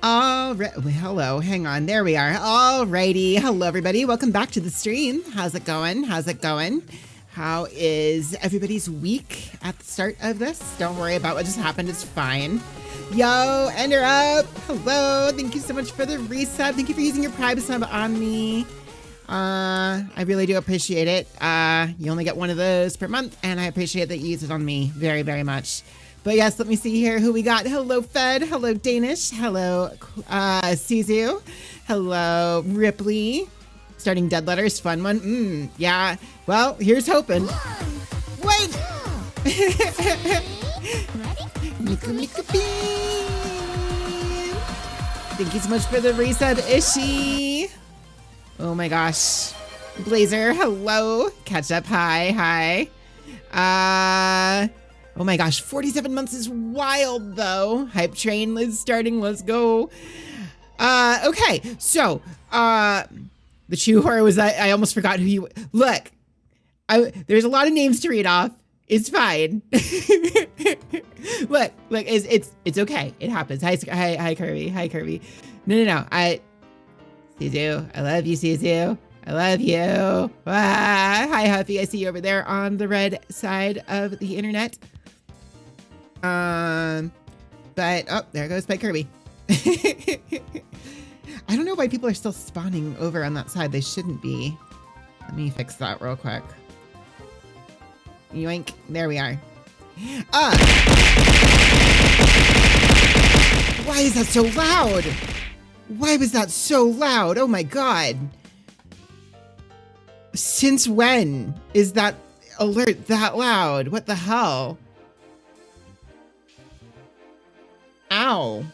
All right. Well, hello. Hang on. There we are. All righty. Hello, everybody. Welcome back to the stream. How's it going? How's it going? How is everybody's week at the start of this? Don't worry about what just happened. It's fine. Yo, Ender up. Hello. Thank you so much for the resub. Thank you for using your Prime sub on me. I really do appreciate it. You only get one of those per month, and I appreciate that you use it on me very, very much. But yes, let me see here who we got. Hello, Fed. Hello, Danish. Hello, Sizu. Hello, Ripley. Starting Dead Letters, fun one. Yeah. Well, here's hoping. Wait. Thank you so much for the resub, Ishi. Oh my gosh. Blazer, hello. Catch up, hi. Oh my gosh, 47 months is wild though. Hype train is starting, let's go. Okay, so, the true horror was that I almost forgot who you, look, there's a lot of names to read off. It's fine. look, it's okay. It happens. Hi, Kirby. No. Sizu, I love you, Sizu. I love you. Hi, Huffy. I see you over there on the red side of the internet. But, oh, there goes Spike Kirby. I don't know why people are still spawning over on that side. They shouldn't be. Let me fix that real quick. Yoink. There we are. Why is that so loud? Why was that so loud? Oh my God. Since when is that alert that loud? What the hell? Ow.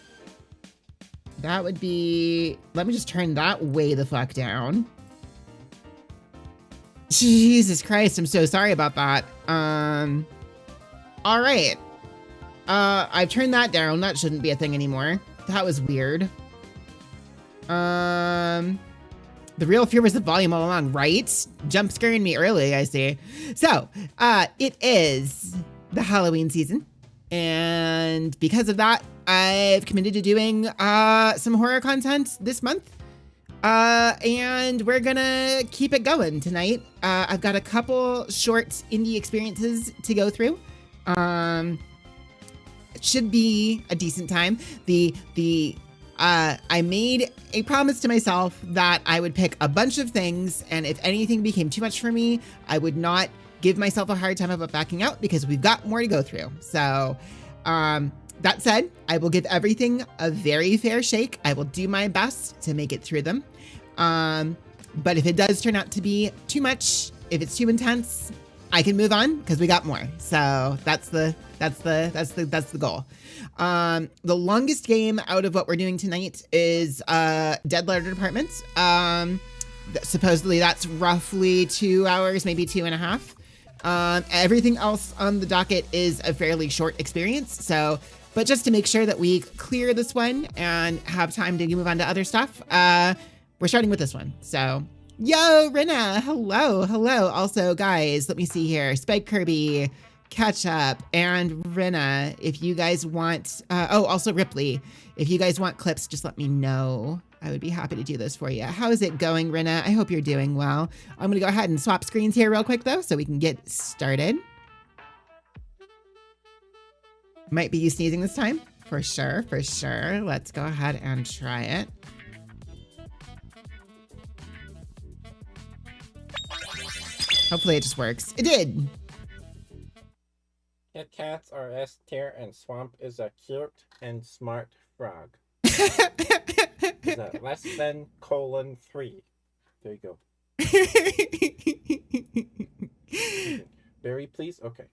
That would be, let me just turn that way the fuck down. Jesus Christ, I'm so sorry about that. All right. I've turned that down. That shouldn't be a thing anymore. That was weird. The real fear was the volume all along, right? Jump scaring me early, I see. So, it is the Halloween season. And because of that, I've committed to doing some horror content this month. And we're gonna keep it going tonight. I've got a couple short indie experiences to go through. It should be a decent time. I made a promise to myself that I would pick a bunch of things, and if anything became too much for me, I would not give myself a hard time about backing out because we've got more to go through. So, that said, I will give everything a very fair shake. I will do my best to make it through them. But if it does turn out to be too much, if it's too intense, I can move on because we got more. So that's the goal. The longest game out of what we're doing tonight is Dead Letter Dept. Supposedly that's roughly 2 hours, maybe 2.5. Everything else on the docket is a fairly short experience. So, but just to make sure that we clear this one and have time to move on to other stuff, we're starting with this one. So, yo, Rina, hello. Also, guys, let me see here. Spike Kirby, Catch Up, and Rina, if you guys want, also Ripley, if you guys want clips, just let me know. I would be happy to do this for you. How is it going, Rina? I hope you're doing well. I'm gonna go ahead and swap screens here real quick though, so we can get started. Might be you sneezing this time, for sure. Let's go ahead and try it. Hopefully it just works. It did. Kit Kats are S tier and Swamp is a cute and smart frog. Is that less than :3? There you go. Barry, please? Okay.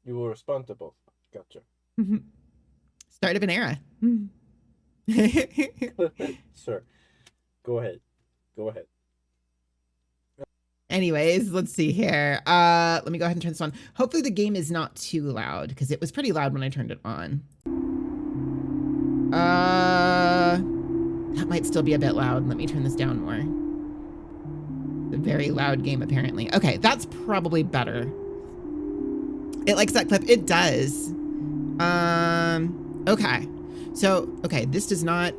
You will respond to both. Gotcha. Start of an era. Sir, go ahead. Anyways, let's see here. Let me go ahead and turn this on. Hopefully the game is not too loud because it was pretty loud when I turned it on. That might still be a bit loud. Let me turn this down more. A very loud game, apparently. Okay, that's probably better. It likes that clip. It does. Okay. So, okay, this does not,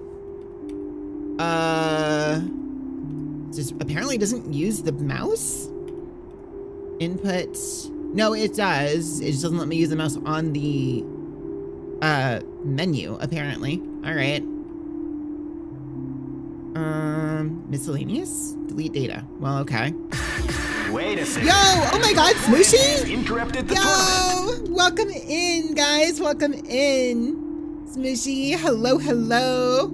this apparently doesn't use the mouse? Input, no, it does. It just doesn't let me use the mouse on the, menu, apparently. All right. Miscellaneous? Delete data. Well, okay. Wait a second. Yo! Oh my god, Smooshy! Interrupted the Yo! tournament. Welcome in, guys. Welcome in. Smooshy, hello, hello.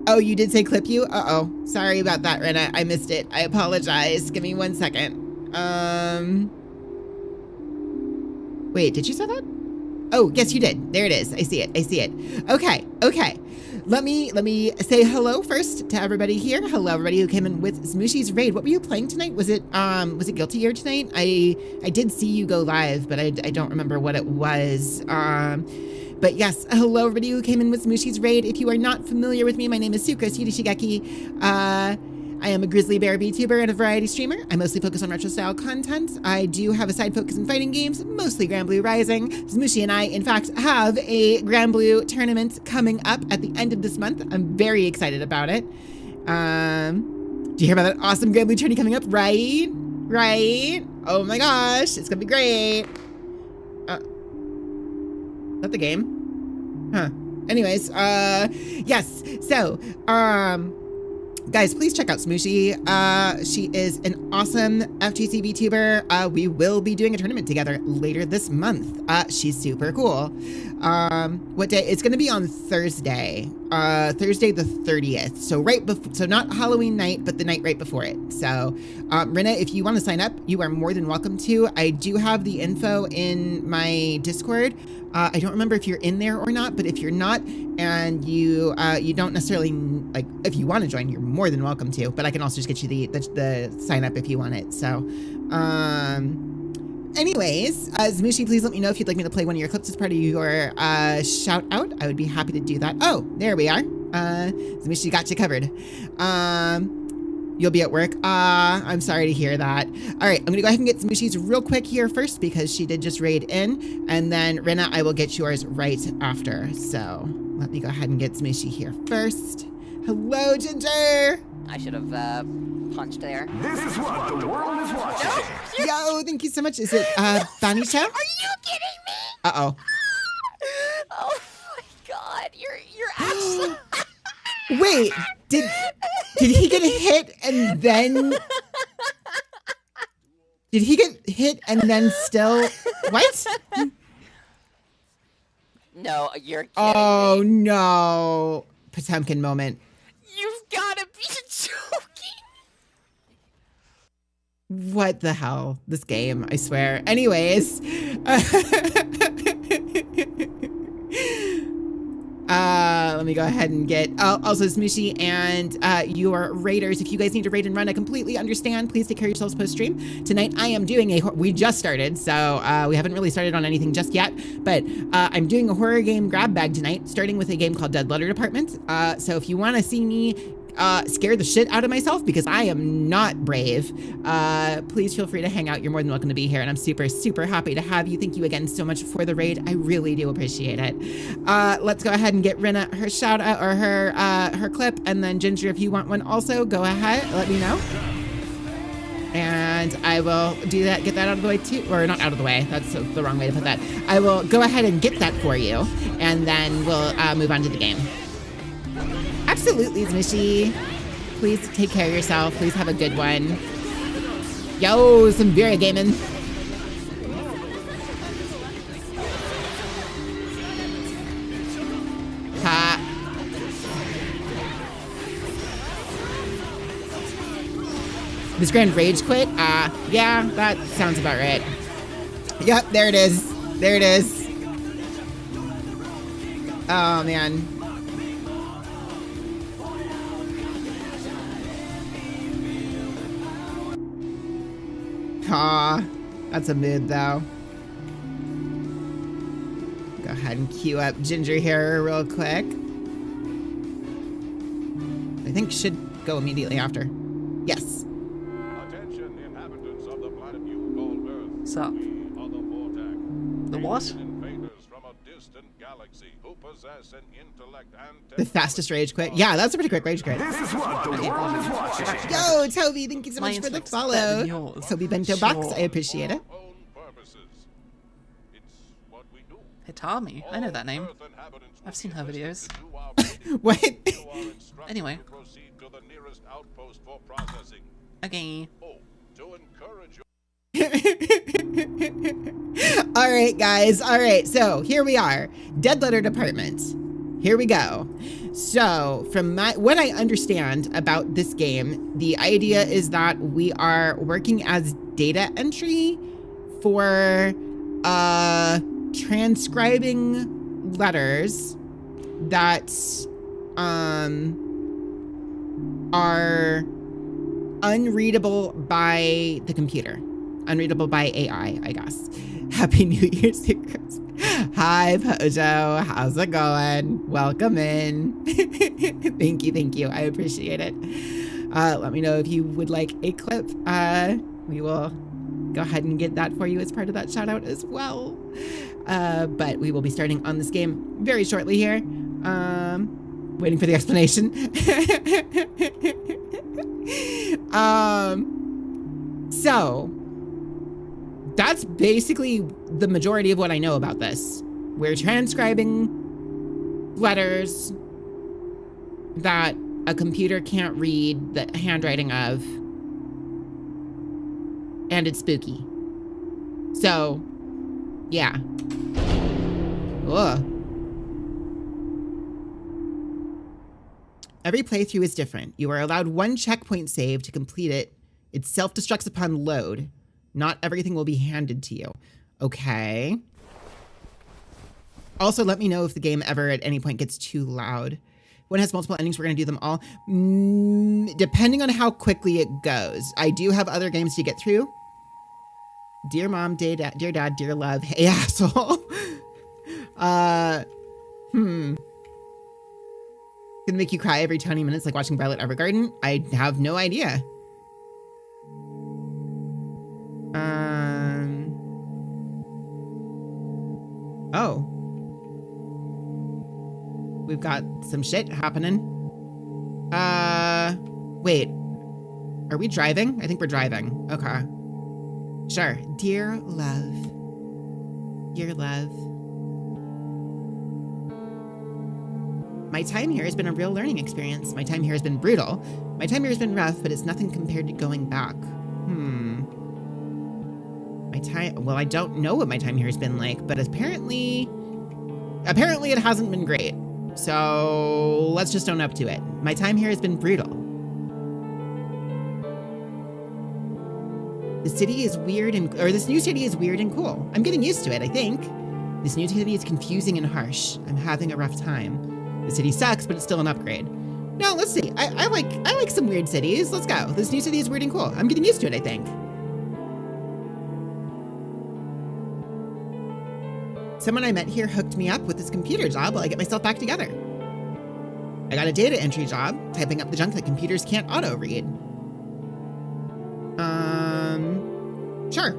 Oh, you did say clip you? Uh-oh. Sorry about that, Rena. I missed it. I apologize. Give me 1 second. Wait, did you say that? Oh, yes, you did. There it is. I see it. I see it. Okay. Okay. Let me say hello first to everybody here. Hello, everybody who came in with Smooshy's raid. What were you playing tonight? Was it Guilty Gear tonight? I did see you go live, but I don't remember what it was. But yes, hello, everybody who came in with Smooshy's raid. If you are not familiar with me, my name is Sucrose Shigeki. I am a grizzly bear VTuber and a variety streamer. I mostly focus on retro style content. I do have a side focus in fighting games, mostly Grand Blue Rising. Smooshy and I, in fact, have a Grand Blue tournament coming up at the end of this month. I'm very excited about it. Do you hear about that awesome Grand Blue tourney coming up? Right? Right? Oh my gosh, it's gonna be great. Is that the game? Huh. Anyways, yes. So, guys, please check out Smooshy. She is an awesome FGC VTuber. We will be doing a tournament together later this month. She's super cool. What day? It's going to be on Thursday. Thursday the 30th. So so not Halloween night, but the night right before it. So, Rena, if you want to sign up, you are more than welcome to. I do have the info in my Discord. I don't remember if you're in there or not, but if you're not and you don't necessarily, like, if you want to join, you're more than welcome to, but I can also just get you the sign up if you want it. So, anyways, Smooshy, please let me know if you'd like me to play one of your clips as part of your shout out. I would be happy to do that. Oh, there we are. Smooshy got you covered. You'll be at work. I'm sorry to hear that. All right, I'm gonna go ahead and get Smooshy's real quick here first because she did just raid in, and then Rena, I will get yours right after. So let me go ahead and get Smooshy here first. Hello, Ginger. I should have punched there. This is what the world is watching. Yo, thank you so much. Is it Bonnie Cho? Are you kidding me? Uh-oh. Oh my god, you're actually. Wait, did he get hit and then? Did he get hit and then still? What? No, you're kidding Oh me. no! Potemkin moment. You've gotta be joking. What the hell? This game, I swear. Anyways. Let me go ahead and get, also Smooshy and your raiders, if you guys need to raid and run, I completely understand. Please take care of yourselves post-stream. Tonight I am doing we just started, so we haven't really started on anything just yet, but I'm doing a horror game grab bag tonight, starting with a game called Dead Letter Dept. So if you want to see me scare the shit out of myself because I am not brave, please feel free to hang out. You're more than welcome to be here, and I'm super, super happy to have you. Thank you again so much for the raid. I really do appreciate it. Let's go ahead and get Rena her shout out or her clip, and then Ginger, if you want one also, go ahead, let me know. And I will do that, get that out of the way too, or not out of the way, that's the wrong way to put that. I will go ahead and get that for you, and then we'll move on to the game. Absolutely, Smooshy. Please take care of yourself. Please have a good one. Yo, some Vera gaming. Ha. This Grand Rage quit? Yeah, that sounds about right. Yep, there it is. There it is. Oh, man. Aw, that's a mood though. Go ahead and queue up Ginger here real quick. I think should go immediately after. Yes. Attention, inhabitants of the planet you call Earth. What's up? We are the Vortex. The what? Invaders from a The fastest rage quit. Yeah, that's a pretty quick rage quit. This is what the world is watching. Yo, Toby, thank you so My much for the intellect's better than follow. yours. Toby Bento Box, I Sure. appreciate it. Hitami, I know that name. I've seen her videos. What? Anyway. Okay. All right, guys. All right, so here we are. Dead Letter Department. Here we go. So, from what I understand about this game, the idea is that we are working as data entry for transcribing letters that are unreadable by the computer. Unreadable by AI, I guess. Happy New Year's, Chris. Hi, Pojo. How's it going? Welcome in. Thank you. I appreciate it. Let me know if you would like a clip. We will go ahead and get that for you as part of that shout out as well. But we will be starting on this game very shortly here. Waiting for the explanation. So that's basically the majority of what I know about this. We're transcribing letters that a computer can't read the handwriting of, and it's spooky. So, yeah. Ugh. Every playthrough is different. You are allowed one checkpoint save to complete it. It self-destructs upon load. Not everything will be handed to you. Okay. Also, let me know if the game ever at any point gets too loud. When it has multiple endings, we're going to do them all. Depending on how quickly it goes. I do have other games to get through. Dear mom, dear dad, dear love. Hey, asshole. Gonna make you cry every 20 minutes like watching Violet Evergarden? I have no idea. Oh. We've got some shit happening. Wait. Are we driving? I think we're driving. Okay. Sure. Dear love. Dear love. My time here has been a real learning experience. My time here has been brutal. My time here has been rough, but it's nothing compared to going back. Well, I don't know what my time here has been like, but apparently it hasn't been great. So let's just own up to it. My time here has been brutal. This new city is weird and cool. I'm getting used to it, I think. This new city is confusing and harsh. I'm having a rough time. The city sucks, but it's still an upgrade. No, let's see. I like some weird cities. Let's go. This new city is weird and cool. I'm getting used to it, I think. Someone I met here hooked me up with this computer job while I get myself back together. I got a data entry job, typing up the junk that computers can't auto-read. Sure.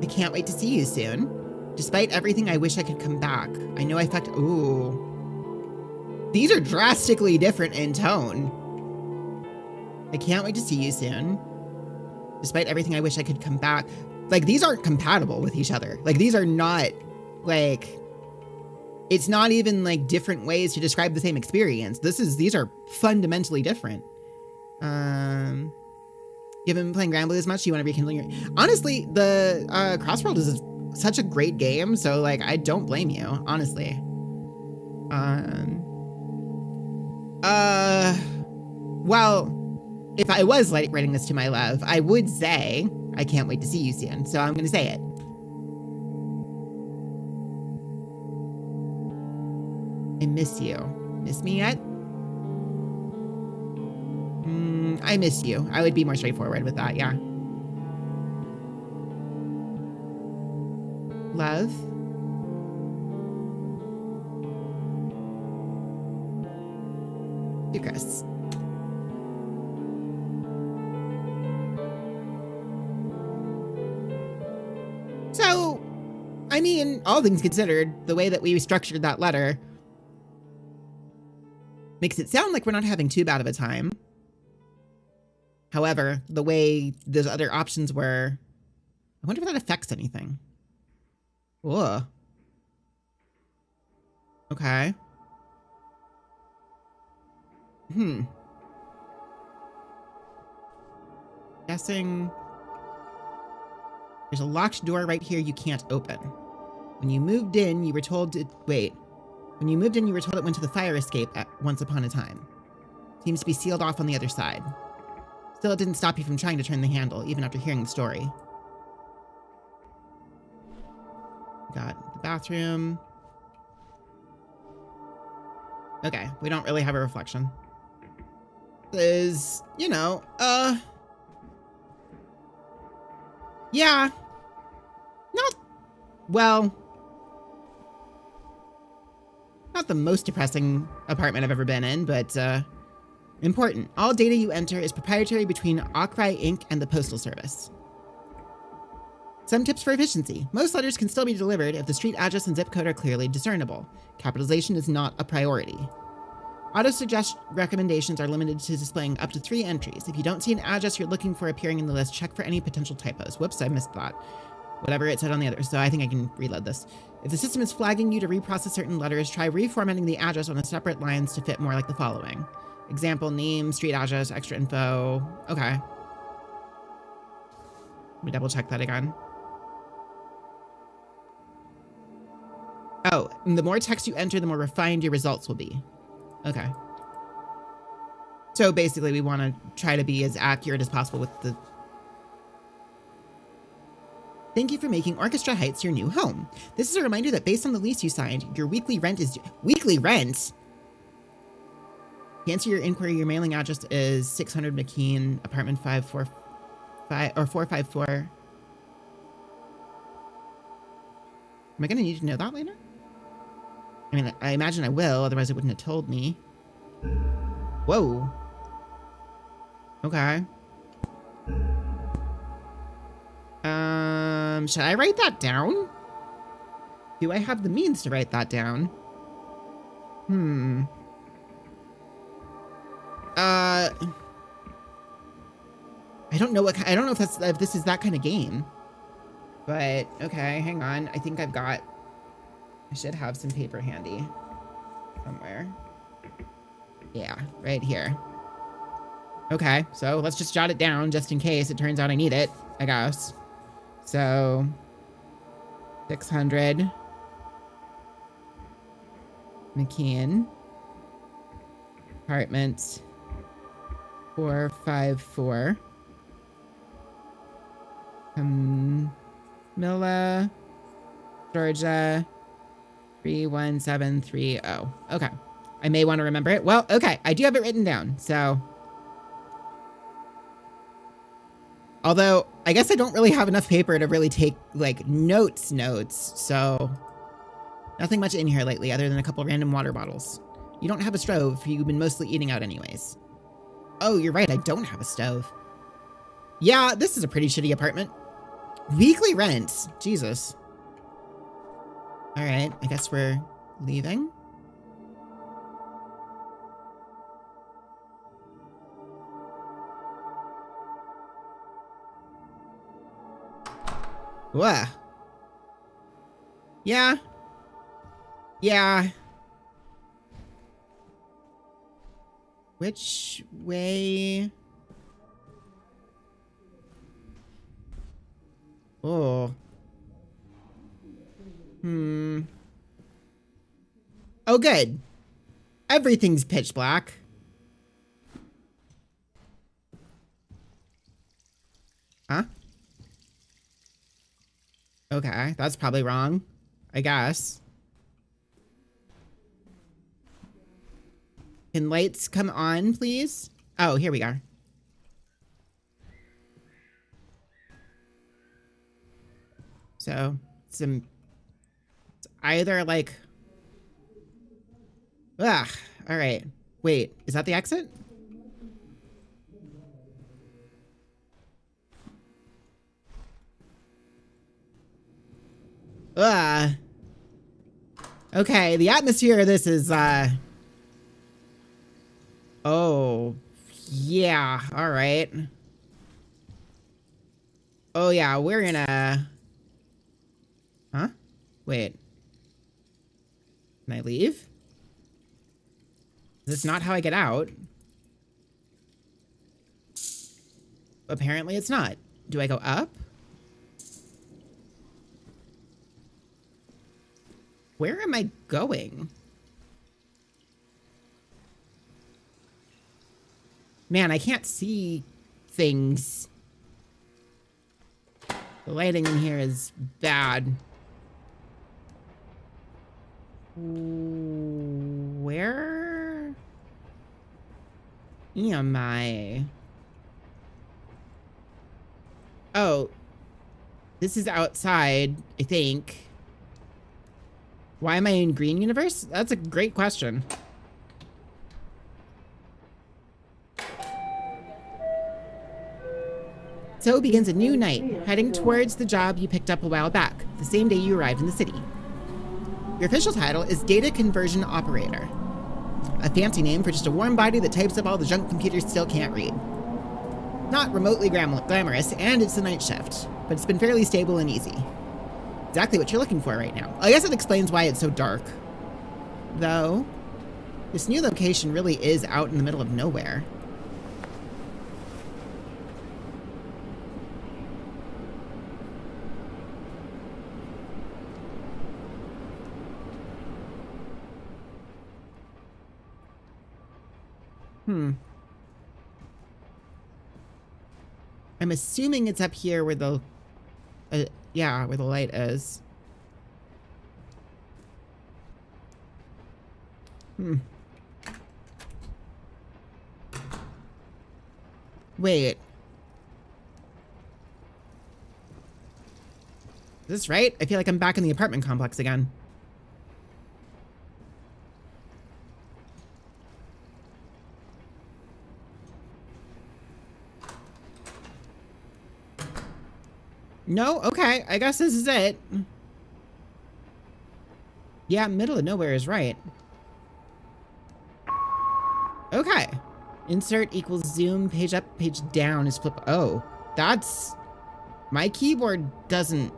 I can't wait to see you soon. Despite everything, I wish I could come back. I know I fucked... Ooh. These are drastically different in tone. I can't wait to see you soon. Despite everything, I wish I could come back. Like, these aren't compatible with each other. Like, these are not, like... It's not even, like, different ways to describe the same experience. These are fundamentally different. You haven't been playing Granblue as much? You want to rekindle your... Honestly, the Crossworld is such a great game, so, like, I don't blame you, honestly. Well... If I was writing this to my love, I would say, I can't wait to see you soon. So I'm going to say it. I miss you. Miss me yet? I miss you. I would be more straightforward with that, yeah. Love? To Chris. So, I mean, all things considered, the way that we structured that letter makes it sound like we're not having too bad of a time. However, the way those other options were, I wonder if that affects anything. Ugh. Okay. Guessing there's a locked door right here you can't open. When you moved in, you were told it... Wait. When you moved in, you were told it went to the fire escape at once upon a time. Seems to be sealed off on the other side. Still, it didn't stop you from trying to turn the handle, even after hearing the story. Got the bathroom. Okay, we don't really have a reflection. Is, you know, yeah. Not, well, not the most depressing apartment I've ever been in, but, important. All data you enter is proprietary between Aukrai Inc. and the Postal Service. Some tips for efficiency. Most letters can still be delivered if the street address and zip code are clearly discernible. Capitalization is not a priority. Auto-suggest recommendations are limited to displaying up to 3 entries. If you don't see an address you're looking for appearing in the list, check for any potential typos. Whoops, I missed that. Whatever it said on the other, so I think I can reload this. If the system is flagging you to reprocess certain letters, try reformatting the address on the separate lines to fit more like the following. Example, name, street address, extra info. Okay. Let me double check that again. Oh, and the more text you enter, the more refined your results will be. Okay. So basically, we want to try to be as accurate as possible with the... Thank you for making Orchestra Heights your new home. This is a reminder that based on the lease you signed, your weekly rent is... Weekly rent? To answer your inquiry, your mailing address is 600 McKean, apartment 545... or 454. Am I going to need to know that later? I mean, I imagine I will, otherwise it wouldn't have told me. Whoa. Okay. Should I write that down? Do I have the means to write that down? I don't know what, I don't know if this is that kind of game. But, okay, hang on. I think I should have some paper handy somewhere. Yeah, right here. Okay, so let's just jot it down just in case it turns out I need it, I guess. So, 600 McKean, apartment 454, Camilla, Georgia, 31730. Okay. I may want to remember it. Well, okay. I do have it written down, so. Although, I guess I don't really have enough paper to really take, like, notes, so. Nothing much in here lately other than a couple random water bottles. You don't have a stove. You've been mostly eating out anyways. Oh, you're right. I don't have a stove. Yeah, this is a pretty shitty apartment. Weekly rent. Jesus. All right, I guess we're leaving. Whoa. Yeah. Yeah. Which way? Oh. Oh, good. Everything's pitch black. Huh? Okay, that's probably wrong, I guess. Can lights come on, please? Oh, here we are. So, it's either like... Ugh, all right. Wait, is that the exit? Ugh. Okay, the atmosphere of this is, oh, yeah, all right. Oh, yeah, we're in a... Huh? Wait. Can I leave? Is this not how I get out? Apparently it's not. Do I go up? Where am I going? Man, I can't see things. The lighting in here is bad. Where am I? Oh, this is outside, I think. Why am I in green universe? That's a great question. So begins a new night, heading towards the job you picked up a while back, the same day you arrived in the city. Your official title is Data Conversion Operator, a fancy name for just a warm body that types up all the junk computers still can't read. Not remotely glamorous, and it's the night shift, but it's been fairly stable and easy. Exactly what you're looking for right now. I guess it explains why it's so dark. Though, this new location really is out in the middle of nowhere. I'm assuming it's up here where the... yeah, where the light is. Wait. Is this right? I feel like I'm back in the apartment complex again. No? Okay, I guess this is it. Yeah, middle of nowhere is right. Okay. Insert equals zoom, page up, page down is flip. Oh, that's... My keyboard doesn't...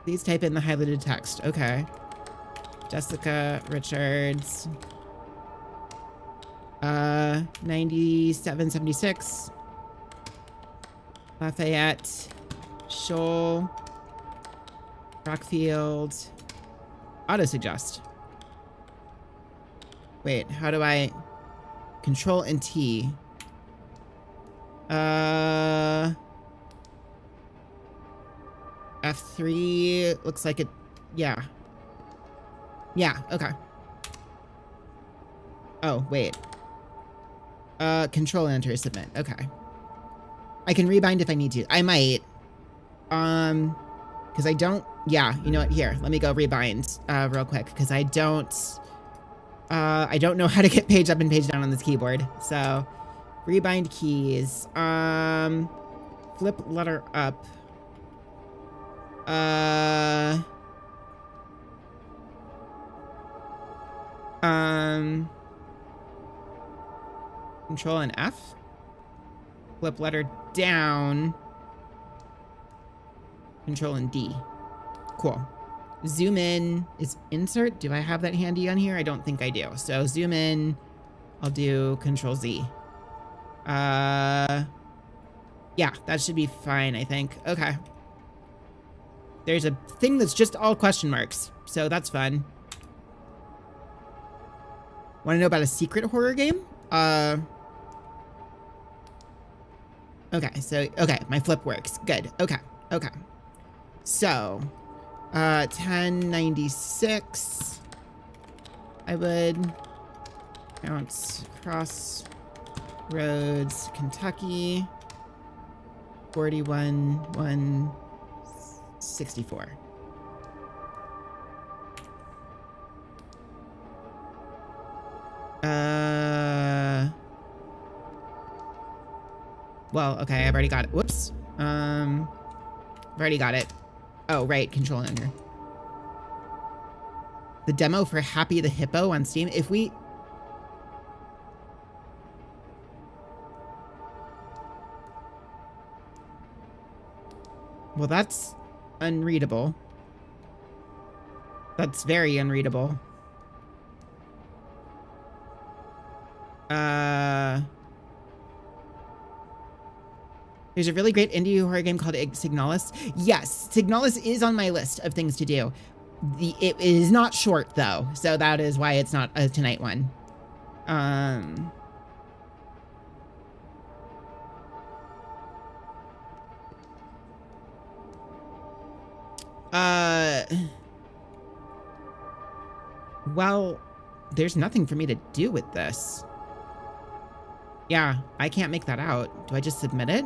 Please type in the highlighted text. Okay. Jessica Richards. 9776. Lafayette. Shoal. Rockfield. Auto-suggest. Wait, how do I... Control and T. F3 looks like it... Yeah. Yeah, okay. Oh, wait. Control enter submit. Okay. I can rebind if I need to. I might. Because I don't... Yeah, you know what? Here, let me go rebind real quick, because I don't know how to get page up and page down on this keyboard. So, rebind keys. Flip letter up. Control and F. Flip letter down. Control and D. Cool. Zoom in is insert. Do I have that handy on here? I don't think I do. So zoom in. I'll do Control Z. Yeah, that should be fine, I think. Okay. There's a thing that's just all question marks, so that's fun. Want to know about a secret horror game? Okay, so, okay, my flip works. Good. Okay, okay. So, 1096. I would count Crossroads, Kentucky. 41164. Well, okay, I've already got it. Whoops. I've already got it. Oh, right, control enter. The demo for Happy the Hippo on Steam. If we... Well, that's unreadable. That's very unreadable. There's a really great indie horror game called Signalis. Yes, Signalis is on my list of things to do. It is not short though, so that is why it's not a tonight one. Well, there's nothing for me to do with this. Yeah, I can't make that out. Do I just submit it?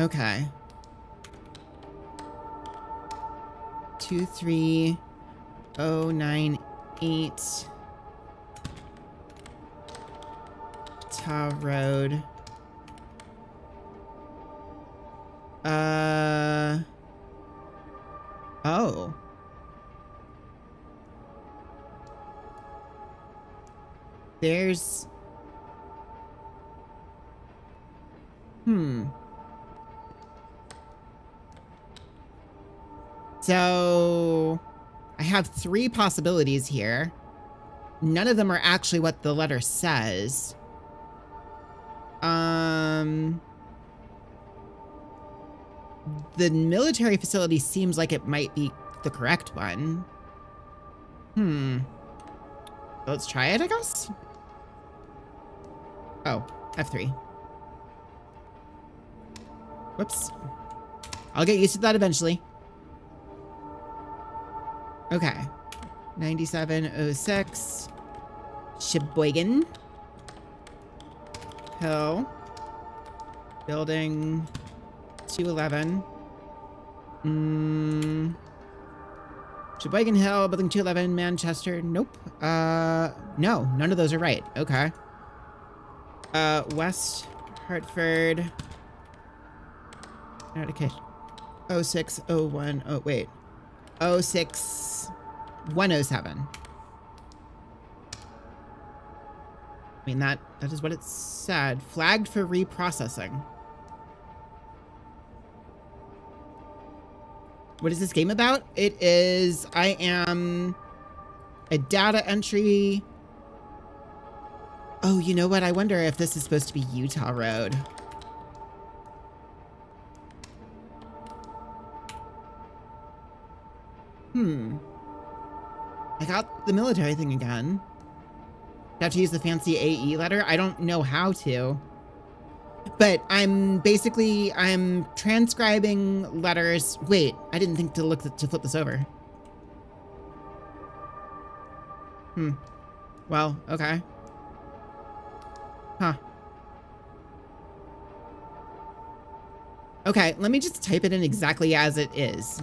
Okay. 23098 Tar Road. Oh. There's... So, I have 3 possibilities here. None of them are actually what the letter says. The military facility seems like it might be the correct one. Let's try it, I guess? Oh, F3. Whoops. I'll get used to that eventually. Okay. 9706. Sheboygan. Hill. Building 211. Sheboygan Hill, building 211, Manchester. Nope. No, none of those are right. Okay. West Hartford. Connecticut. 0601. Oh, wait. 06107. I mean, that is what it said. Flagged for reprocessing. What is this game about? It is, I am a data entry. Oh, you know what? I wonder if this is supposed to be Utah Road. I got the military thing again. I have to use the fancy AE letter. I don't know how to. But I'm transcribing letters. Wait, I didn't think to flip this over. Well, okay. Huh. Okay, let me just type it in exactly as it is.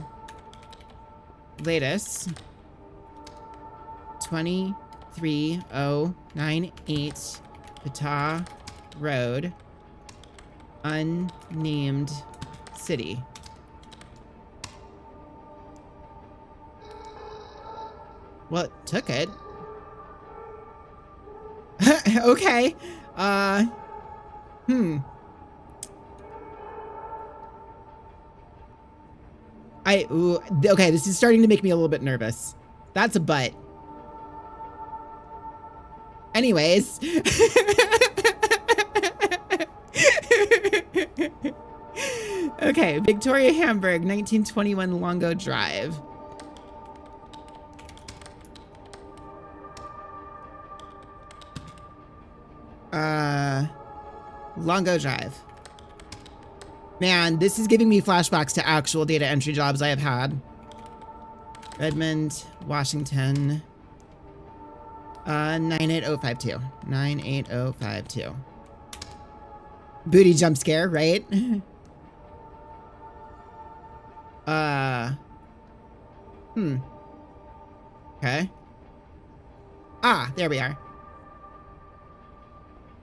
Latest 23098 Utah Road, unnamed city. Well, it took it. Okay. Okay, this is starting to make me a little bit nervous. That's a butt. Anyways. Okay, Victoria, Hamburg, 1921 Longo Drive. Longo Drive. Man, this is giving me flashbacks to actual data entry jobs I have had. Redmond, Washington. 98052. 98052. Booty jump scare, right? Okay. Ah, there we are.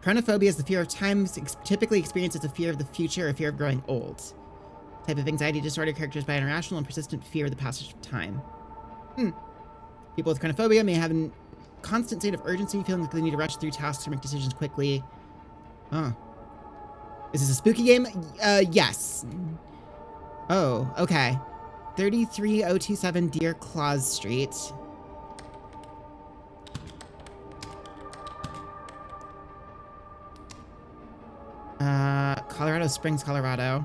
Chronophobia is the fear of time, typically experienced as a fear of the future or fear of growing old. Type of anxiety disorder characterized by an irrational and persistent fear of the passage of time. People with chronophobia may have a constant state of urgency, feeling like they need to rush through tasks or make decisions quickly. Oh. Is this a spooky game? Yes. Oh, okay. 33027 Deer Claws Street. Colorado Springs, Colorado.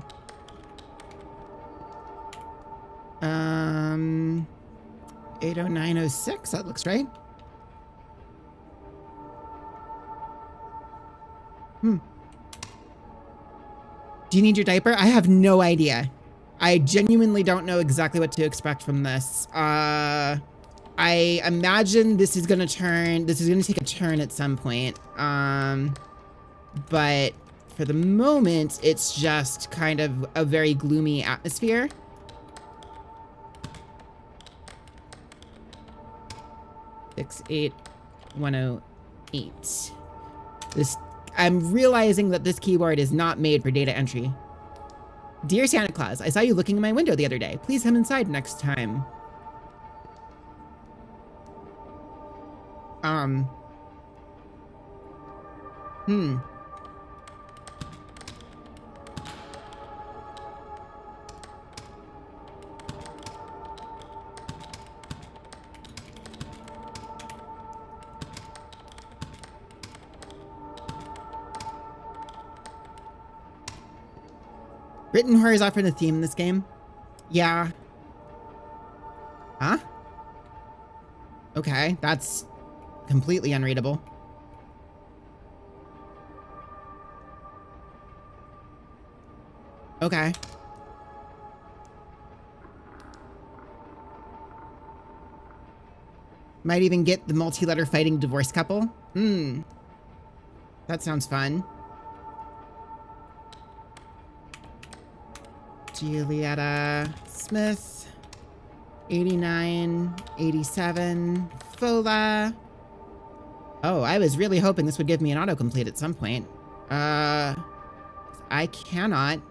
80906, that looks right. Do you need your diaper? I have no idea. I genuinely don't know exactly what to expect from this. I imagine this is gonna take a turn at some point. But for the moment, it's just kind of a very gloomy atmosphere. $68108. I'm realizing that this keyboard is not made for data entry. Dear Santa Claus, I saw you looking in my window the other day. Please come inside next time. Written horror is often a theme in this game. Yeah. Huh? Okay, that's completely unreadable. Okay. Might even get the multi-letter fighting divorce couple. That sounds fun. Julietta Smith, 89, 87, Fola. Oh, I was really hoping this would give me an autocomplete at some point. I cannot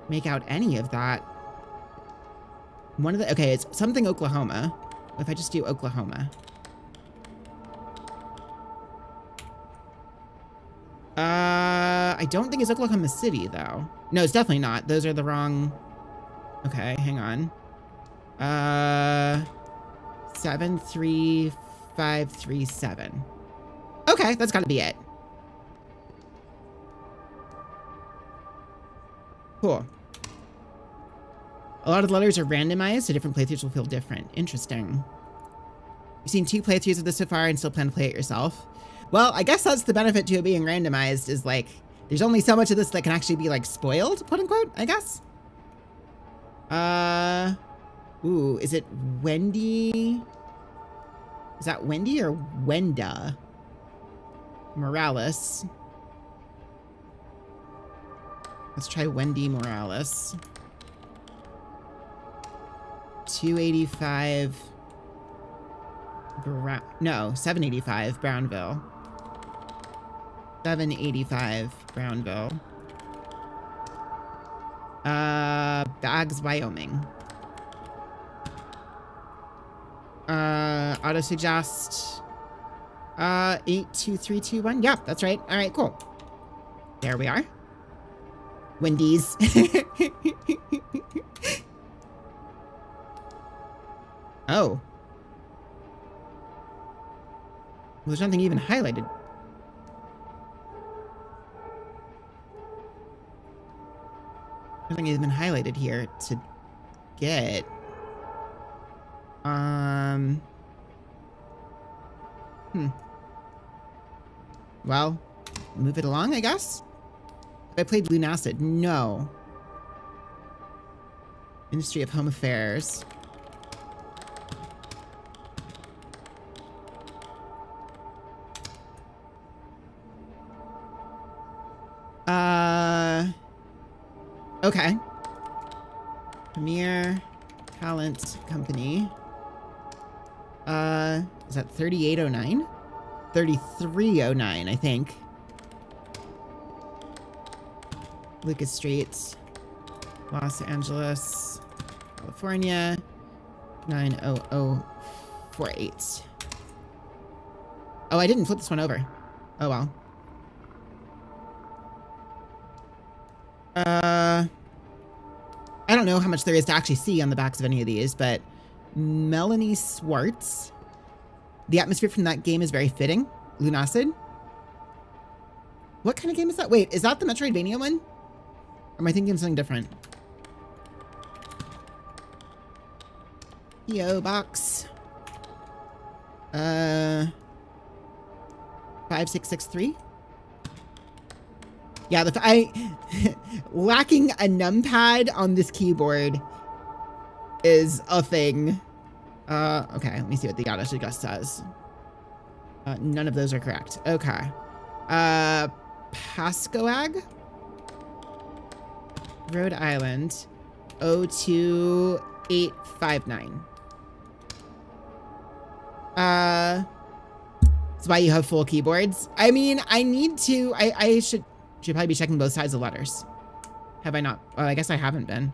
make out any of that. Okay, it's something Oklahoma. If I just do Oklahoma. I don't think it's Oklahoma City, though. No, it's definitely not. Those are the wrong... Okay, hang on. 73537. Okay, that's gotta be it. Cool. A lot of the letters are randomized, so different playthroughs will feel different. Interesting. You've seen 2 playthroughs of this so far and still plan to play it yourself. Well, I guess that's the benefit to it being randomized, is like, there's only so much of this that can actually be like spoiled, quote unquote, I guess. Ooh, is it Wendy? Is that Wendy or Wenda Morales? Let's try Wendy Morales. 285 no, 785 Brownville. 785 Brownville. Bags, Wyoming. Auto suggest 82321. Yeah, that's right. All right, cool. There we are. Wendy's. Oh. Well, there's nothing even highlighted. Nothing even highlighted here to get. Well, move it along, I guess? Have I played Lunacid? No. Ministry of Home Affairs. Okay. Premier Talent Company. Is that 3809? 3309, I think. Lucas Street, Los Angeles, California, 90048. Oh, I didn't flip this one over. Oh, well. I don't know how much there is to actually see on the backs of any of these, but Melanie Swartz. The atmosphere from that game is very fitting. Lunacid. What kind of game is that? Wait, is that the Metroidvania one? Or am I thinking of something different? P.O. Box. 5663. Yeah, lacking a numpad on this keyboard is a thing. Okay, let me see what the Yada Suggest says. None of those are correct. Okay. Pascoag? Rhode Island. 02859. That's why you have full keyboards. I mean, I need to, I should probably be checking both sides of letters. Have I not? Well, I guess I haven't been.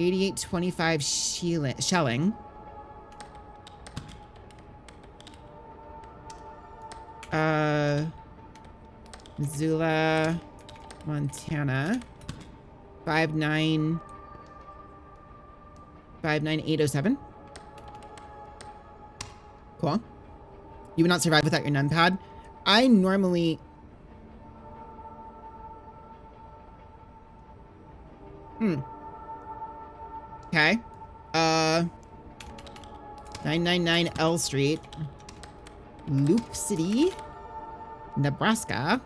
8825 shelling. Missoula, Montana. 59807. Cool. You would not survive without your numpad. I normally... Okay. 999 L Street. Loop City, Nebraska.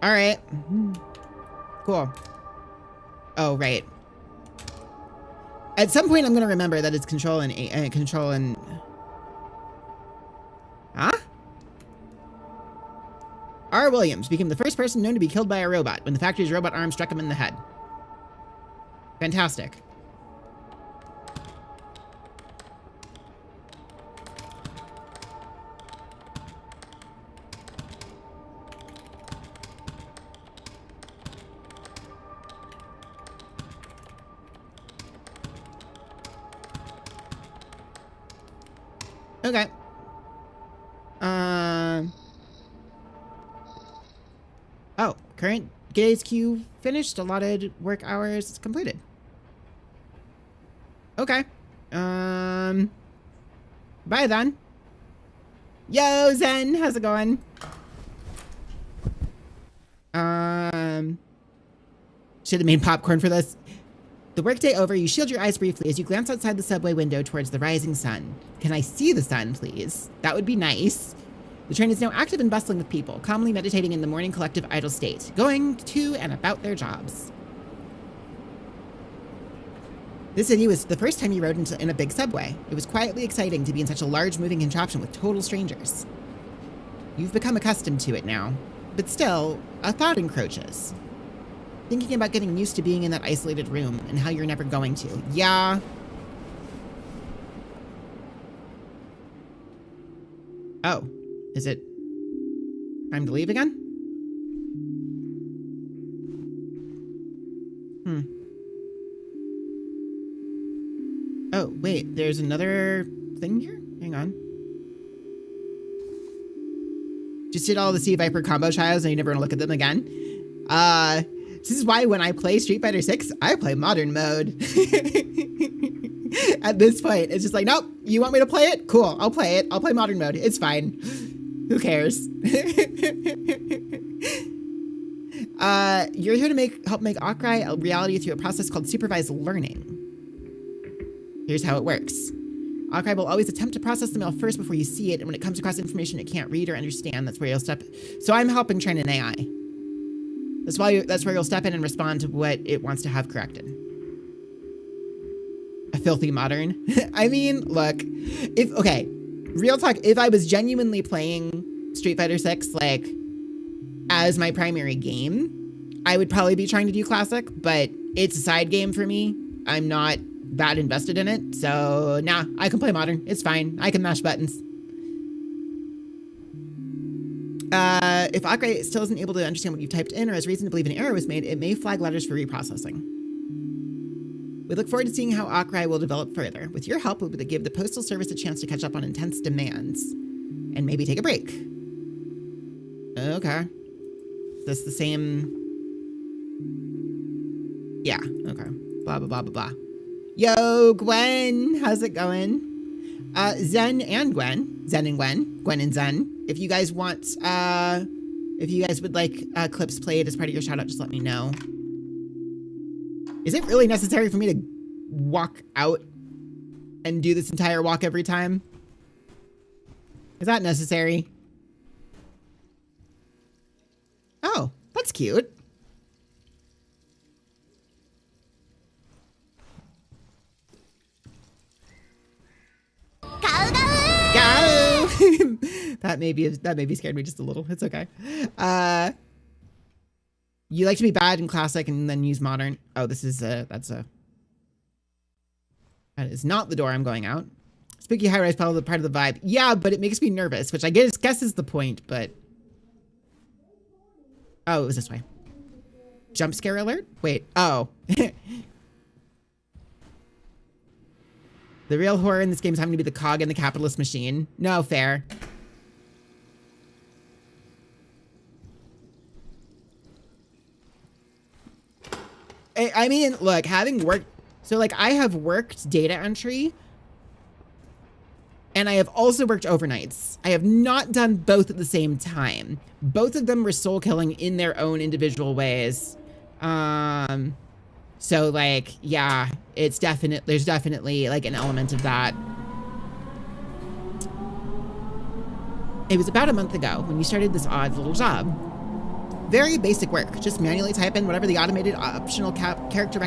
All right. Cool. Oh, right. At some point, I'm going to remember that it's control and... Huh? R. Williams became the first person known to be killed by a robot when the factory's robot arm struck him in the head. Fantastic. Okay. Oh, current day's queue finished. Allotted work hours completed. Okay. Bye then. Yo, Zen, how's it going? Should have made popcorn for this. The workday over, you shield your eyes briefly as you glance outside the subway window towards the rising sun. Can I see the sun, please? That would be nice. The train is now active and bustling with people, calmly meditating in the morning collective idle state, going to and about their jobs. This city was the first time you rode in a big subway. It was quietly exciting to be in such a large moving contraption with total strangers. You've become accustomed to it now, but still, a thought encroaches. Thinking about getting used to being in that isolated room and how you're never going to. Yeah. Oh, is it time to leave again? Oh, wait, there's another thing here? Hang on. Just did all the Sea Viper combo trials and you never want to look at them again. This is why when I play Street Fighter 6, I play modern mode. At this point, it's just like, nope, you want me to play it? Cool, I'll play it. I'll play modern mode. It's fine. Who cares? You're here to help make Okrai a reality through a process called supervised learning. Here's how it works. Okrai will always attempt to process the mail first before you see it, and when it comes across information it can't read or understand, that's where you'll step. So I'm helping train an AI. That's where you'll step in and respond to what it wants to have corrected. A filthy modern. I mean, look, real talk, if I was genuinely playing Street Fighter 6, like, as my primary game, I would probably be trying to do classic, but it's a side game for me. I'm not that invested in it, so nah, I can play modern. It's fine. I can mash buttons. If Akrai still isn't able to understand what you've typed in or has reason to believe an error was made, it may flag letters for reprocessing. We look forward to seeing how Akrai will develop further. With your help, we'll give the Postal Service a chance to catch up on intense demands. And maybe take a break. Okay. Is this the same? Yeah, okay. Blah, blah, blah, blah, blah. Yo, Gwen, how's it going? Zen and Gwen. Zen and Gwen. Gwen and Zen. If you guys want, if you guys would like clips played as part of your shout out, just let me know. Is it really necessary for me to walk out and do this entire walk every time? Is that necessary? Oh, that's cute. Go! that maybe scared me just a little. It's okay. You like to be bad in classic and then use modern. Oh, that is not the door I'm going out. Spooky high rise part of the vibe. Yeah, but it makes me nervous, which I guess is the point, but. Oh, it was this way. Jump scare alert? Wait, oh. The real horror in this game is having to be the cog in the capitalist machine. No, fair. I mean, look, having worked... So, like, I have worked data entry. And I have also worked overnights. I have not done both at the same time. Both of them were soul killing in their own individual ways. So, like, yeah, there's definitely, like, an element of that. It was about a month ago when you started this odd little job. Very basic work. Just manually type in whatever the automated optical character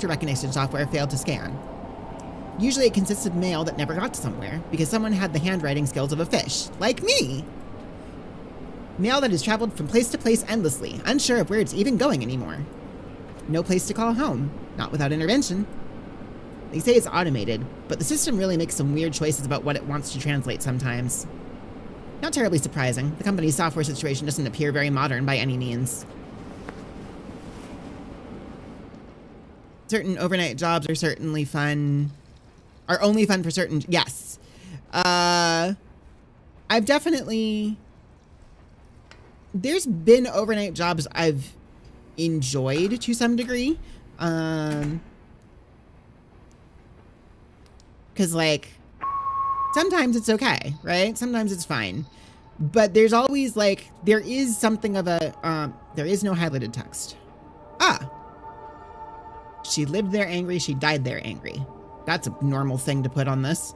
recognition software failed to scan. Usually it consists of mail that never got somewhere because someone had the handwriting skills of a fish, like me. Mail that has traveled from place to place endlessly, unsure of where it's even going anymore. No place to call home, not without intervention. They say it's automated, but the system really makes some weird choices about what it wants to translate sometimes. Not terribly surprising. The company's software situation doesn't appear very modern by any means. Certain overnight jobs are certainly fun. Are only fun for certain... Yes. I've definitely... There's been overnight jobs I've enjoyed to some degree. Because, like, sometimes it's okay, right? Sometimes it's fine. But there's always, like, there is something of a... there is no highlighted text. Ah. She lived there angry, she died there angry. That's a normal thing to put on this.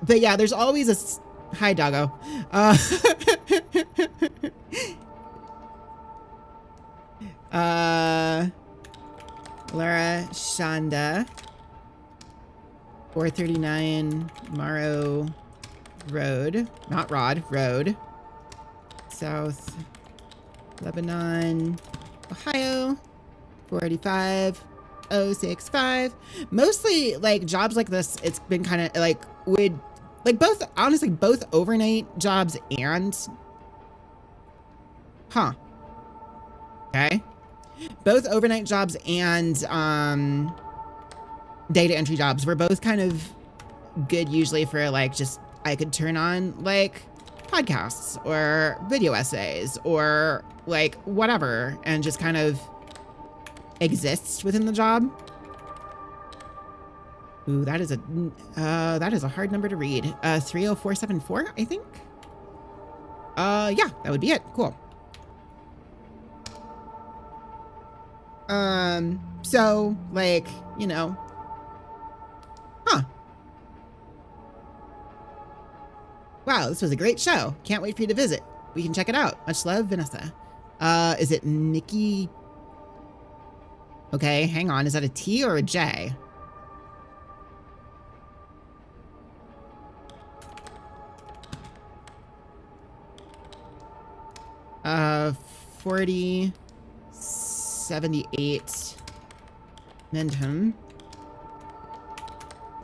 But yeah, there's always a... Hi, doggo. Laura Shanda. 439 Morrow Road. Not Rod, Road. South Lebanon, Ohio. 485-065. Mostly, like, jobs like this, it's been kind of, like, would... Like, both, honestly, both overnight jobs and... Huh. Okay. Both overnight jobs and, data entry jobs were both kind of good usually for, like, just... I could turn on, like, podcasts or video essays or, like, whatever, and just kind of exists within the job. Ooh, that is a hard number to read. 30474, I think. Yeah, that would be it. Cool. So, like, you know. Huh. Wow, this was a great show. Can't wait for you to visit. We can check it out. Much love, Vanessa. Is it Nikki? Okay, hang on. Is that a T or a J? 4078 Mentum.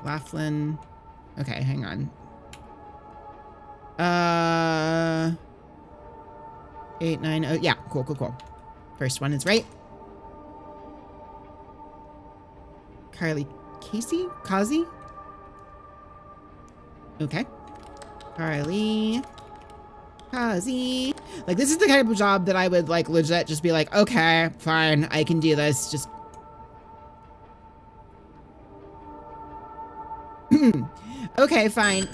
Laughlin. Okay, hang on. 890. Yeah, cool. First one is right. Carly Casey? Kazi? Okay. Carly. Kazi. Like, this is the kind of job that I would, like, legit just be like, okay, fine, I can do this. Just. Okay, fine.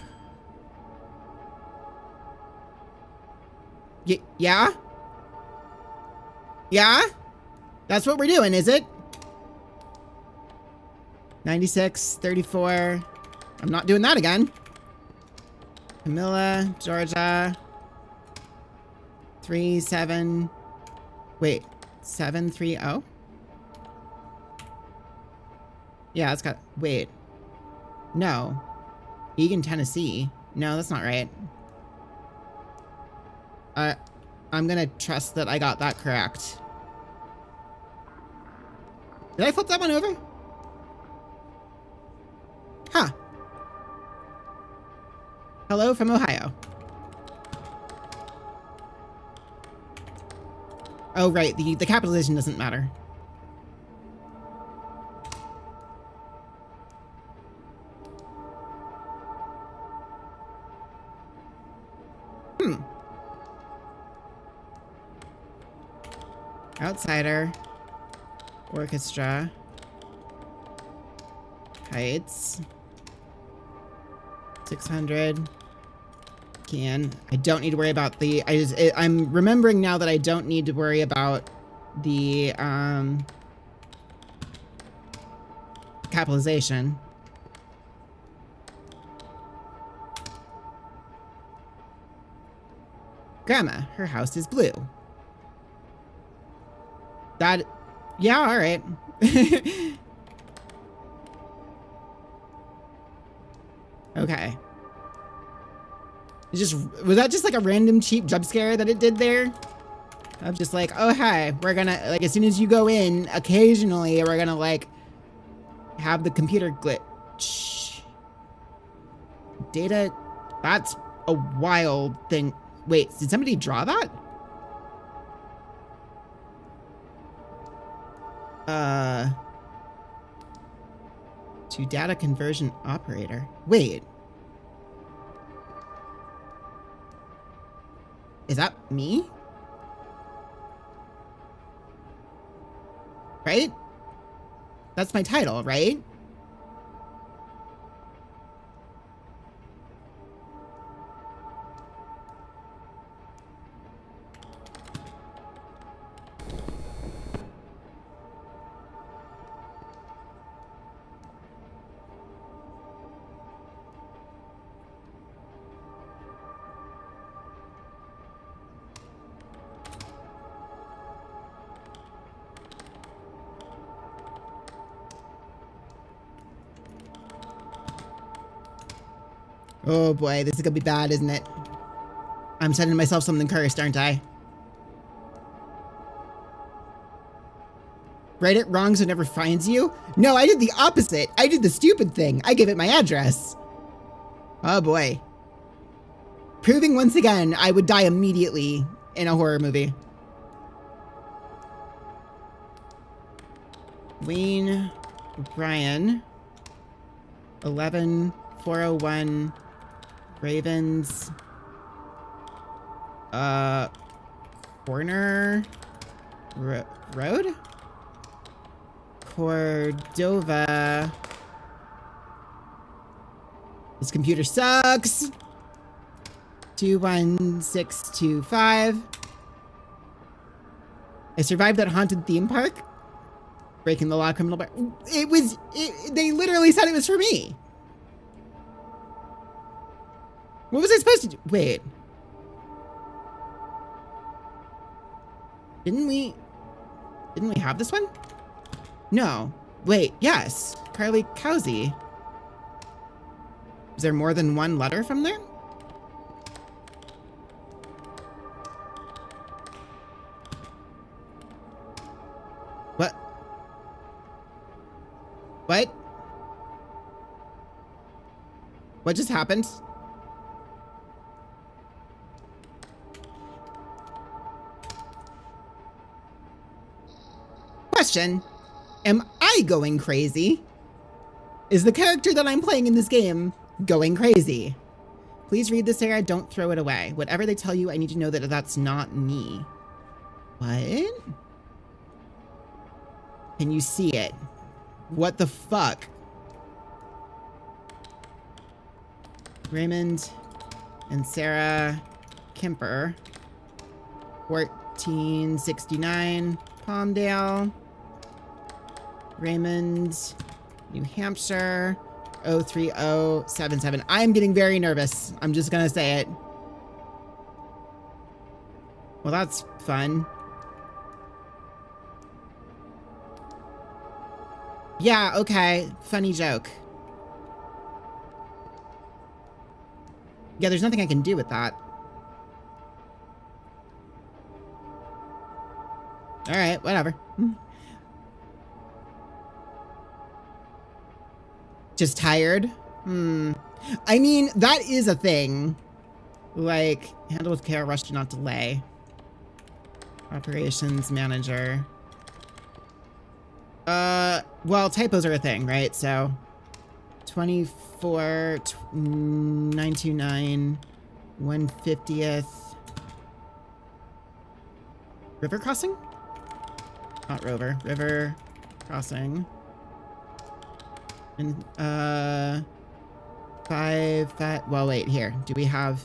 Yeah? Yeah? That's what we're doing, is it? 96, 34. I'm not doing that again. Camilla, Georgia. 37. Wait, 730? Yeah, it's got. Wait. No. Eagan, Tennessee. No, that's not right. I'm gonna trust that I got that correct. Did I flip that one over? Huh. Hello from Ohio. Oh, right. The capitalization doesn't matter. Outsider. Orchestra. Heights. 600. Can. I don't need to worry about the. I'm remembering now that I don't need to worry about the capitalization. Grandma, her house is blue. That. Yeah, all right. Okay. Was that just like a random cheap jump scare that it did there? I'm just like, oh, hi, we're gonna, like, as soon as you go in, occasionally, we're gonna, like, have the computer glitch. Data, that's a wild thing. Wait, did somebody draw that? To data conversion operator. Wait. Is that me? Right? That's my title, right? Oh boy, this is gonna be bad, isn't it? I'm sending myself something cursed, aren't I? Write it wrong so it never finds you? No, I did the opposite. I did the stupid thing. I gave it my address. Oh boy. Proving once again I would die immediately in a horror movie. Wayne O'Brien. 11401 Ravens. Corner Road? Cordova. This computer sucks. 21625. I survived that haunted theme park. Breaking the law, criminal bar. They literally said it was for me. What was I supposed to do? Wait. Didn't we have this one? No. Wait, yes. Carly Cowsey. Is there more than one letter from there? What? What? What just happened? Question. Am I going crazy? Is the character that I'm playing in this game going crazy? Please read this, Sarah. Don't throw it away. Whatever they tell you, I need to know that that's not me. What? Can you see it? What the fuck? Raymond and Sarah Kemper, 1469 Palmdale. Raymond, New Hampshire, 03077. I'm getting very nervous. I'm just gonna say it. Well, that's fun. Yeah, okay. Funny joke. Yeah, there's nothing I can do with that. All right, whatever. Just tired? I mean, that is a thing. Like, handle with care, rush, do not delay. Operations manager. Well, typos are a thing, right? So, 24,929, 150th. River crossing? Not rover. River crossing. And, well, wait, here. Do we have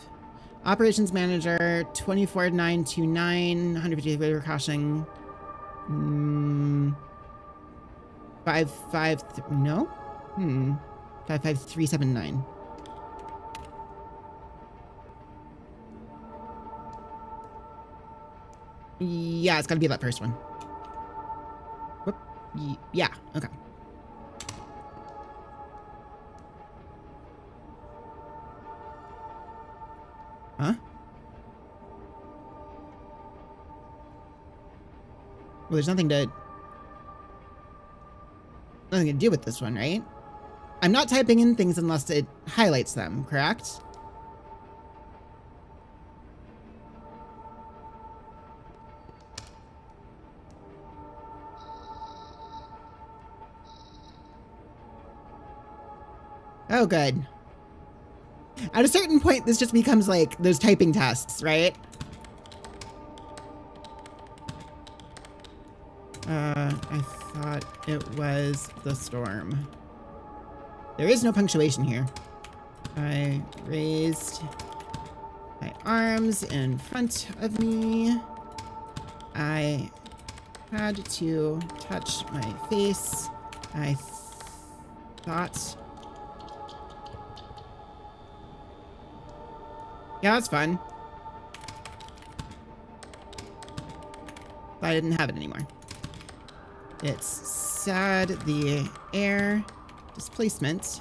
operations manager, 24,929, 150th river crossing. 55379. Yeah, it's gotta be that first one. Whoop. Yeah, okay. Huh? Well, there's nothing to do with this one, right? I'm not typing in things unless it highlights them, correct? Oh, good. At a certain point, this just becomes like those typing tests, right? I thought it was the storm. There is no punctuation here. I raised my arms in front of me. I had to touch my face. I thought... Yeah, that's fun. But I didn't have it anymore. It's sad the air displacement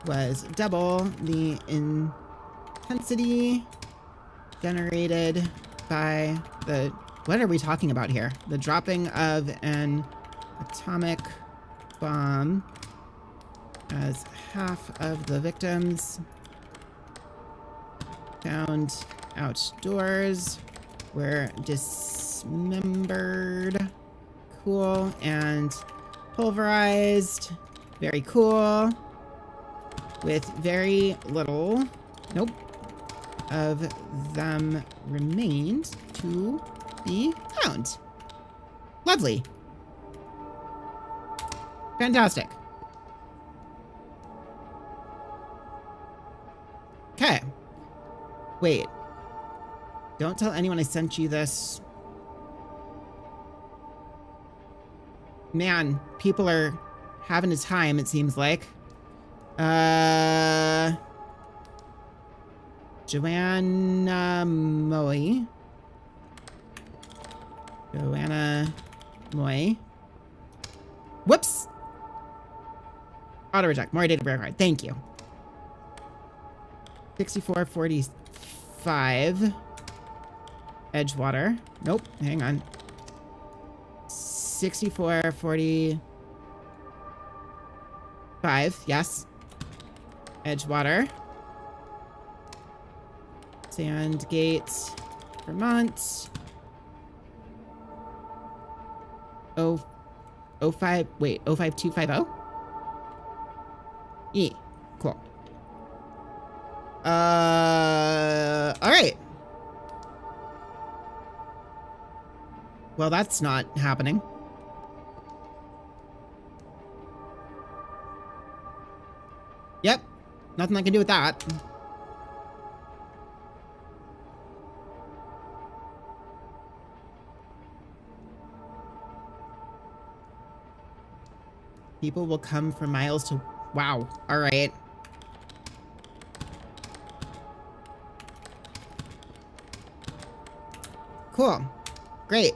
was double the intensity generated by the... What are we talking about here? The dropping of an atomic bomb, as half of the victims found outdoors were dismembered. Cool. And pulverized. Very cool. With very little, nope, of them remained to be found. Lovely. Fantastic. Okay. Wait. Don't tell anyone I sent you this. Man, people are having a time, it seems like. Joanna Moy. Joanna Moy. Whoops. Auto reject. More data verified. Thank you. 6445. Edgewater. Nope. Hang on. 6445. Yes. Edgewater. Sandgate, Vermont. Oh, 05250? Yeah, cool. All right. Well, that's not happening. Yep, nothing I can do with that. People will come for miles to... Wow, all right. Cool. Great.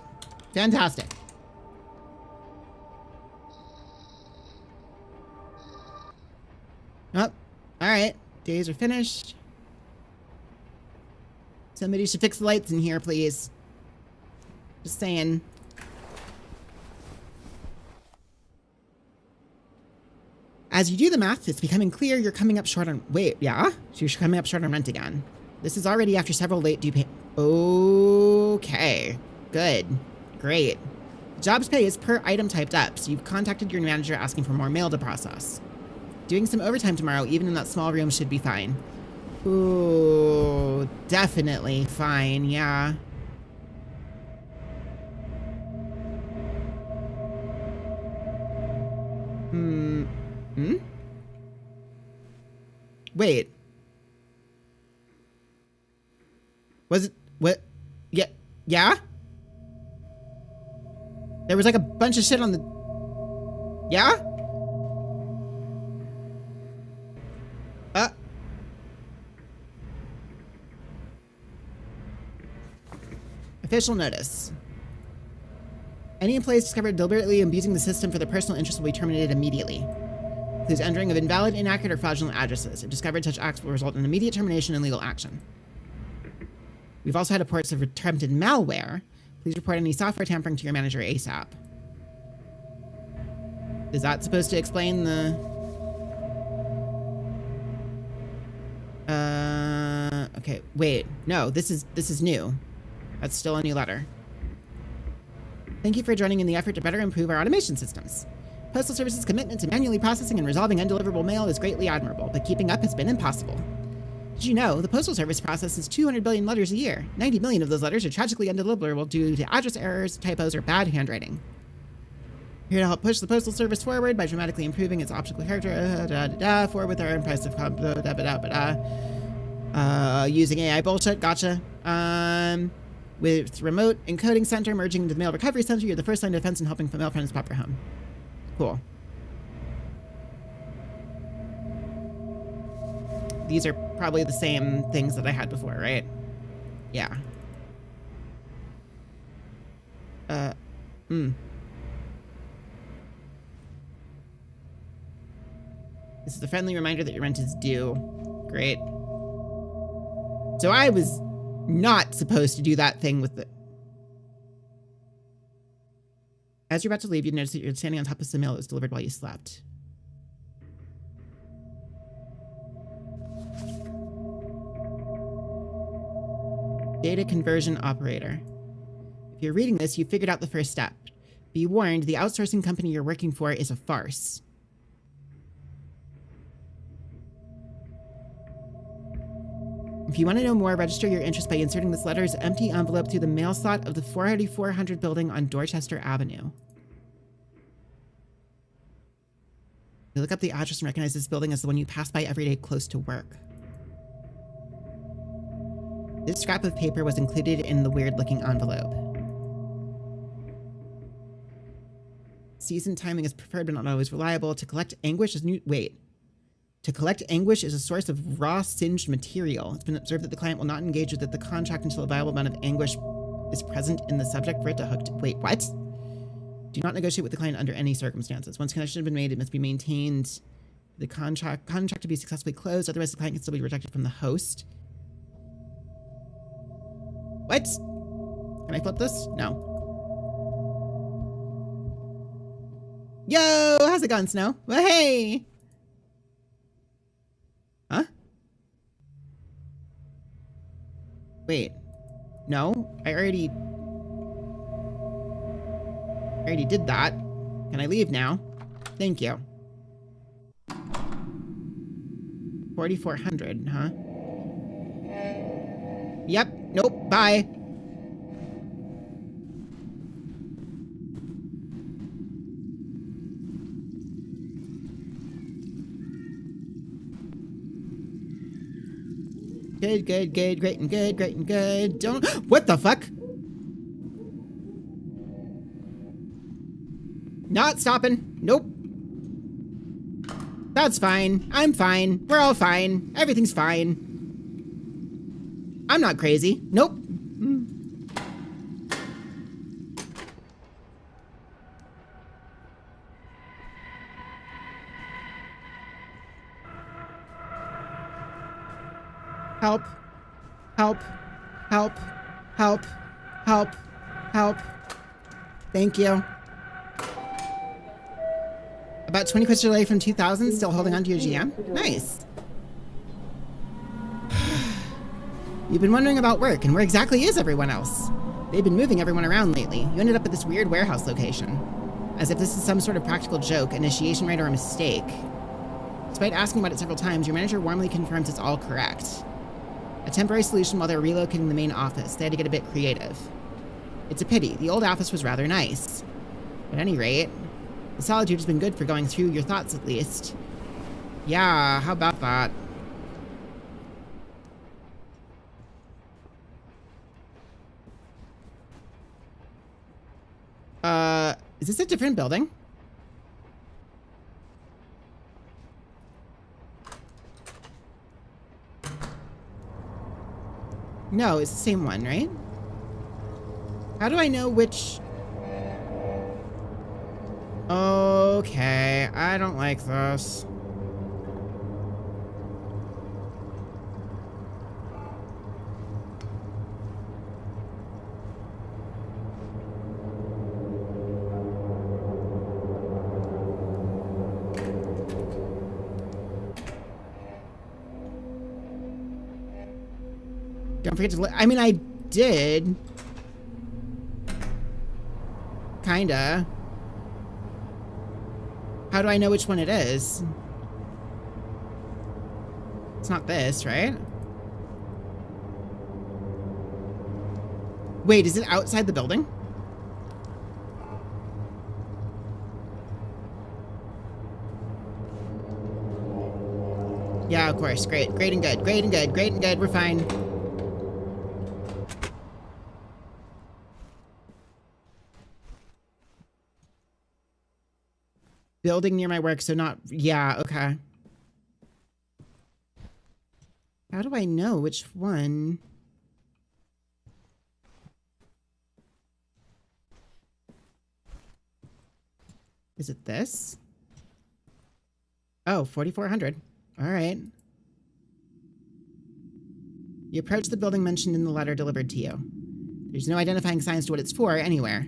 Fantastic. Oh, all right. Days are finished. Somebody should fix the lights in here, please. Just saying. As you do the math, it's becoming clear you're coming up short on... Wait, yeah? So you're coming up short on rent again. This is already after several late due pay... Okay. Good. Great. Jobs pay is per item typed up, so you've contacted your manager asking for more mail to process. Doing some overtime tomorrow, even in that small room, should be fine. Ooh, definitely fine, yeah. Wait. Was it... What? Yeah? Yeah? There was like a bunch of shit on the... Yeah? Official notice. Any employees discovered deliberately abusing the system for their personal interest will be terminated immediately. Includes entering of invalid, inaccurate, or fraudulent addresses. If discovered, such acts will result in immediate termination and legal action. We've also had reports of attempted malware. Please report any software tampering to your manager ASAP. Is that supposed to explain the... Okay, wait. No, this is new. That's still a new letter. Thank you for joining in the effort to better improve our automation systems. Postal Service's commitment to manually processing and resolving undeliverable mail is greatly admirable, but keeping up has been impossible. Did you know the Postal Service processes 200 billion letters a year? 90 million of those letters are tragically undeliverable due to address errors, typos, or bad handwriting. Here to help push the Postal Service forward by dramatically improving its optical character, forward with our impressive using AI bullshit, gotcha. With remote encoding center merging into the mail recovery center, you're the first line of defense in helping mail find its proper home. Cool. These are probably the same things that I had before, right? Yeah. This is a friendly reminder that your rent is due. Great. So I was not supposed to do that thing with the... As you're about to leave, you notice that you're standing on top of some mail that was delivered while you slept. Data conversion operator. If you're reading this, you figured out the first step. Be warned, the outsourcing company you're working for is a farce. If you want to know more, register your interest by inserting this letter's empty envelope through the mail slot of the 48400 building on Dorchester Avenue. You look up the address and recognize this building as the one you pass by every day close to work. This scrap of paper was included in the weird-looking envelope. Season timing is preferred but not always reliable. To collect anguish is new... Wait. To collect anguish is a source of raw, singed material. It's been observed that the client will not engage with the contract until a viable amount of anguish is present in the subject for it to hook to... Wait, what? Do not negotiate with the client under any circumstances. Once connection has been made, it must be maintained. The contract to be successfully closed, otherwise the client can still be rejected from the host. What? Can I flip this? No. Yo, how's it going, Snow? Well, hey! Wait. No, I already did that. Can I leave now? Thank you. 4,400, huh? Yep. Nope. Bye. Good, good, good, great and good, great and good. Don't. What the fuck? Not stopping. Nope. That's fine. I'm fine. We're all fine. Everything's fine. I'm not crazy. Nope. Help. Help. Help. Help. Help. Help. Thank you. About 20 questions away from 2,000, still holding on to your GM? Nice. You've been wondering about work, and where exactly is everyone else? They've been moving everyone around lately. You ended up at this weird warehouse location. As if this is some sort of practical joke, initiation rite, or a mistake. Despite asking about it several times, your manager warmly confirms it's all correct. A temporary solution while they're relocating the main office. They had to get a bit creative. It's a pity. The old office was rather nice. At any rate, the solitude has been good for going through your thoughts, at least. Yeah, how about that? Is this a different building? No, it's the same one, right? How do I know which... Okay, I don't like this. Don't forget to... I mean, I did. Kinda. How do I know which one it is? It's not this, right? Wait, is it outside the building? Yeah, of course. Great. Great and good. Great and good. Great and good. We're fine. Building near my work, so not... Yeah, okay. How do I know which one? Is it this? Oh, 4,400. All right. You approach the building mentioned in the letter delivered to you. There's no identifying signs to what it's for anywhere.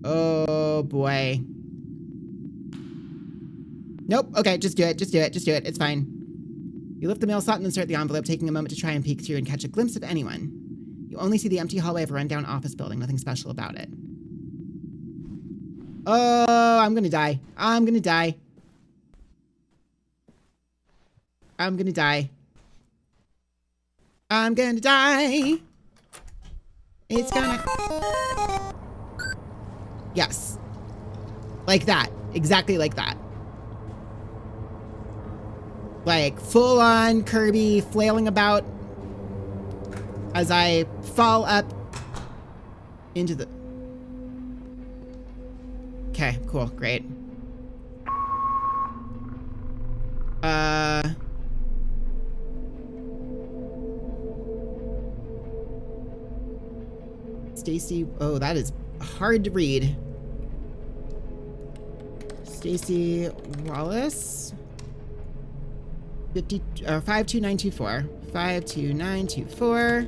Oh, boy. Nope. Okay, just do it. Just do it. Just do it. It's fine. You lift the mail slot and insert the envelope, taking a moment to try and peek through and catch a glimpse of anyone. You only see the empty hallway of a rundown office building. Nothing special about it. Oh, I'm gonna die. I'm gonna die. I'm gonna die. I'm gonna die. It's gonna... Yes. Like that. Exactly like that. Like, full-on Kirby flailing about as I fall up into the... Okay, cool, great. Stacy... Oh, that is hard to read. Stacy Wallace... 52924. 52924.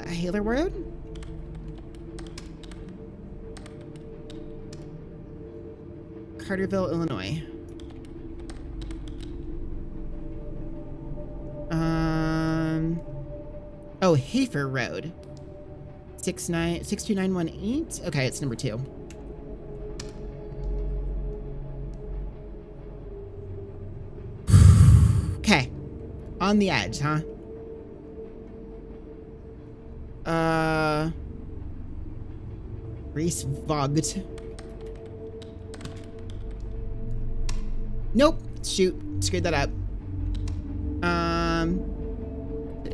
Haler Road? Carterville, Illinois. Oh, Hafer Road. 62918? Okay, it's number 2. Okay. On the edge, huh? Reese Vogt. Nope. Shoot. Screwed that up.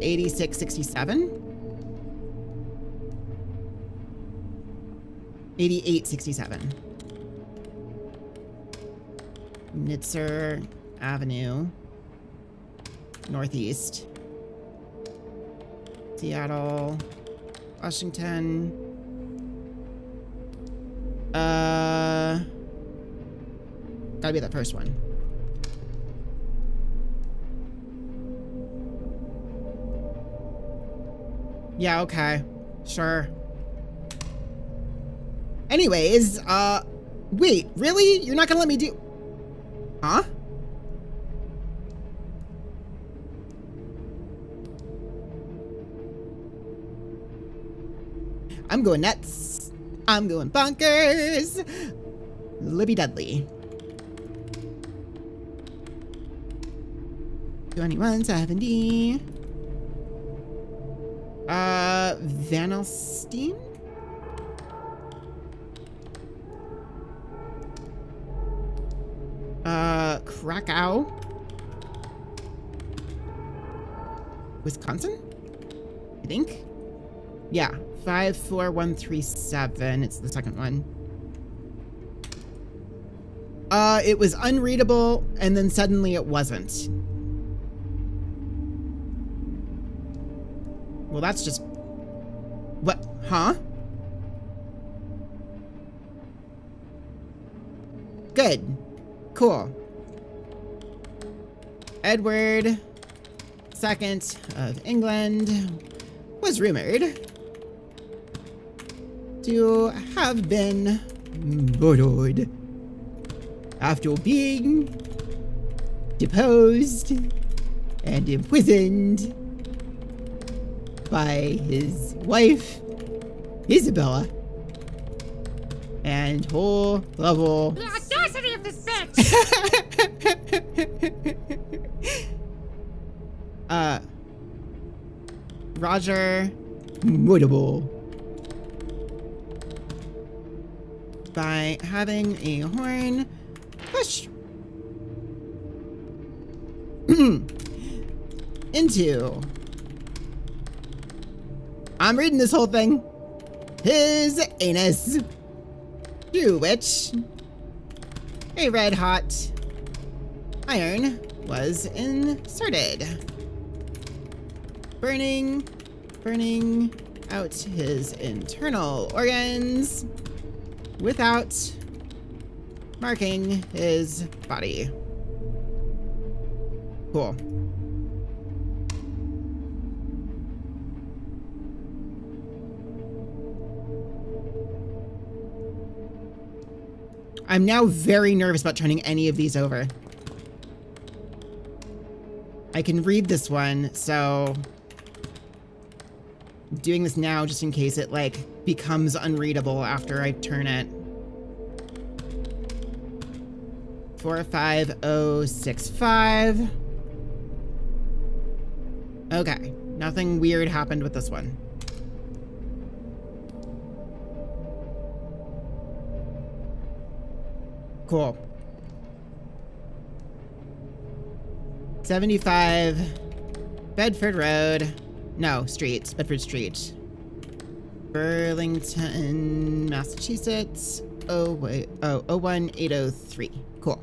8667? 8867. Nitzer Avenue. Northeast. Seattle. Washington. Gotta be the first one. Yeah, okay. Sure. Anyways, wait, really? You're not gonna let me do... Huh? I'm going nuts. I'm going bonkers. Libby Dudley. 2170. Van Alstyne? Krakow? Wisconsin? I think? Yeah, 54137. It's the second one. It was unreadable, and then suddenly it wasn't. Well, that's just... What? Huh? Good. Cool. Edward II of England was rumored to have been murdered after being deposed and imprisoned by his wife, Isabella, and whole level... The audacity of this bitch! Roger Woodable. By having a horn push into... I'm reading this whole thing. His anus. Through which a red-hot iron was inserted. Burning out his internal organs without marking his body. Cool. I'm now very nervous about turning any of these over. I can read this one, so I'm doing this now just in case it, like, becomes unreadable after I turn it. 45065. Okay, nothing weird happened with this one. Cool. 75 Bedford Road. No, Street. Bedford Street. Burlington, Massachusetts. 01803. Cool.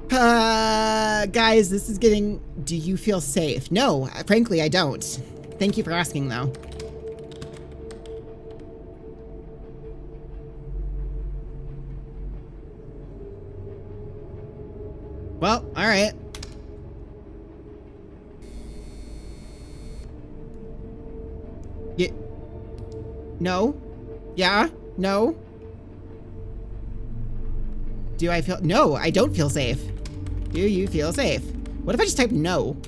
Guys, this is getting... Do you feel safe? No, frankly, I don't. Thank you for asking, though. Well, all right. Yeah. No. Yeah. No. Do I feel... No, I don't feel safe. Do you feel safe? What if I just type no?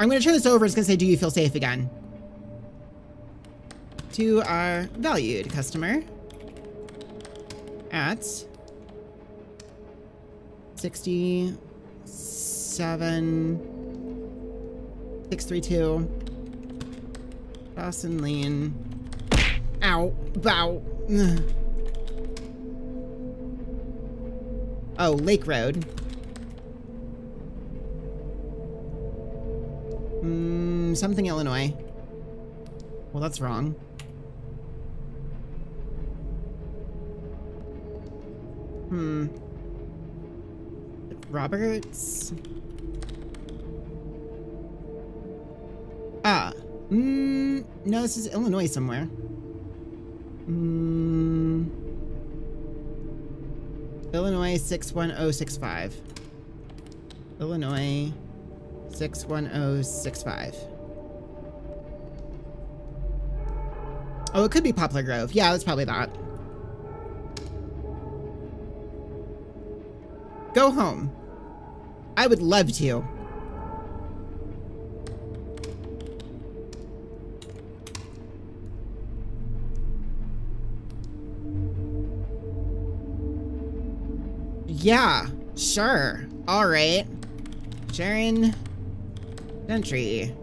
I'm gonna turn this over. It's gonna say, do you feel safe again? To our valued customer at 67632 Dawson Lane. Ow. Bow. Ugh. Oh, Lake Road. Something Illinois. Well, that's wrong. Roberts? No, this is Illinois somewhere. Illinois 61065. Illinois 61065. Oh, it could be Poplar Grove. Yeah, that's probably that. Go home. I would love to. Yeah, sure. All right. Sharon Gentry.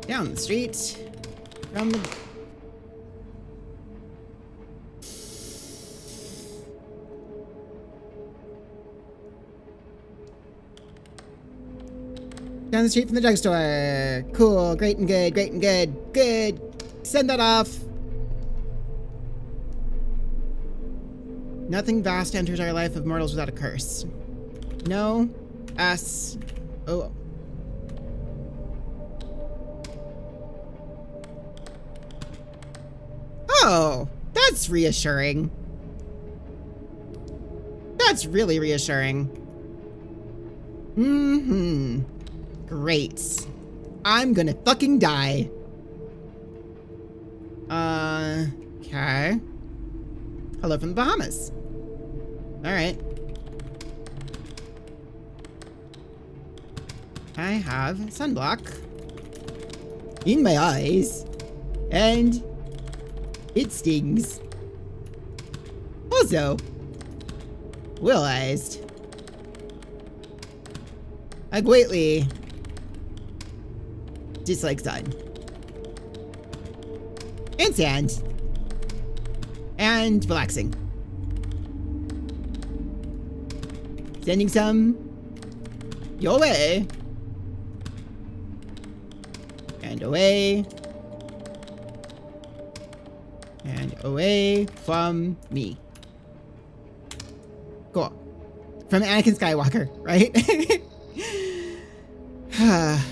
Down the street from the... Down the street from the drugstore. Cool, great and good, great and good. Good. Send that off. Nothing vast enters our life of mortals without a curse. No. S. Oh. Oh, that's reassuring. That's really reassuring. Great. I'm gonna fucking die. Okay. Hello from the Bahamas. Alright. I have sunblock in my eyes, and it stings. Also, realized I greatly dislike sun and sand and relaxing. Sending some your way and away and away from me. Cool. From Anakin Skywalker, right?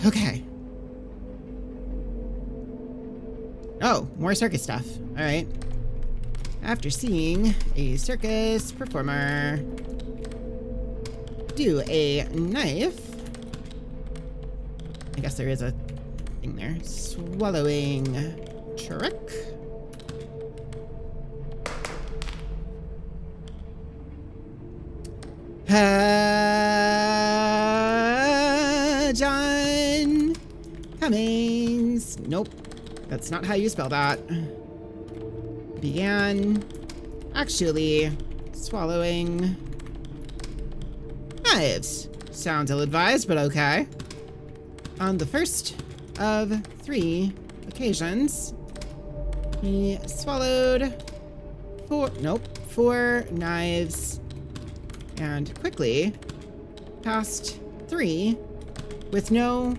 Okay. Oh, more circus stuff. All right. After seeing a circus performer do a knife, I guess there is a thing there. Swallowing trick. John Cummings. Nope. That's not how you spell that. Began actually swallowing knives. Sounds ill-advised, but okay. On the first of 3 occasions, he swallowed 4 knives and quickly passed 3 with no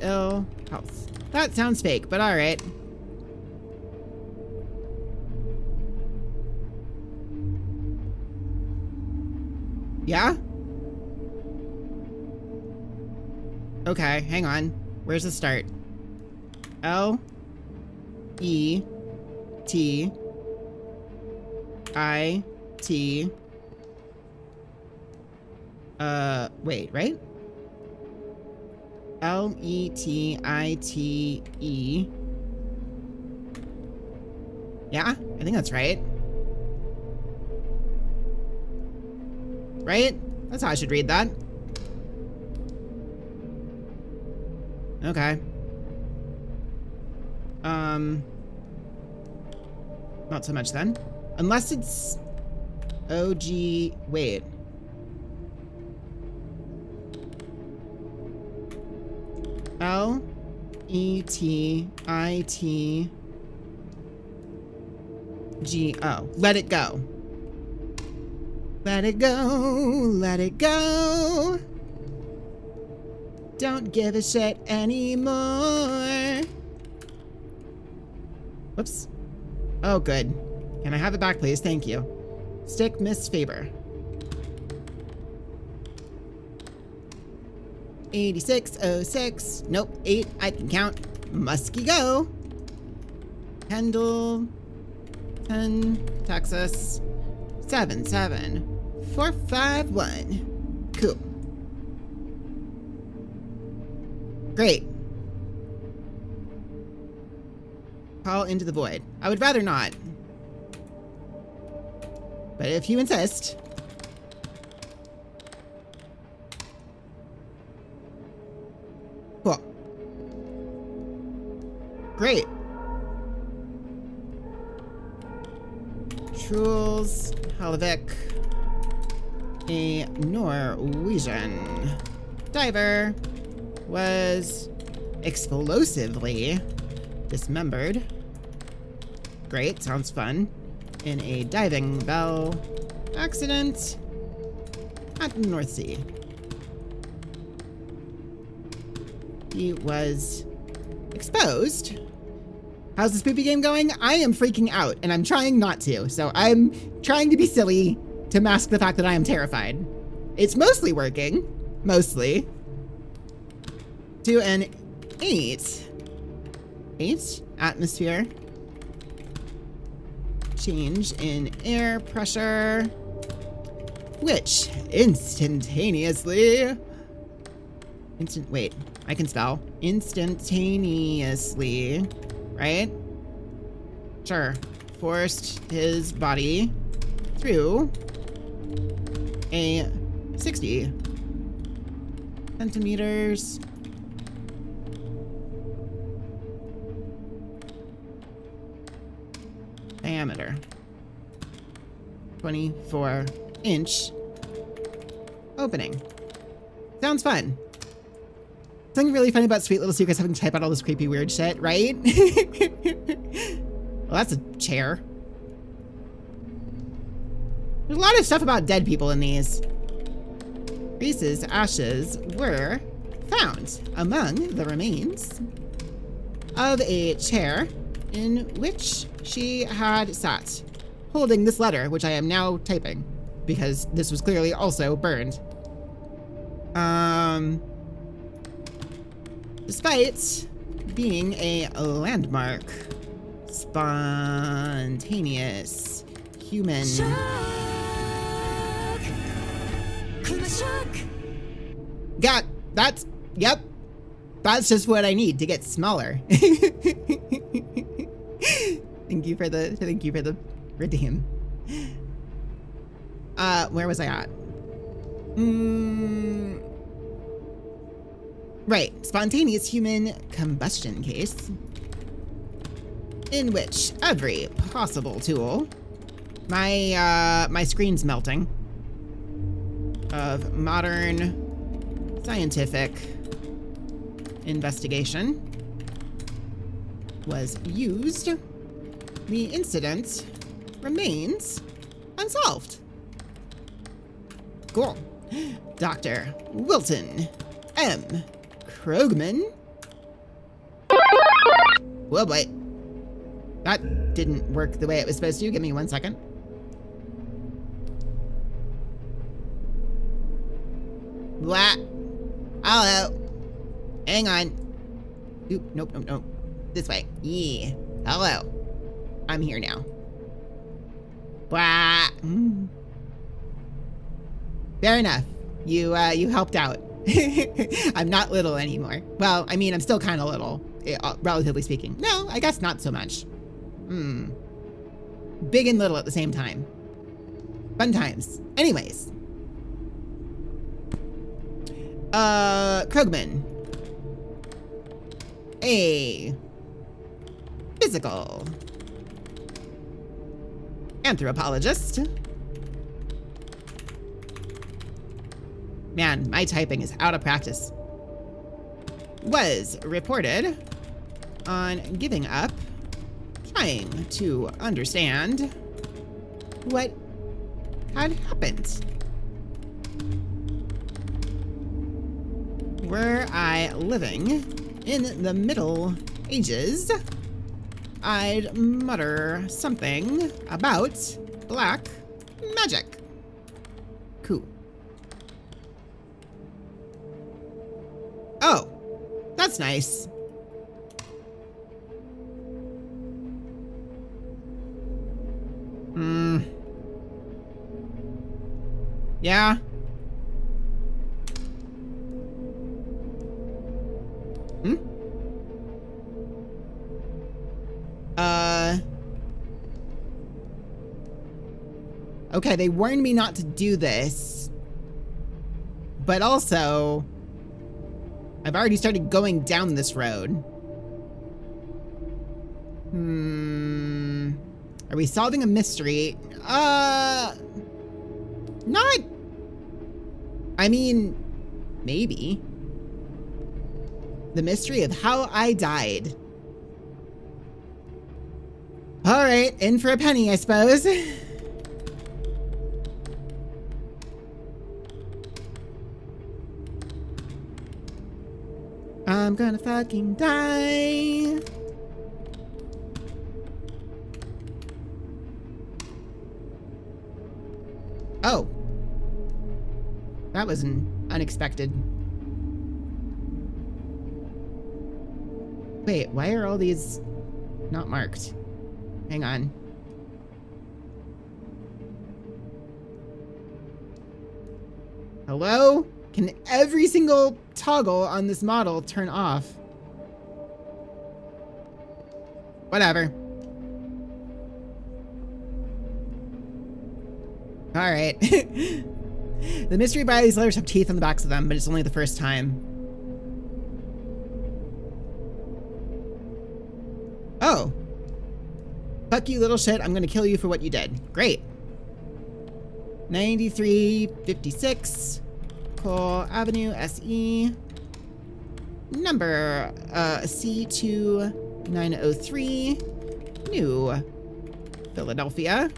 ill health. That sounds fake, but all right. Yeah? Okay, hang on. Where's the start? L E T I T. Wait, right? L-E-T-I-T-E. Yeah, I think that's right. right? That's how I should read that. Okay. Not so much then. Unless it's OG, wait. LETITGO. Let it go. Let it go, let it go. Don't give a shit anymore. Whoops. Oh, good. Can I have it back, please? Thank you. Stick Miss Faber. 8606. Nope, 8. I can count. Muskie go. Kendall. 10. Texas. 77451. Cool. Great. Call into the void. I would rather not. But if you insist. Cool. Great. Truls Halvik. A Norwegian diver was explosively dismembered. Great, sounds fun. In a diving bell accident at the North Sea. He was exposed. How's the spoopy game going? I am freaking out, and I'm trying not to. So I'm trying to be silly to mask the fact that I am terrified. It's mostly working. Mostly. To an 8. 8 atmosphere. Change in air pressure. Which instantaneously... Wait, I can spell. Instantaneously, right? Sure. Forced his body through a 60 centimeters diameter. 24-inch opening. Sounds fun. Something really funny about Sweet Little Secrets having to type out all this creepy weird shit, right? Well, that's a chair. There's a lot of stuff about dead people in these. Reese's ashes were found among the remains of a chair in which she had sat, holding this letter, which I am now typing, because this was clearly also burned. Despite being a landmark, spontaneous human... Got, that's, yep. That's just what I need to get smaller. Thank you for the redeem. Where was I at? Right, spontaneous human combustion case in which every possible tool, my screen's melting, of modern scientific investigation was used. The incident remains unsolved. Cool. Dr. Wilton M. Krogman. Whoa, boy. That didn't work the way it was supposed to. Give me 1 second. Blah. Hello. Hang on. Oop, nope. This way. Yeah. Hello. I'm here now. Blah. Fair enough. You helped out. I'm not little anymore. Well, I mean, I'm still kind of little, relatively speaking. No, I guess not so much. Big and little at the same time. Fun times. Anyways. Krugman. A physical anthropologist. Man, my typing is out of practice. Was reported on giving up, trying to understand what had happened. Were I living in the Middle Ages, I'd mutter something about black magic. Cool. Oh, that's nice. Yeah. Okay, they warned me not to do this. But also, I've already started going down this road. Are we solving a mystery? Not... I mean, maybe. The mystery of how I died. All right, in for a penny, I suppose. I'm gonna fucking die. Oh. That was unexpected. Wait, why are all these not marked? Hang on. Hello? Can every single toggle on this model turn off? Whatever. All right. The mystery bodies letters have teeth on the backs of them, but it's only the first time. Oh. Fuck you, little shit. I'm gonna kill you for what you did. Great. 9356 Cole Avenue, SE. Number C2903. New Philadelphia,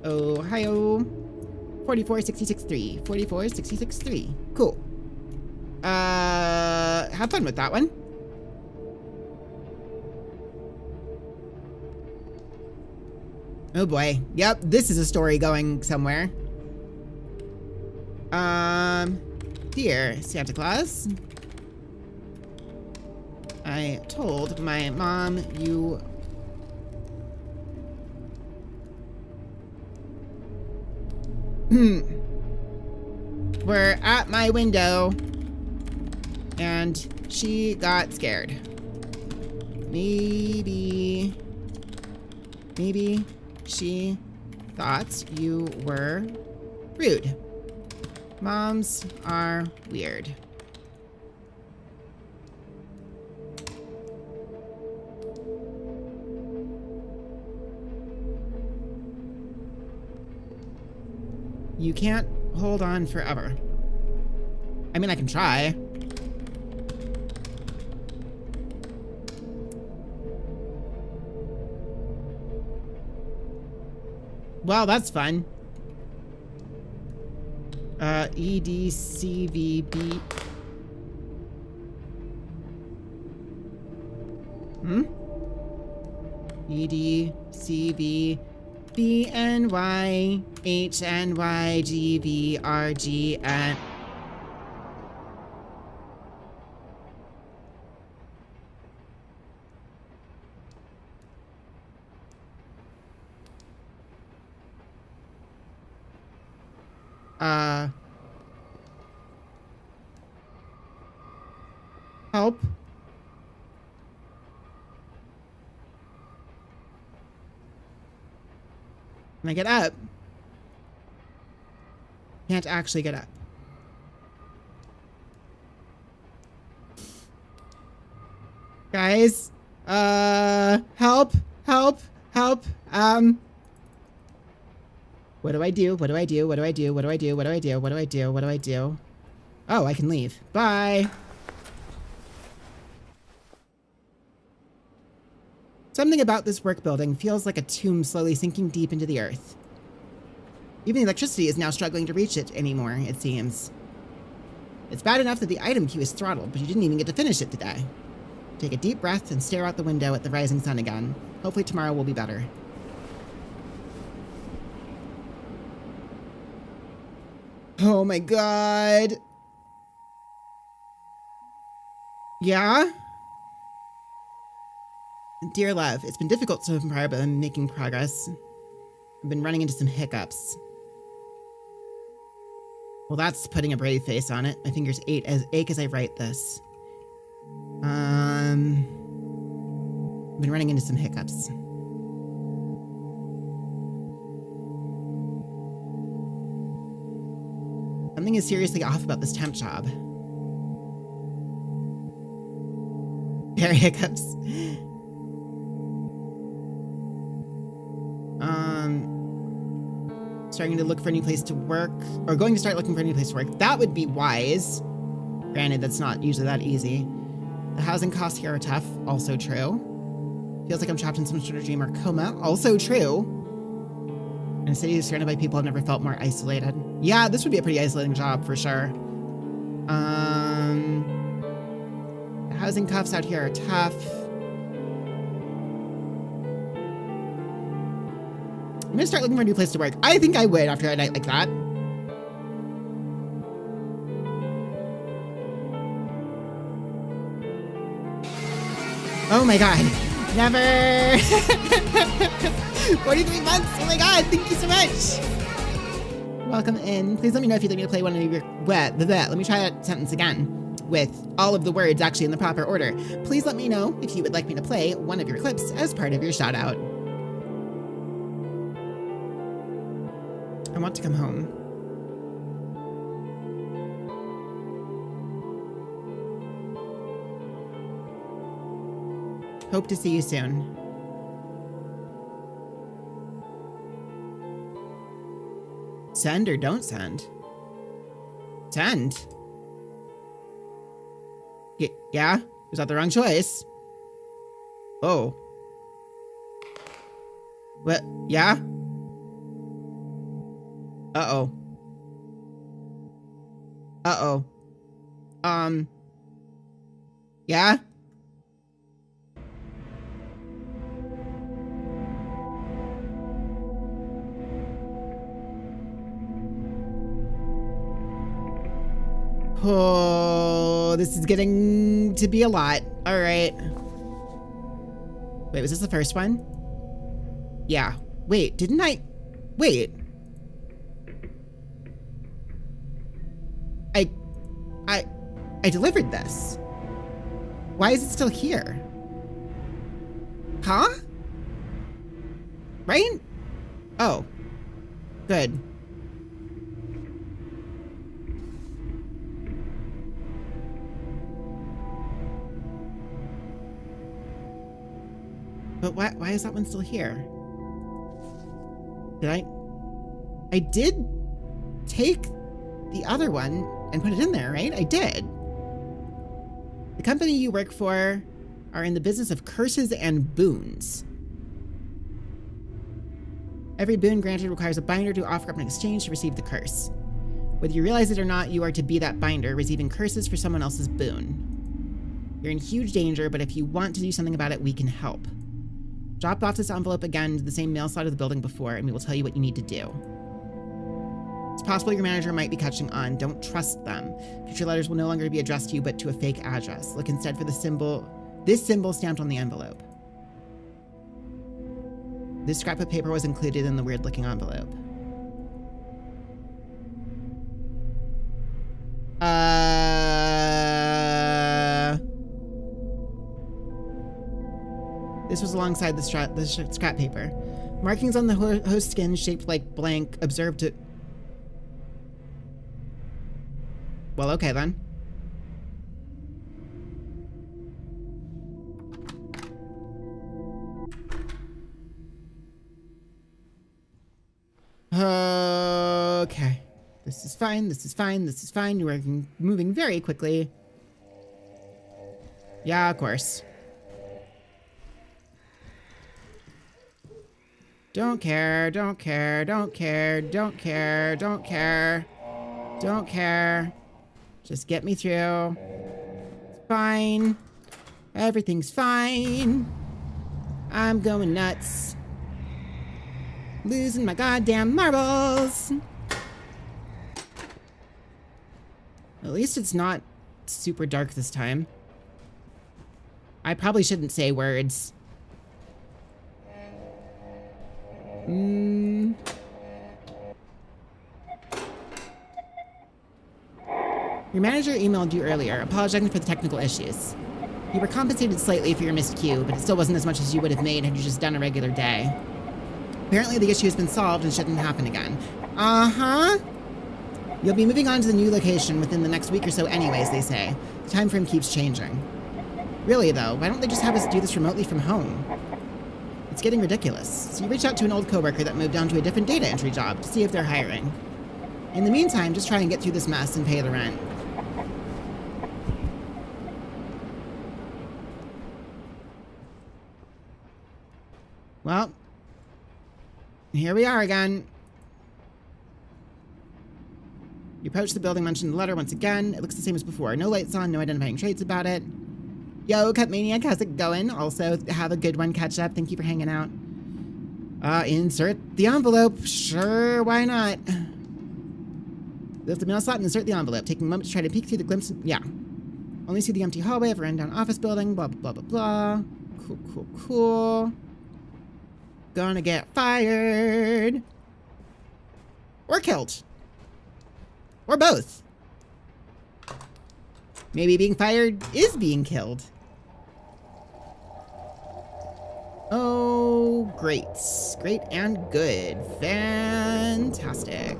Ohio. 44663. 44663. Cool. Have fun with that one. Oh boy. Yep, this is a story going somewhere. Dear Santa Claus, I told my mom you were at my window and she got scared. Maybe she thought you were rude. Moms are weird. You can't hold on forever. I mean, I can try. Well, that's fun. EDCVB. EDCV BNY HNYGVRGN. Help. Can I get up? Can't actually get up. Guys, help, help, help. What do I do? What do I do? What do I do? What do I do? What do I do? What do I do? What do I do? Oh, I can leave. Bye. Something about this work building feels like a tomb slowly sinking deep into the earth. Even the electricity is now struggling to reach it anymore, it seems. It's bad enough that the item queue is throttled, but you didn't even get to finish it today. Take a deep breath and stare out the window at the rising sun again. Hopefully tomorrow will be better. Oh my god. Yeah? Dear love, it's been difficult so far, but I'm making progress. I've been running into some hiccups. Well, that's putting a brave face on it. My fingers ache as I write this. I've been running into some hiccups. Something is seriously off about this temp job. There are hiccups. Starting to look for a new place to work, or going to start looking for a new place to work. That would be wise. Granted, that's not usually that easy. The housing costs here are tough. Also true. Feels like I'm trapped in some sort of dream or coma. Also true. And a city surrounded by people I've never felt more isolated. Yeah, this would be a pretty isolating job for sure. The housing cuffs out here are tough. I'm gonna start looking for a new place to work. I think I would after a night like that. Oh my god. Never. 43 months. Oh my god. Thank you so much. Welcome in. Please let me know if you'd like me to play one of your... Let me try that sentence again with all of the words actually in the proper order. Please let me know if you would like me to play one of your clips as part of your shout out. I want to come home. Hope to see you soon. Send or don't send? Send? Yeah? Was that the wrong choice? Oh. What? Yeah? Uh-oh. Uh-oh. Yeah? Oh, this is getting to be a lot. All right. Wait, was this the first one? Yeah. Wait, didn't I... Wait. I delivered this. Why is it still here? Huh? Right? Oh. Good. But why is that one still here? Did I did take the other one and put it in there, right? I did. The company you work for are in the business of curses and boons. Every boon granted requires a binder to offer up an exchange to receive the curse. Whether you realize it or not, you are to be that binder, receiving curses for someone else's boon. You're in huge danger, but if you want to do something about it, we can help. Drop off this envelope again to the same mail slot of the building before, and we will tell you what you need to do. It's possible your manager might be catching on. Don't trust them. Future letters will no longer be addressed to you, but to a fake address. Look instead for this symbol stamped on the envelope. This scrap of paper was included in the weird-looking envelope. This was alongside the scrap paper. Markings on the host skin shaped like blank observed to... Well, okay then. Okay. This is fine. This is fine. This is fine. You're moving very quickly. Yeah, of course. Don't care. Don't care. Don't care. Don't care. Don't care. Don't care. Just get me through. It's fine. Everything's fine. I'm going nuts. Losing my goddamn marbles. At least it's not super dark this time. I probably shouldn't say words. Your manager emailed you earlier, apologizing for the technical issues. You were compensated slightly for your missed queue, but it still wasn't as much as you would have made had you just done a regular day. Apparently the issue has been solved and shouldn't happen again. Uh-huh. You'll be moving on to the new location within the next week or so anyways, they say. The time frame keeps changing. Really, though, why don't they just have us do this remotely from home? It's getting ridiculous. So you reach out to an old coworker that moved on to a different data entry job to see if they're hiring. In the meantime, just try and get through this mess and pay the rent. Well, here we are again. You approach the building mentioned in the letter once again. It looks the same as before. No lights on, no identifying traits about it. Yo, Cut Maniac, how's it going? Also, have a good one. Catch up. Thank you for hanging out. Insert the envelope. Sure, why not? Lift the mail slot and insert the envelope. Taking a moment to try to peek through the glimpse. Yeah. Only see the empty hallway of a rundown office building. Blah, blah, blah, blah. Cool, cool, cool. Gonna get fired. Or killed. Or both. Maybe being fired is being killed. Oh, great. Great and good. Fantastic.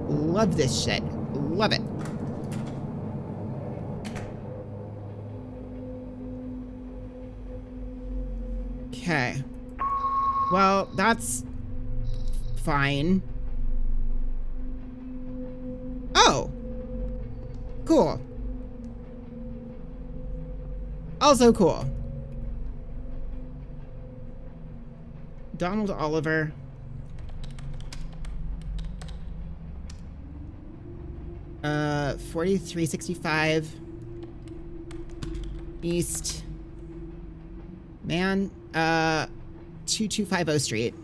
Love this shit. Love it. Okay. Well, that's fine. Oh. Cool. Also cool. Donald Oliver. Uh, 4365 East. Man, 2250 Street.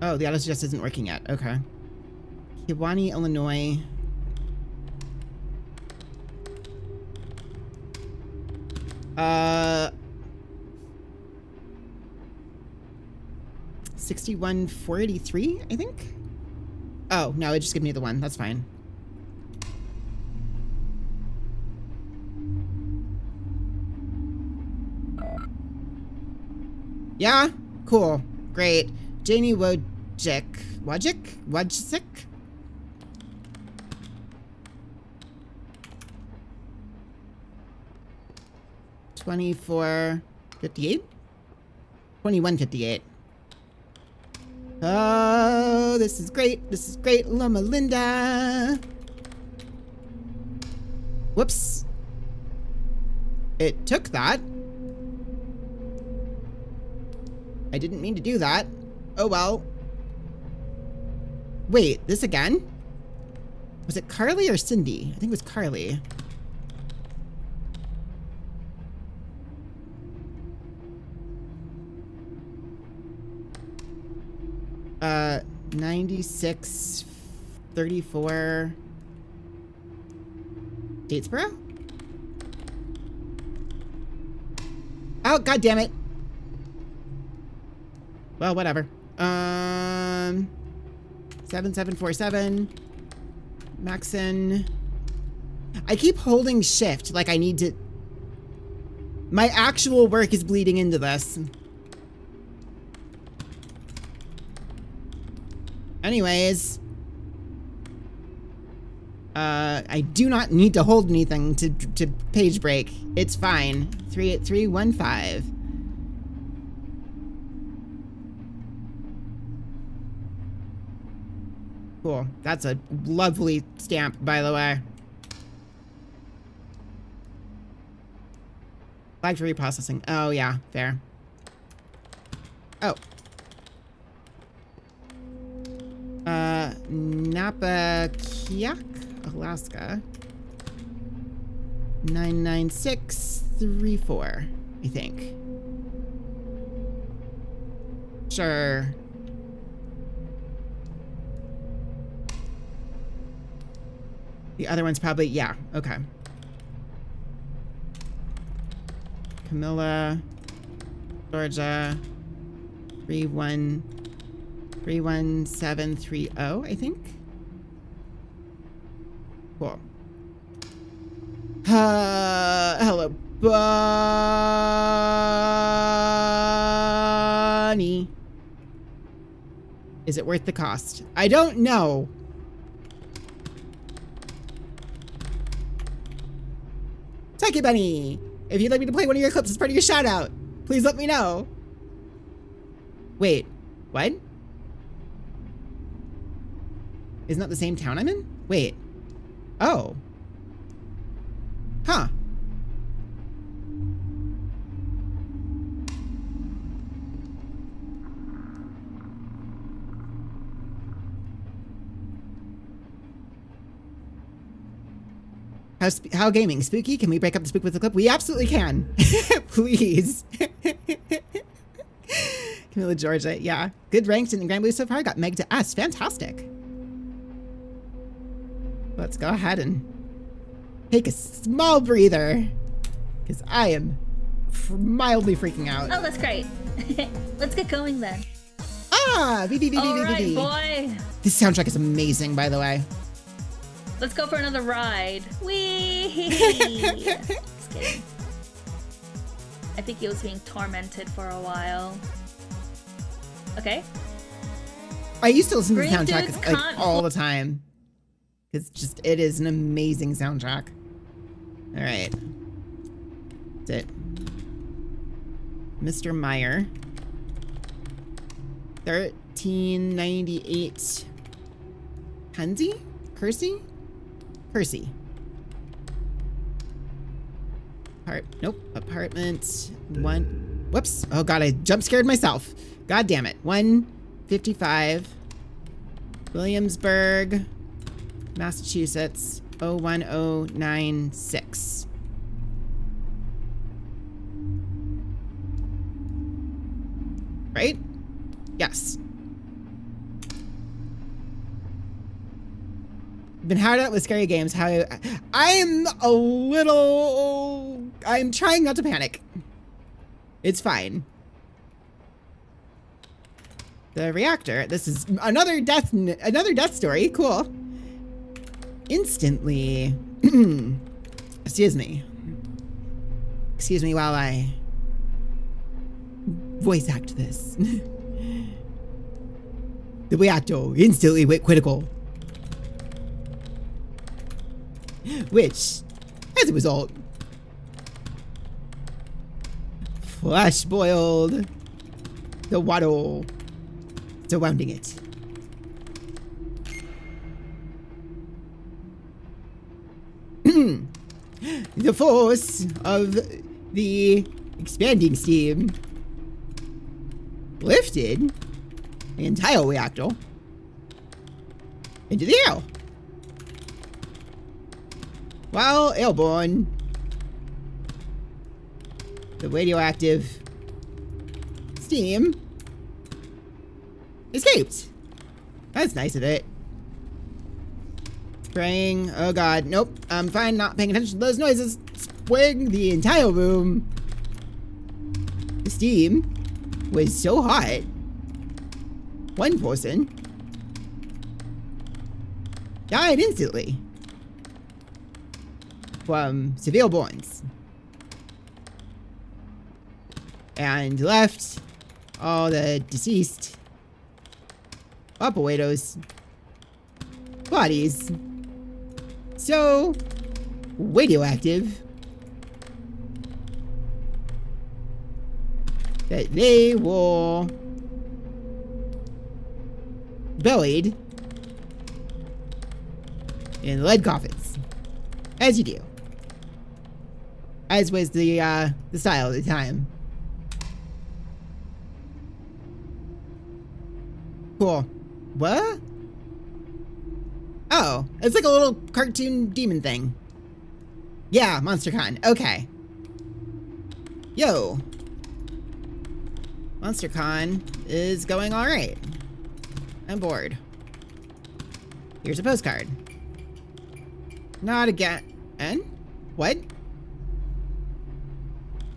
Oh, the auto suggest isn't working yet. Okay. Kewanee, Illinois. Uh, 61483, I think? Oh, no, it just gave me the one. That's fine. Yeah? Cool. Great. Janie Wojcik. Wojcik? 2458? 2158. Oh, this is great. This is great. Loma Linda. Whoops. It took that. I didn't mean to do that. Oh well. Wait, this again? Was it Carly or Cindy? I think it was Carly. 9634 Statesboro? Oh, god damn it. Well, whatever. 7747 Maxon. I keep holding shift like I need to. My actual work is bleeding into this. Anyways. I do not need to hold anything to page break. It's fine. 38315. Cool. That's a lovely stamp, by the way. Flag for reprocessing. Oh, yeah. Fair. Oh. Napakiak, Alaska. 99634, I think. Sure. The other one's probably, yeah, okay. Camilla, Georgia, 31730, I think. Cool. Hello, Bunny. Is it worth the cost? I don't know. Taki Bunny, if you'd like me to play one of your clips as part of your shout out, please let me know. Wait, what? Isn't that the same town I'm in? Wait. Oh. Huh. How gaming? Spooky? Can we break up the spook with the clip? We absolutely can. Please. Camilla, Georgia. Yeah. Good ranks in the Grand Blue so far. Got Meg to S. Fantastic. Let's go ahead and take a small breather, because I am mildly freaking out. Oh, that's great. Let's get going then. Ah! All right, boy. This soundtrack is amazing, by the way. Let's go for another ride. Whee! Just kidding. I think he was being tormented for a while. Okay. I used to listen to the Green soundtrack dudes like can't all the time. It is an amazing soundtrack. All right. That's it. Mr. Meyer. 1398. Kenzie? Kersey? Kersey. Nope. Apartment 1. Whoops. Oh god, I jump scared myself. God damn it. 155. Williamsburg, Massachusetts. 01096. Right? Yes. Been hard out with scary games. I'm trying not to panic. It's fine. The reactor. This is another death story. Cool. Instantly. Excuse me. Excuse me while I voice act this. The reactor instantly went critical. Which, as a result, flash boiled the water surrounding it. The force of the expanding steam lifted the entire reactor into the air. While airborne, the radioactive steam escaped. That's nice of it. Spraying. Oh god, nope. I'm fine not paying attention to those noises. Spraying the entire room. The steam was so hot. One person died instantly from severe burns. And left all the deceased operators' bodies so radioactive that they will buried in lead coffins, as you do, as was the style at the time. Cool. What? Oh, it's like a little cartoon demon thing. Yeah, MonsterCon. Okay. Yo. MonsterCon is going all right. I'm bored. Here's a postcard. Not again. And? What?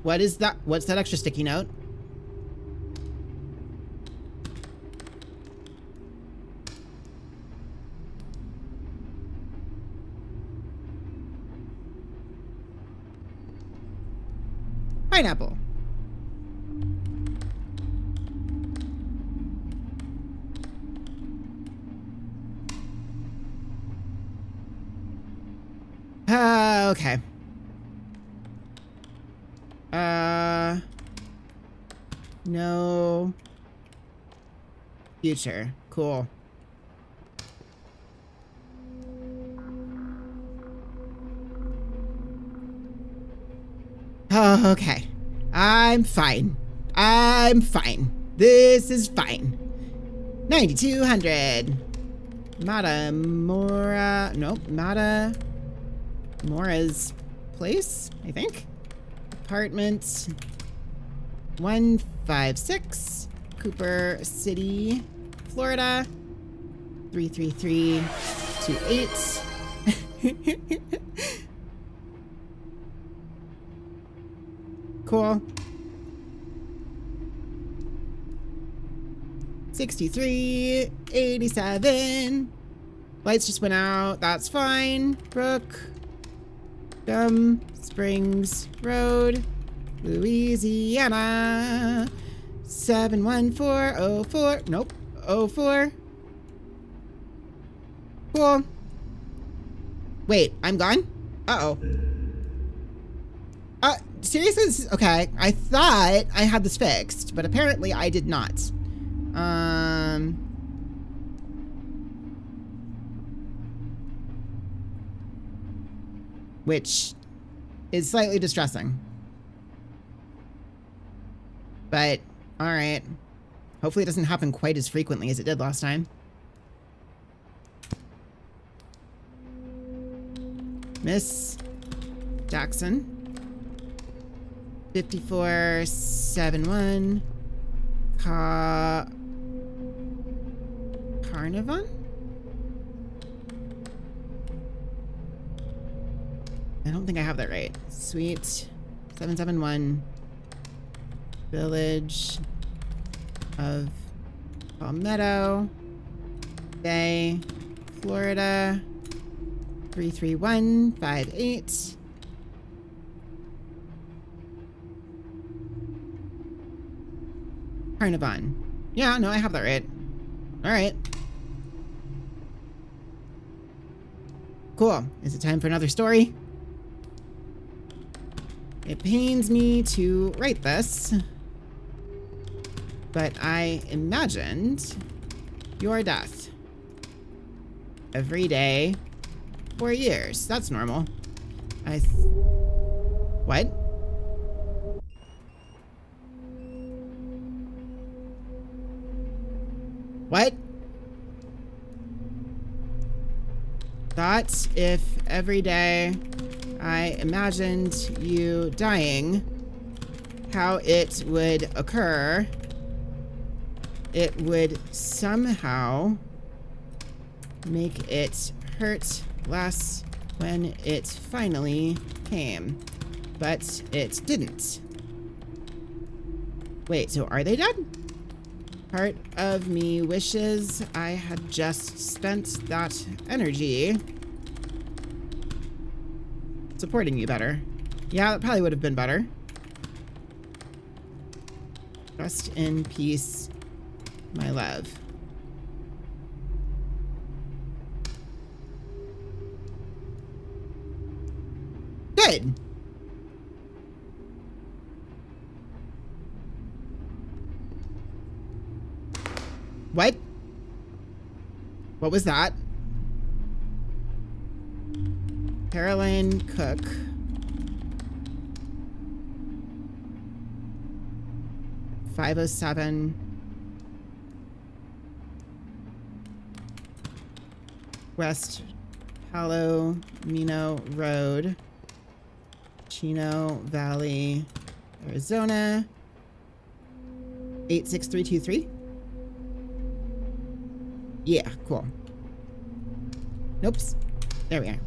What is that? What's that extra sticky note? Pineapple. Okay. No. Future. Cool. Oh, okay. I'm fine. I'm fine. This is fine. 9200. Mora's place, I think. Apartment 156, Cooper City, Florida 33328. Cool. 6387. Lights just went out. That's fine. Brook. Springs Road, Louisiana. 71404. Nope. 04. Cool. Wait, I'm gone? Uh-oh. Seriously? Okay. I thought I had this fixed, but apparently I did not. Which is slightly distressing. But, alright. Hopefully it doesn't happen quite as frequently as it did last time. Miss Jackson. 5471. Carnarvon? I don't think I have that right. Suite 771. Village of Palmetto Bay, Florida 33158. Carnarvon. Yeah, no, I have that right. All right. Cool. Is it time for another story? It pains me to write this, but I imagined your death every day for years. That's normal. What? What? Thought if every day I imagined you dying, how it would occur, it would somehow make it hurt less when it finally came. But it didn't. Wait, so are they dead? Part of me wishes I had just spent that energy supporting you better. Yeah, that probably would have been better. Rest in peace, my love. good. What? What was that? Caroline Cook. $507. West Palomino Road, Chino Valley, Arizona. 86323. Yeah, cool. Nope. There we are.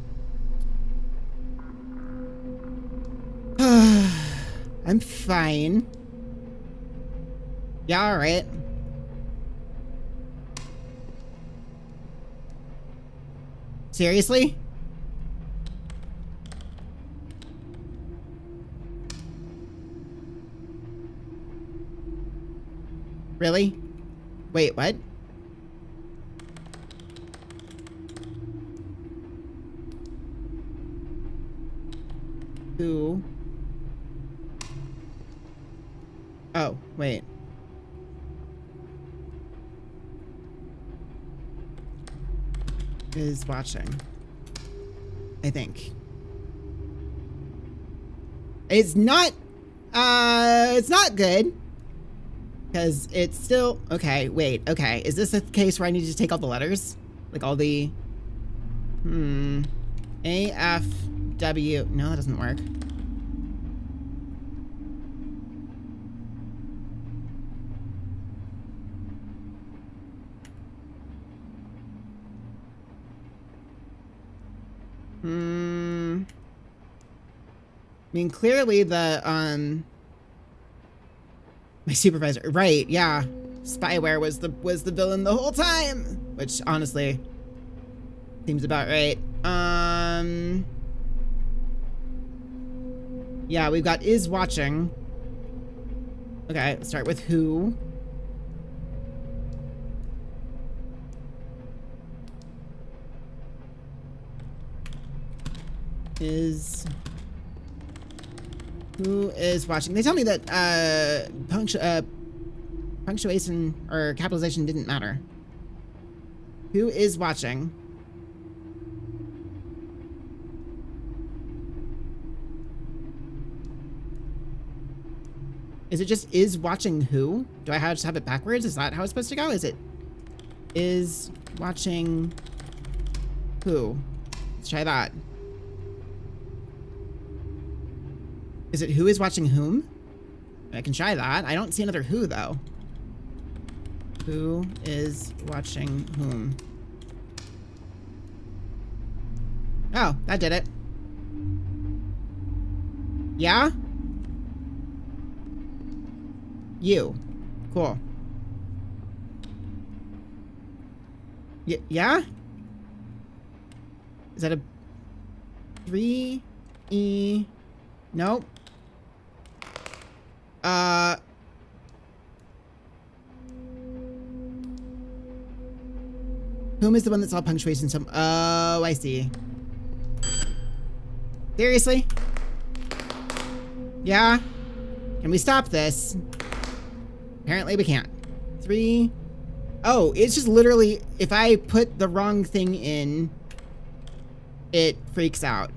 I'm fine. Yeah, all right. Seriously? Really? Wait, what? Who? Oh, wait. Is watching. I think. It's not good. Because it's still, okay, wait, okay. Is this a case where I need to take all the letters? Like all the, A, F, W, no, that doesn't work. I mean, clearly the, my supervisor, right, yeah. Spyware was the villain the whole time, which honestly seems about right. Yeah, we've got is watching. Okay, let's start with who. Who is watching? They tell me that punctuation or capitalization didn't matter. Who is watching? Is it just is watching who? Do I just have it backwards? Is that how it's supposed to go? Is it is watching who? Let's try that. Is it who is watching whom? I can try that. I don't see another who, though. Who is watching whom? Oh, that did it. Yeah? You. Cool. Yeah? Is that a 3E? Nope. Whom is the one that's all punctuation? Oh, I see. Seriously? Yeah? Can we stop this? Apparently we can't. 3. Oh, it's just literally, if I put the wrong thing in, it freaks out.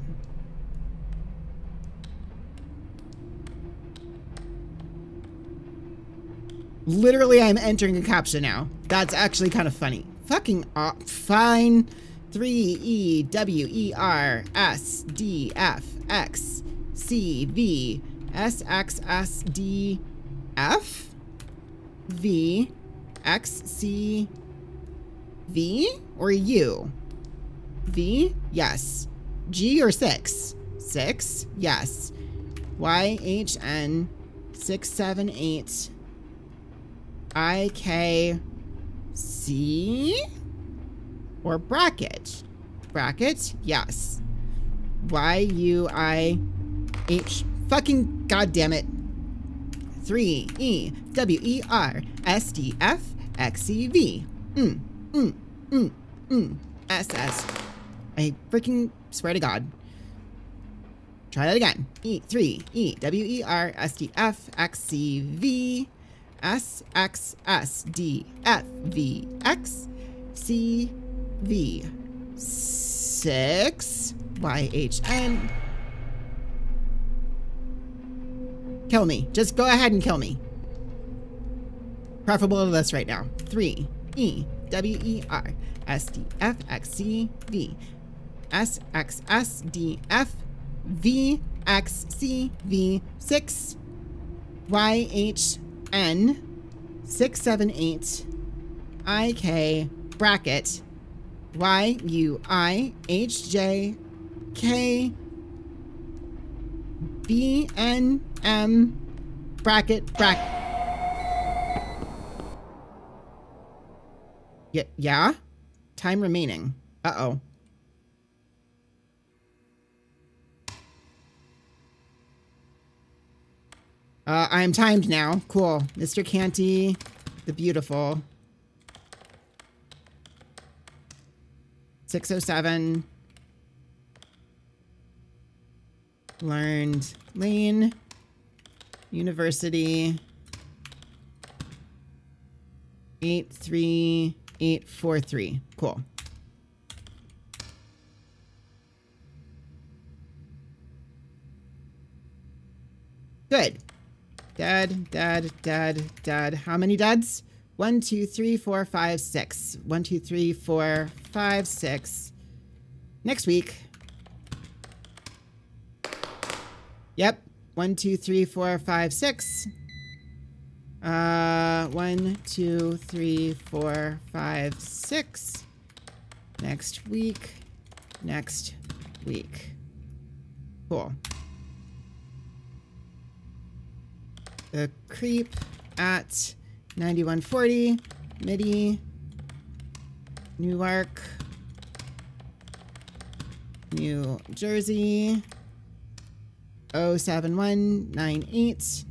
Literally, I'm entering a captcha now. That's actually kind of funny. Fucking fine. 3E-W-E-R-S-D-F-X-C-V-S-X-C-V or U? V? Yes. G or 6? 6? Yes. Y-H-N 678 I-K-C or bracket? Bracket? Yes. Y-U-I-H. Fucking goddamn it. 3-E-W-E-R-S-D-F-X-C-V. S-S. I freaking swear to God. Try that again. E3, E, W, E, R, S, D, F, X, C, V, S, X, S, D, F, V, X, C, V, 6, Y, H, N. Kill me. Just go ahead and kill me. Preferable to this right now. 3, E, W, E, R, S, D, F, X, C, V, S, X, S, D, F, V, X, C, V, 6, Y, H, N, 6, 7, 8, I, K, bracket, Y, U, I, H, J, K, B, N, M, bracket, bracket. Yeah? Time remaining. Uh-oh. I am timed now. Cool. Mr. Canty, the beautiful. 607. Learned Lane. University. 83843. Cool. Good. Dad. How many dads? 1, 2, 3, 4, 5, 6. 1, 2, 3, 4, 5, 6. Next week. Yep. 1, 2, 3, 4, 5, 6. 1, 2, 3, 4, 5, 6. Next week. Cool. The creep at 9140, MIDI, Newark, New Jersey, 07198.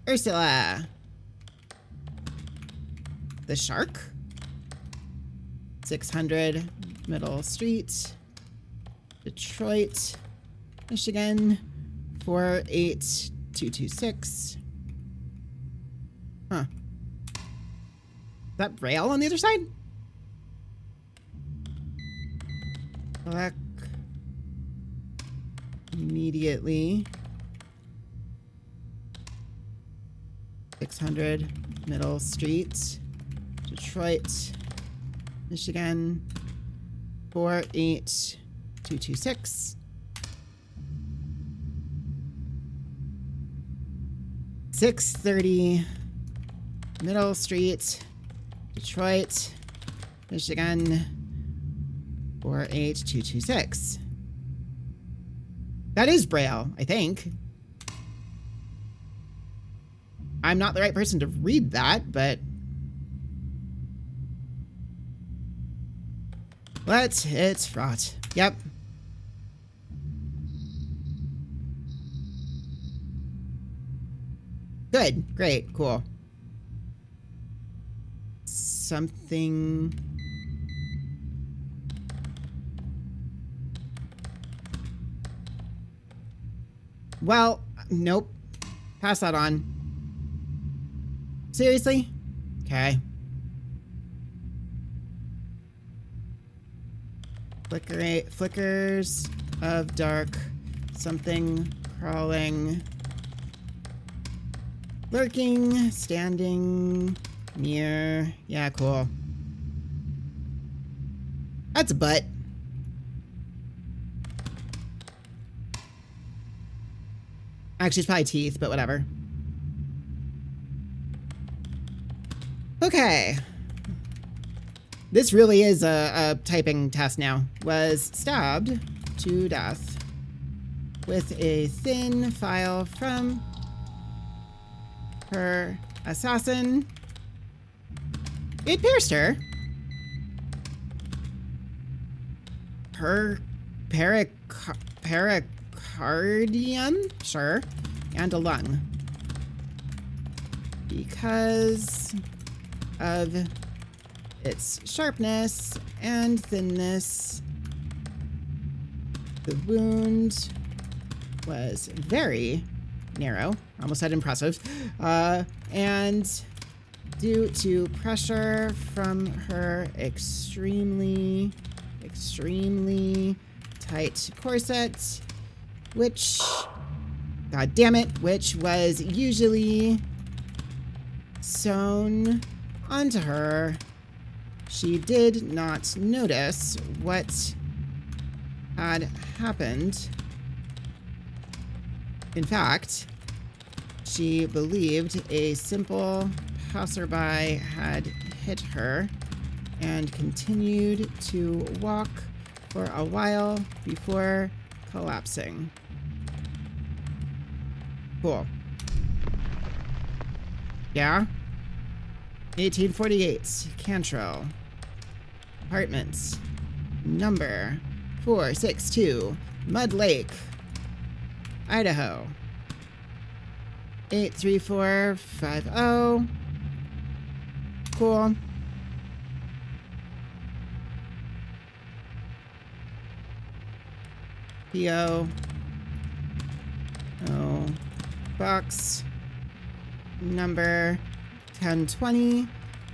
Ursula. The Shark. 600 Middle Street. Detroit, Michigan, 48226. Huh. Is that Braille on the other side? Black. Immediately. 600 Middle Street, Detroit, Michigan, 48226. 630 Middle Street, Detroit, Michigan, 48226. That is Braille, I think. I'm not the right person to read that, but it's fraught. Yep. Good. Great. Cool. Something. Well, nope. Pass that on. Seriously? Okay. Flickers of dark. Something crawling. Lurking. Standing. Near. Yeah, cool. That's a butt. Actually, it's probably teeth, but whatever. Okay. This really is a typing test now. Was stabbed to death with a thin file from her assassin. It pierced her. Her pericardium? Sure. And a lung. Because of its sharpness and thinness. The wound was very narrow, almost said impressive, and due to pressure from her extremely tight corset, which, god damn it, which was usually sewn onto her, she did not notice what had happened. In fact, she believed a simple passerby had hit her and continued to walk for a while before collapsing. Cool. Yeah? 1848, Cantrell. Apartments. Number 462, Mud Lake, Idaho. 83450. Cool. PO. Oh. Box. Number 1020.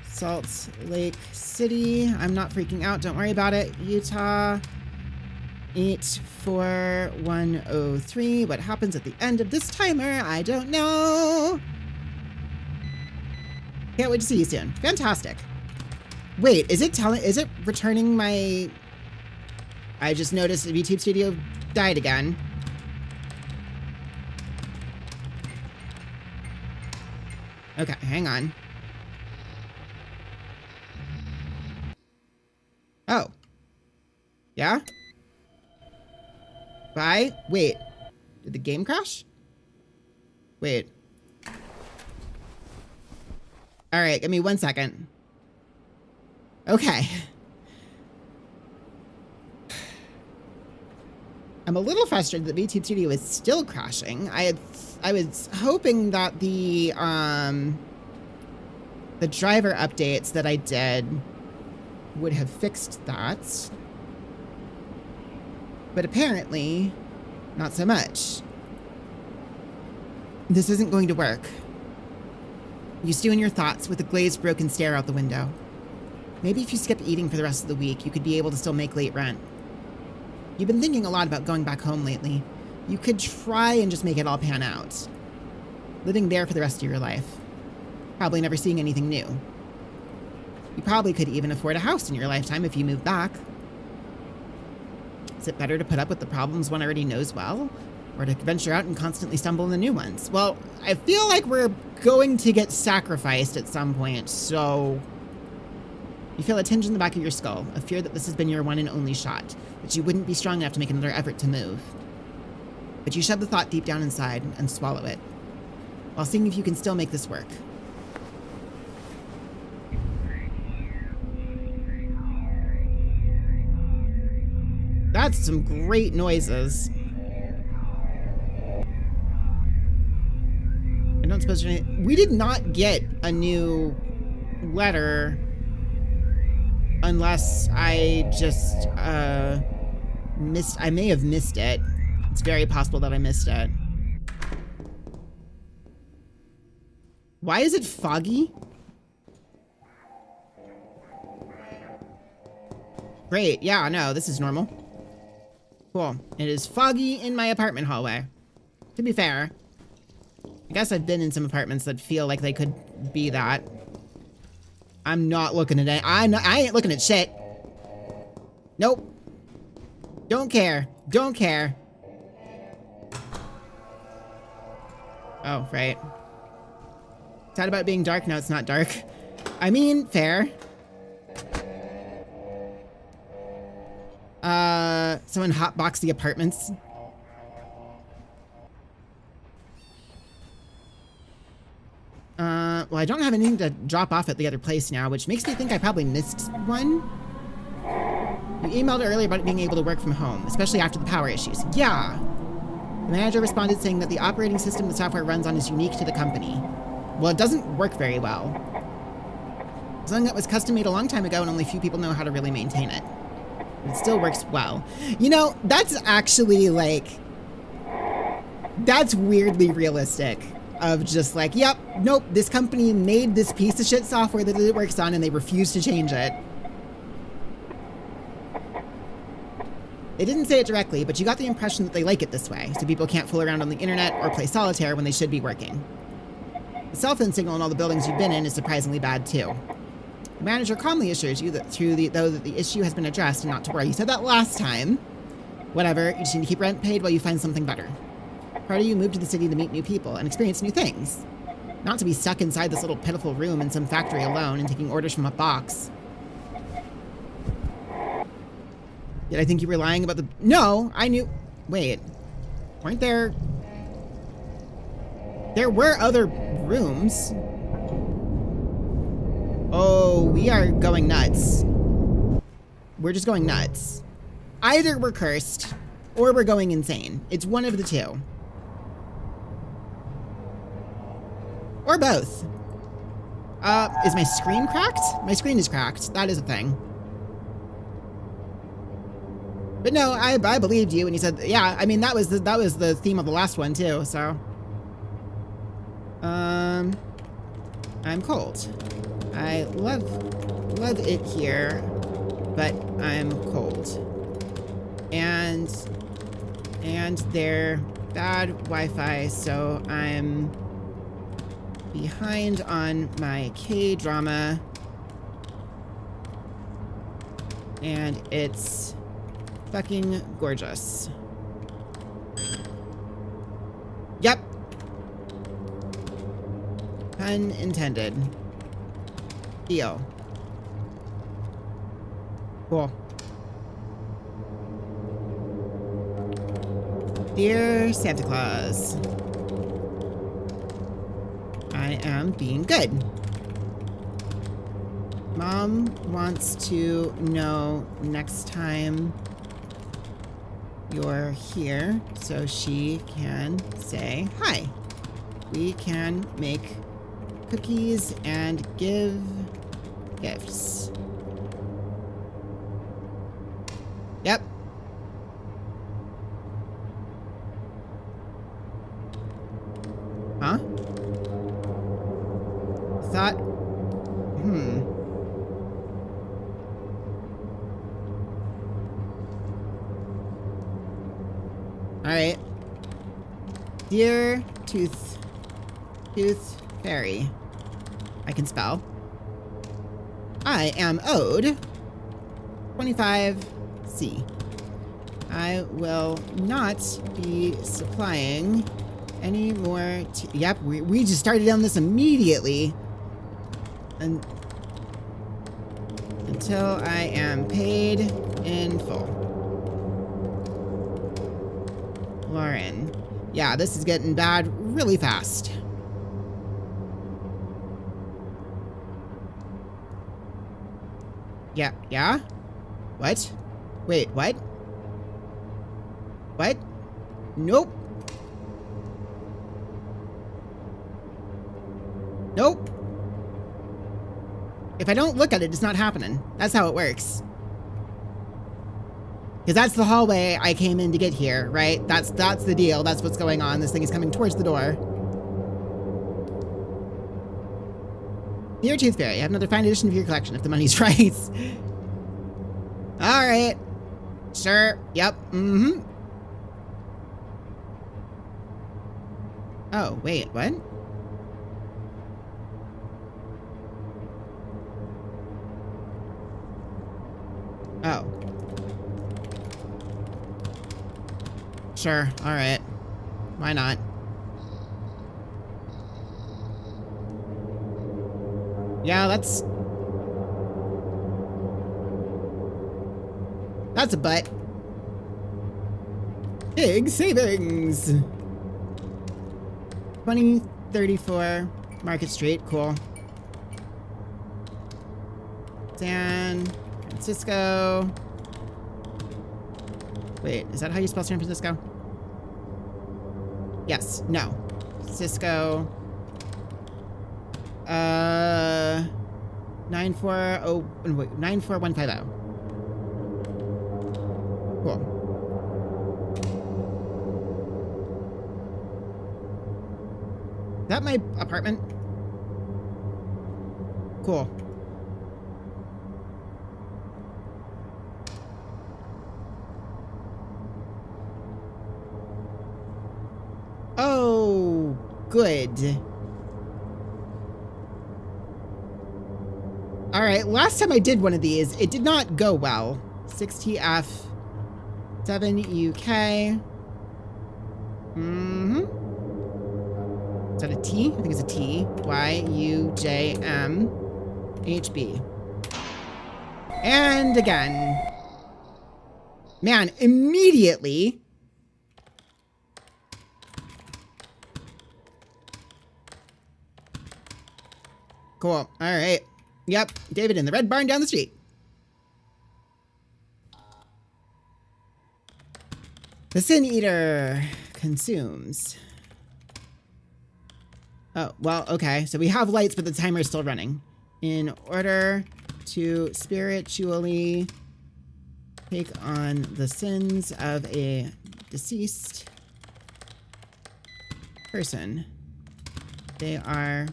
Salt Lake City. I'm not freaking out. Don't worry about it. Utah. 84103. What happens at the end of this timer? I don't know. Can't wait to see you soon. Fantastic. Wait, is it returning my... I just noticed the VTube Studio died again. Okay, hang on. Oh. Yeah? Bye? Wait. Did the game crash? Wait. Alright, give me 1 second. Okay. I'm a little frustrated that VTube Studio is still crashing. I was hoping that the driver updates that I did would have fixed that. But apparently, not so much. This isn't going to work. You stew in your thoughts with a glazed, broken stare out the window. Maybe if you skip eating for the rest of the week, you could be able to still make late rent. You've been thinking a lot about going back home lately. You could try and just make it all pan out. Living there for the rest of your life. Probably never seeing anything new. You probably could even afford a house in your lifetime if you moved back. Is it better to put up with the problems one already knows well? Or to venture out and constantly stumble into new ones? Well, I feel like we're going to get sacrificed at some point, so... You feel a tinge in the back of your skull, a fear that this has been your one and only shot, that you wouldn't be strong enough to make another effort to move. But you shove the thought deep down inside and swallow it, while seeing if you can still make this work. That's some great noises. I don't suppose we did not get a new letter unless I just missed. I may have missed it. It's very possible that I missed it. Why is it foggy? Great. Yeah, no, this is normal. Cool. It is foggy in my apartment hallway. To be fair, I guess I've been in some apartments that feel like they could be that. I'm not looking at it. I ain't looking at shit. Nope. Don't care. Don't care. Oh, right. Sad about being dark. No, it's not dark. I mean, fair. Someone hotboxed the apartments. Well, I don't have anything to drop off at the other place now, which makes me think I probably missed one. You emailed earlier about being able to work from home, especially after the power issues. Yeah. The manager responded saying that the operating system the software runs on is unique to the company. Well, it doesn't work very well. Something that was custom made a long time ago and only few people know how to really maintain it. It still works well. You know, that's actually like, that's weirdly realistic. Of just like, yep, nope, this company made this piece of shit software that it works on and they refuse to change it. They didn't say it directly, but you got the impression that they like it this way, so people can't fool around on the internet or play solitaire when they should be working. The cell phone signal in all the buildings you've been in is surprisingly bad too. The manager calmly assures you that that the issue has been addressed and not to worry. You said that last time. Whatever, you just need to keep rent paid while you find something better. Part of you moved to the city to meet new people and experience new things. Not to be stuck inside this little pitiful room in some factory alone and taking orders from a box. Did I think you were lying about the... No, I knew... Wait. Weren't there... There were other rooms. Oh, we are going nuts. We're just going nuts. Either we're cursed, or we're going insane. It's one of the two. Or both. Is my screen cracked? My screen is cracked. That is a thing. But no, I believed you when you said, yeah, I mean, that was the theme of the last one too, so. I'm cold. I love it here, but I'm cold. And they're bad Wi-Fi, so I'm behind on my K-drama. And it's fucking gorgeous. Yep. Pun intended. Deal. Cool. Dear Santa Claus, I am being good. Mom wants to know next time you're here so she can say hi. We can make cookies and give gifts. Yep. Huh? Thought... Alright. Dear Tooth Fairy. I can spell. I am owed 25C. I will not be supplying any more... Yep, we just started on this immediately. Until I am paid in full. Lauren. Yeah, this is getting bad really fast. Yeah? What? Wait, what? What? Nope. Nope. If I don't look at it, it's not happening. That's how it works. Because that's the hallway I came in to get here, right? That's the deal. That's what's going on. This thing is coming towards the door. Dear Tooth Fairy, I have another fine edition of your collection if the money's right. Alright. Sure. Yep. Mm-hmm. Oh, wait, what? Oh. Sure, alright. Why not? Yeah, that's a butt. Big savings! 2034 Market Street, cool. San Francisco. Wait, is that how you spell San Francisco? Yes, no. Cisco. 94150. Cool. Is that my apartment? Cool. Oh, good. All right, last time I did one of these, it did not go well. 6TF, 7UK. Mm-hmm. Is that a T? I think it's a T. YUJM HB. And again. Man, immediately. Cool. All right. Yep. David in the red barn down the street. The Sin Eater consumes. Oh, well, okay. So we have lights, but the timer is still running. In order to spiritually take on the sins of a deceased person, they are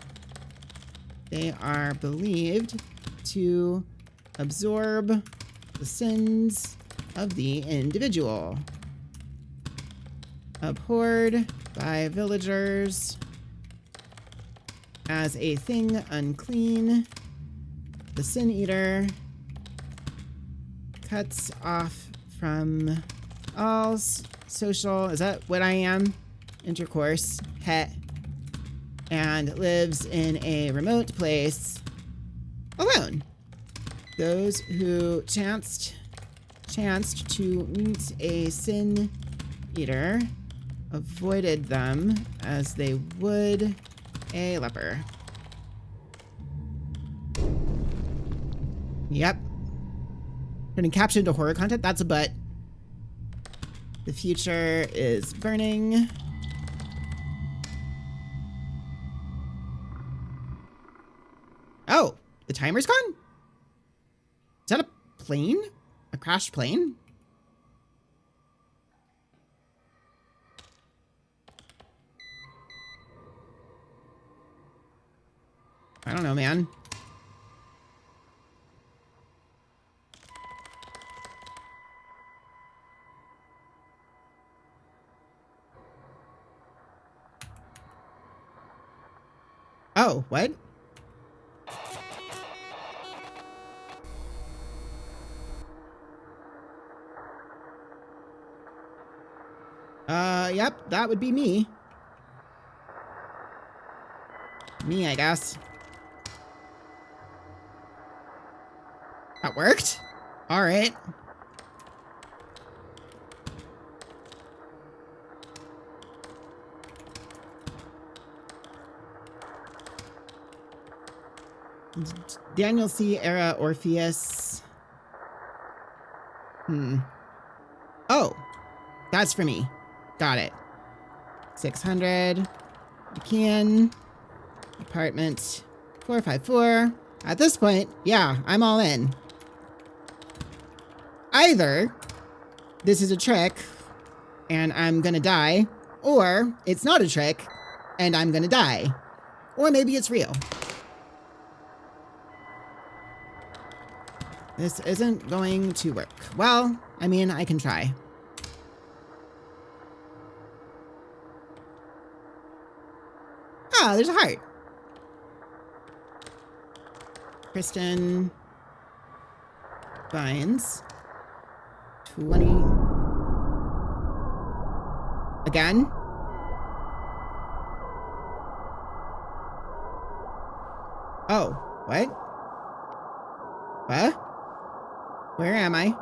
believed to absorb the sins of the individual. Abhorred by villagers as a thing unclean, the Sin Eater cuts off from all social, is that what I am? Intercourse, het, and lives in a remote place alone. Those who chanced to meet a Sin Eater avoided them as they would a leper. Yep. Turning caption to horror content, that's a butt. The future is burning. Oh, the timer's gone? Is that a plane? A crashed plane? I don't know, man. Oh, what? Yep, that would be me. Me, I guess. That worked? All right. Daniel C. Era Orpheus. Oh, that's for me. Got it. 600. Can. Apartment 454. At this point, yeah, I'm all in. Either this is a trick and I'm gonna die, or it's not a trick and I'm gonna die. Or maybe it's real. This isn't going to work. Well, I mean, I can try. Ah, there's a heart. Kristen finds 20. Again? Oh, what? What? Where am I?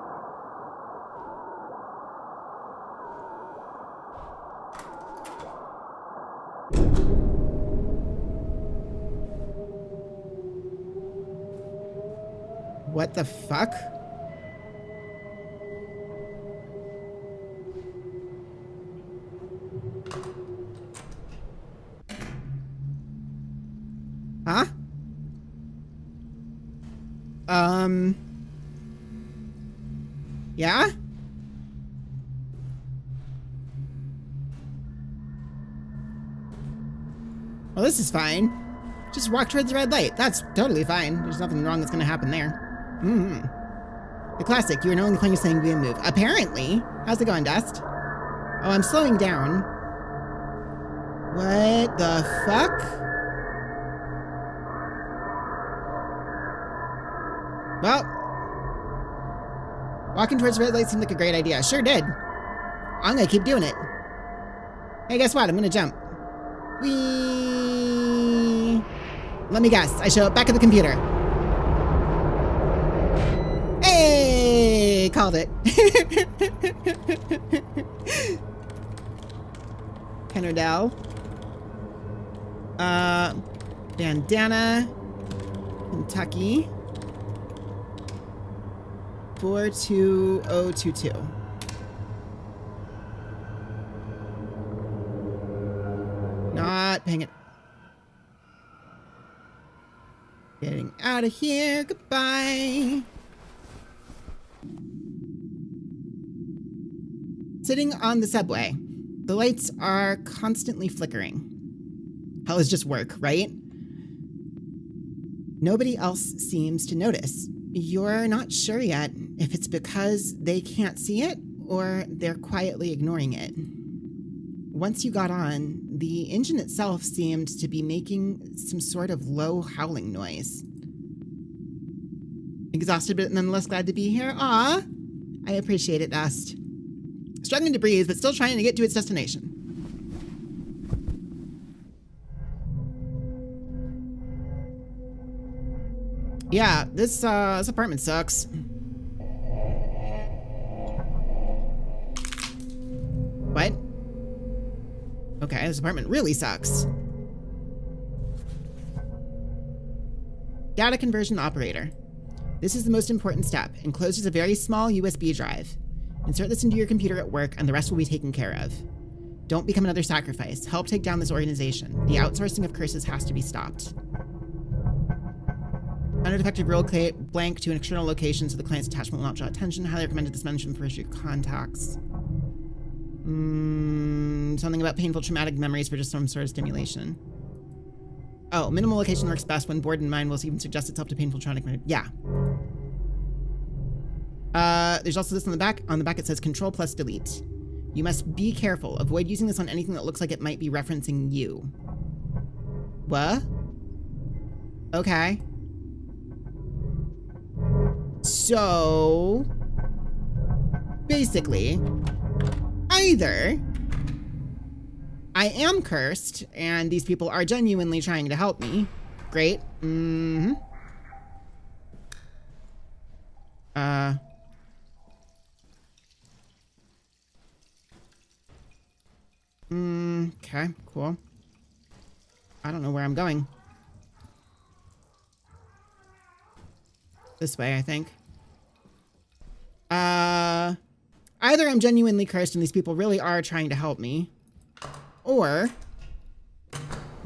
What the fuck? Huh? Yeah? Well, this is fine. Just walk towards the red light. That's totally fine. There's nothing wrong that's gonna happen there. The classic, you are no longer playing a slaying VM move. Apparently. How's it going, Dust? Oh, I'm slowing down. What the fuck? Well, walking towards the red light seemed like a great idea. Sure did. I'm gonna keep doing it. Hey, guess what? I'm gonna jump. Whee! Let me guess. I show up back at the computer. Hey! Called it. Kennerdell. Bandana. Kentucky. 42022. Not paying it. Getting out of here. Goodbye. Sitting on the subway. The lights are constantly flickering. Hell is just work, right? Nobody else seems to notice. You're not sure yet if it's because they can't see it or they're quietly ignoring it. Once you got on, the engine itself seemed to be making some sort of low howling noise. Exhausted but nonetheless glad to be here? Aw, I appreciate it, Dust. Struggling to breathe, but still trying to get to its destination. Yeah, this apartment sucks. What? Okay, this apartment really sucks. Data conversion operator. This is the most important step. Enclosed is a very small USB drive. Insert this into your computer at work and the rest will be taken care of. Don't become another sacrifice. Help take down this organization. The outsourcing of curses has to be stopped. Undetected real blank to an external location so the client's attachment will not draw attention. Highly recommended this mention for your contacts. Something about painful traumatic memories for just some sort of stimulation. Oh, minimal location works best when bored in mind will even suggest itself to painful traumatic memory. Yeah. There's also this on the back. On the back it says Control plus Delete. You must be careful. Avoid using this on anything that looks like it might be referencing you. What? Okay. So, basically, either I am cursed and these people are genuinely trying to help me. Great. Okay, cool. I don't know where I'm going. This way, I think. Either I'm genuinely cursed and these people really are trying to help me, or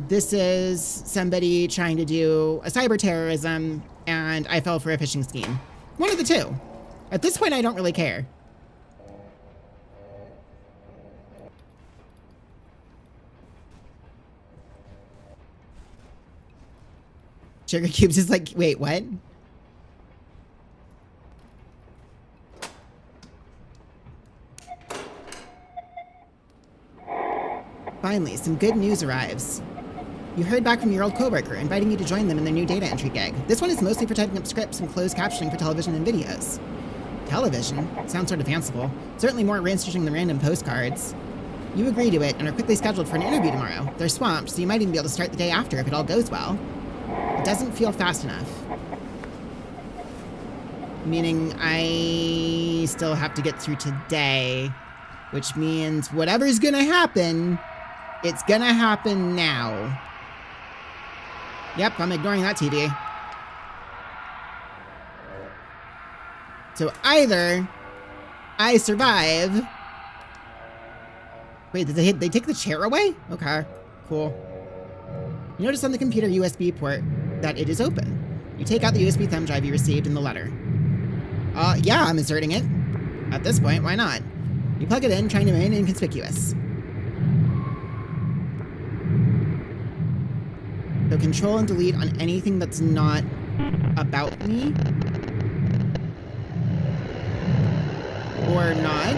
this is somebody trying to do a cyber terrorism and I fell for a phishing scheme. One of the two. At this point, I don't really care. Sugar Cubes is like, wait, what? Finally, some good news arrives. You heard back from your old coworker, inviting you to join them in their new data entry gig. This one is mostly for typing up scripts and closed captioning for television and videos. Television? Sounds sort of fanciful. Certainly more researching than random postcards. You agree to it and are quickly scheduled for an interview tomorrow. They're swamped, so you might even be able to start the day after if it all goes well. It doesn't feel fast enough. Meaning I still have to get through today, which means whatever's gonna happen, it's gonna happen now. Yep, I'm ignoring that TV. So either I survive. Wait, did they take the chair away? Okay, cool. You notice on the computer USB port that it is open. You take out the USB thumb drive you received in the letter. Yeah, I'm inserting it. At this point, why not? You plug it in, trying to remain inconspicuous. So control and delete on anything that's not about me. Or not.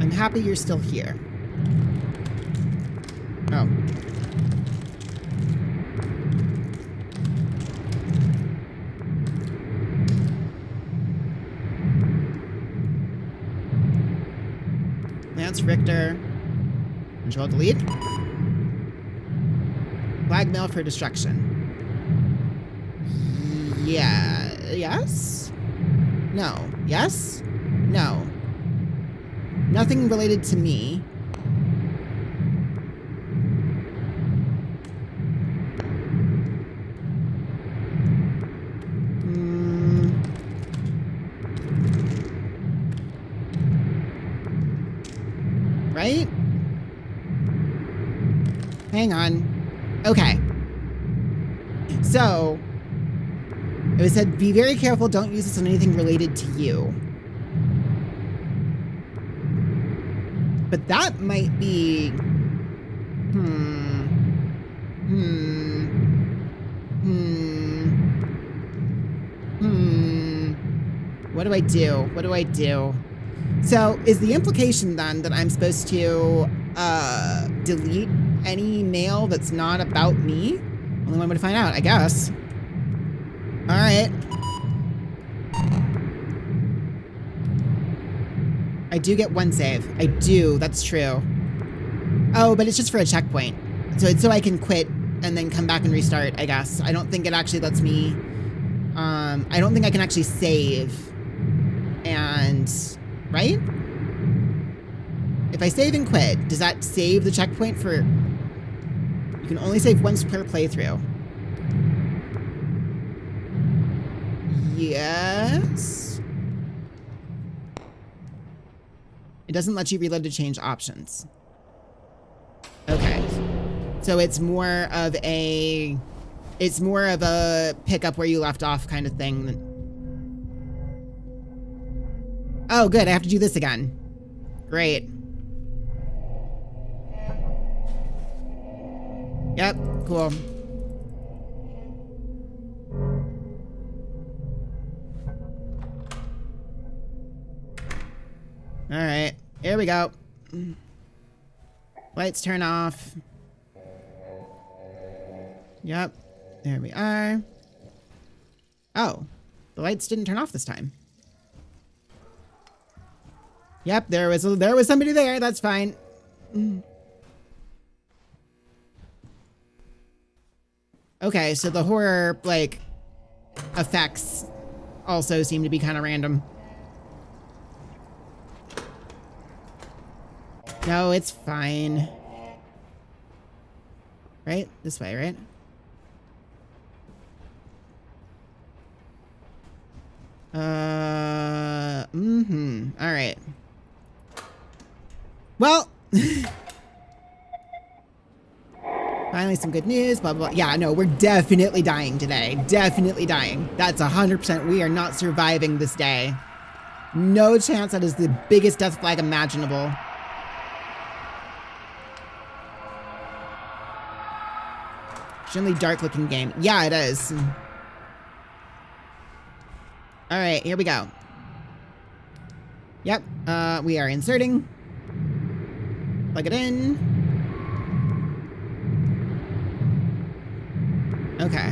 I'm happy you're still here. Oh. Lance Richter. Control delete. Flag mail for destruction. Yeah. Yes? No. Yes? No. Nothing related to me. Right? Hang on. Okay. So, it said, be very careful, don't use this on anything related to you. But that might be... What do I do? What do I do? So, is the implication then that I'm supposed to delete any mail that's not about me? Only one way to find out, I guess. Alright. I do get one save. I do, that's true. Oh, but it's just for a checkpoint. So it's so I can quit and then come back and restart, I guess. I don't think it actually lets me... I don't think I can actually save. And... Right? If I save and quit, does that save the checkpoint for... You can only save once per playthrough. Yes? It doesn't let you reload to change options. Okay. So it's more of a... It's more of a pick up where you left off kind of thing. Oh, good. I have to do this again. Great. Yep, cool. Alright, here we go. Lights turn off. Yep, there we are. Oh, the lights didn't turn off this time. Yep, there was somebody there, that's fine. Okay, so the horror, like, effects also seem to be kind of random. No, it's fine. Right? This way, right? All right. Well, finally some good news, blah, blah, blah. Yeah, no, we're definitely dying today. Definitely dying. That's 100%. We are not surviving this day. No chance. That is the biggest death flag imaginable. Extremely dark looking game. Yeah, it is. All right, here we go. Yep, we are inserting. Plug it in. Okay.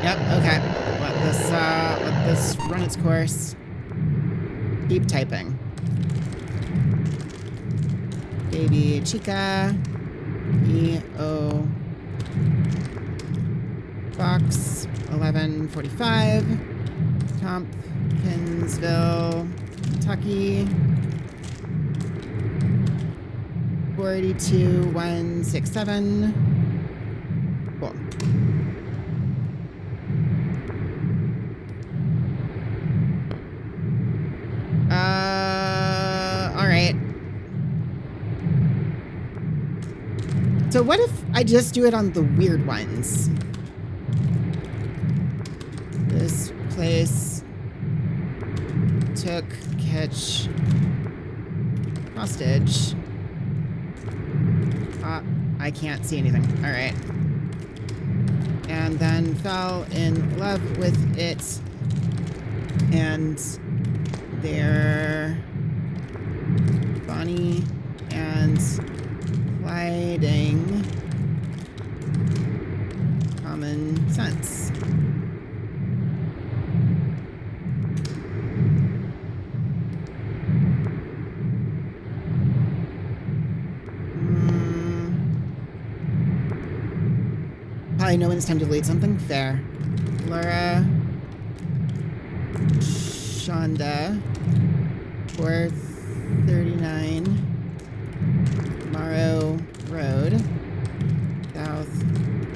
Yep, okay. Let this run its course. Keep typing. Baby Chica. E.O. Box 1145. Tompkinsville, Kentucky. 42167. Cool. what if I just do it on the weird ones? This place took Ketch hostage. I can't see anything. All right. And then fell in love with it and their Bonnie and Clyding common sense. Probably know when it's time to delete something. Fair. Laura. Shonda. 439. Morrow Road. South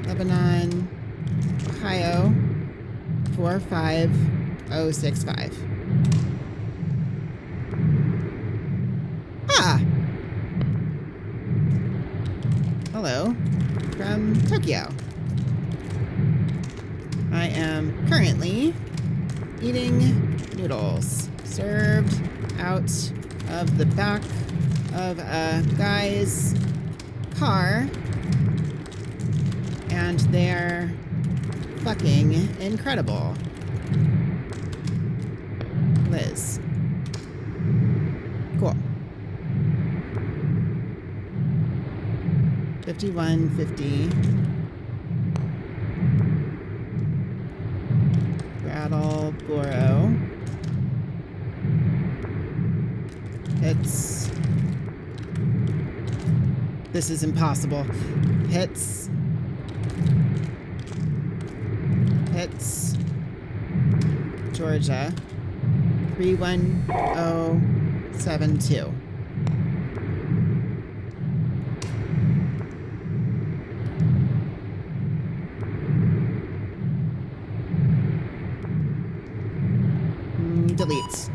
Lebanon. Ohio. 45065. Ah! Hello. From Tokyo. I am currently eating noodles served out of the back of a guy's car, and they're fucking incredible. Liz. Cool. 5150. Brattleboro. It's... This is impossible. Hits. Georgia. 31072. Delete.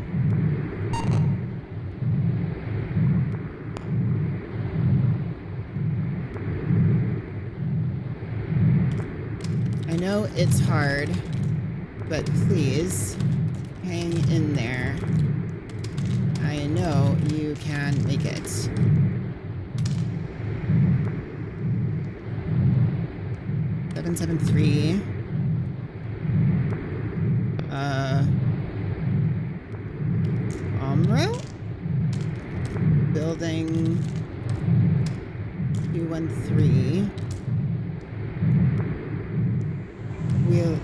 I know it's hard, but please hang in there. I know you can make it. Seven 773. Building 213. We'll...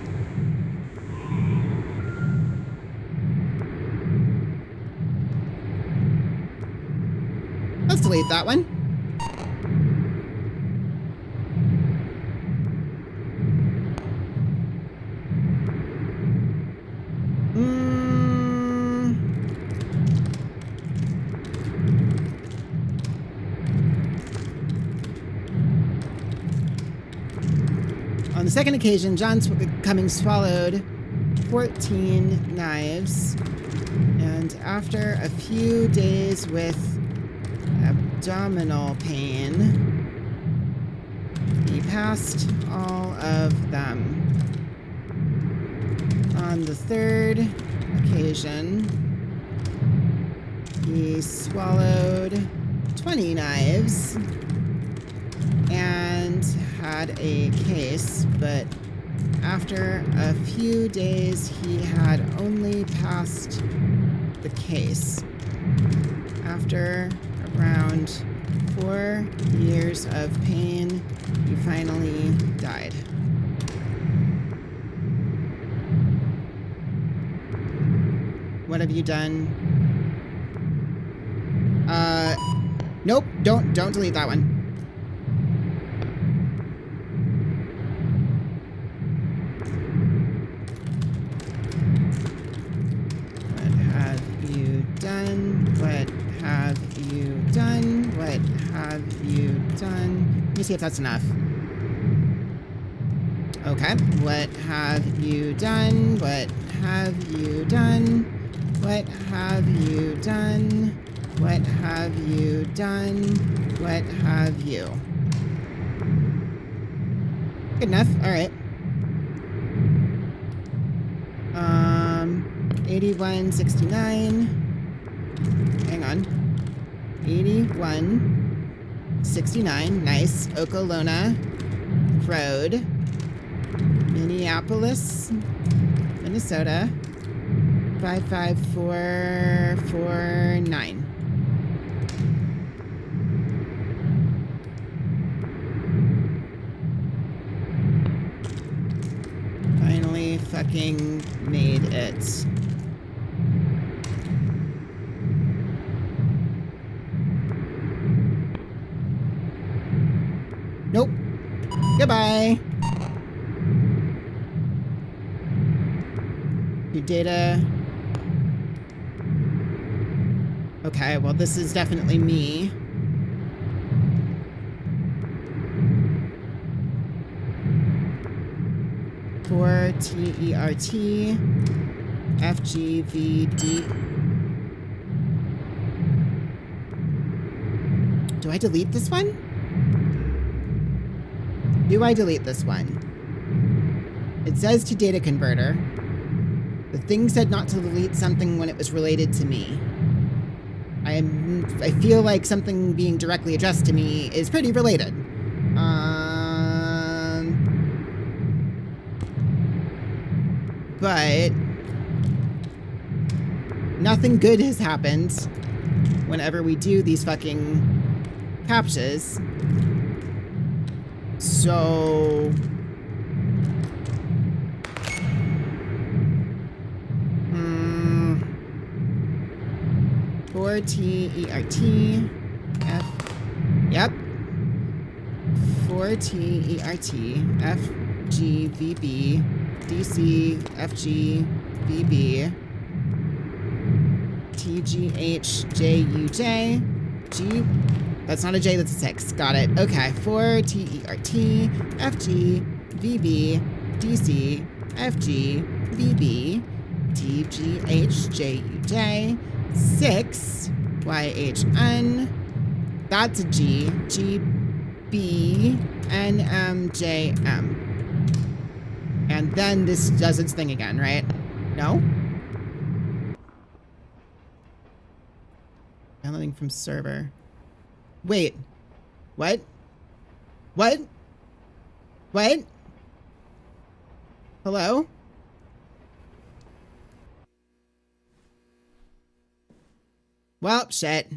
Let's delete that one. On the second occasion, John Cummings swallowed 14 knives, and after a few days with abdominal pain, he passed all of them. On the third occasion, he swallowed 20 knives and had a case, but after a few days he had only passed the case. After around 4 years of pain, he finally died. What have you done? Nope, don't delete that one. What have you done? What have you done? What have you done? Let me see if that's enough. Okay. What have you done? What have you done? What have you done? What have you done? What have you? Good enough. All right. 8169. Hang on. 8169. Nice. Okolona Road. Minneapolis, Minnesota. 55449. Finally fucking made it. Nope. Goodbye. Your data. Okay, well, this is definitely me. For TERT FGVD. Do I delete this one? Do I delete this one? It says to data converter. The thing said not to delete something when it was related to me. I feel like something being directly addressed to me is pretty related. But nothing good has happened whenever we do these fucking captchas. So 4TERT F. Yep. 4TERT FGVB DC FGVB TGHJUJ G. That's not a J, that's a 6. Got it. Okay. 4TERT FGVB DC FGVB TGHJUJ 6 YHN. That's a G. GB NMJM. And then this does its thing again, right? No? Downloading from server. Wait. What? What? What? Hello? Well, shit.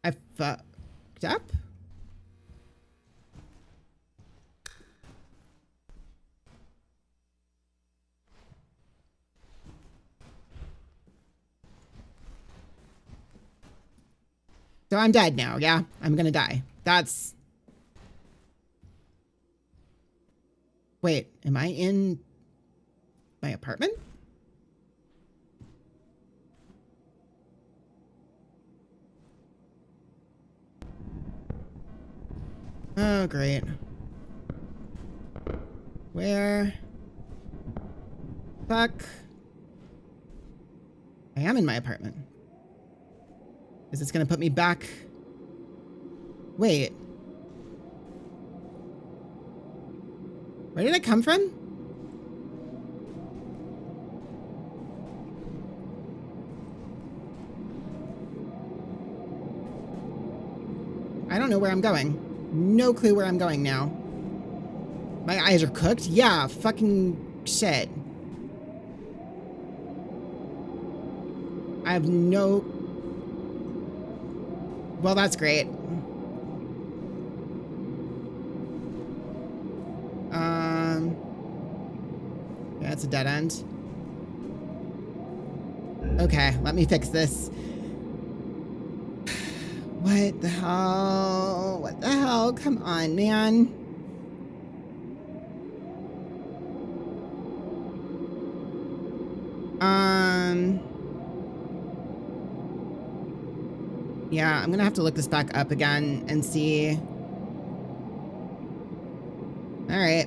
I fucked up? So I'm dead now, yeah? I'm gonna die. That's... Wait, am I in my apartment? Oh, great. Where? Fuck. I am in my apartment. Is this gonna put me back? Wait. Where did I come from? I don't know where I'm going. No clue where I'm going now. My eyes are cooked? Yeah, fucking shit. I have no... Well, that's great. Yeah, it's a dead end. Okay, let me fix this. What the hell? What the hell? Come on, man. Yeah, I'm gonna have to look this back up again and see. All right.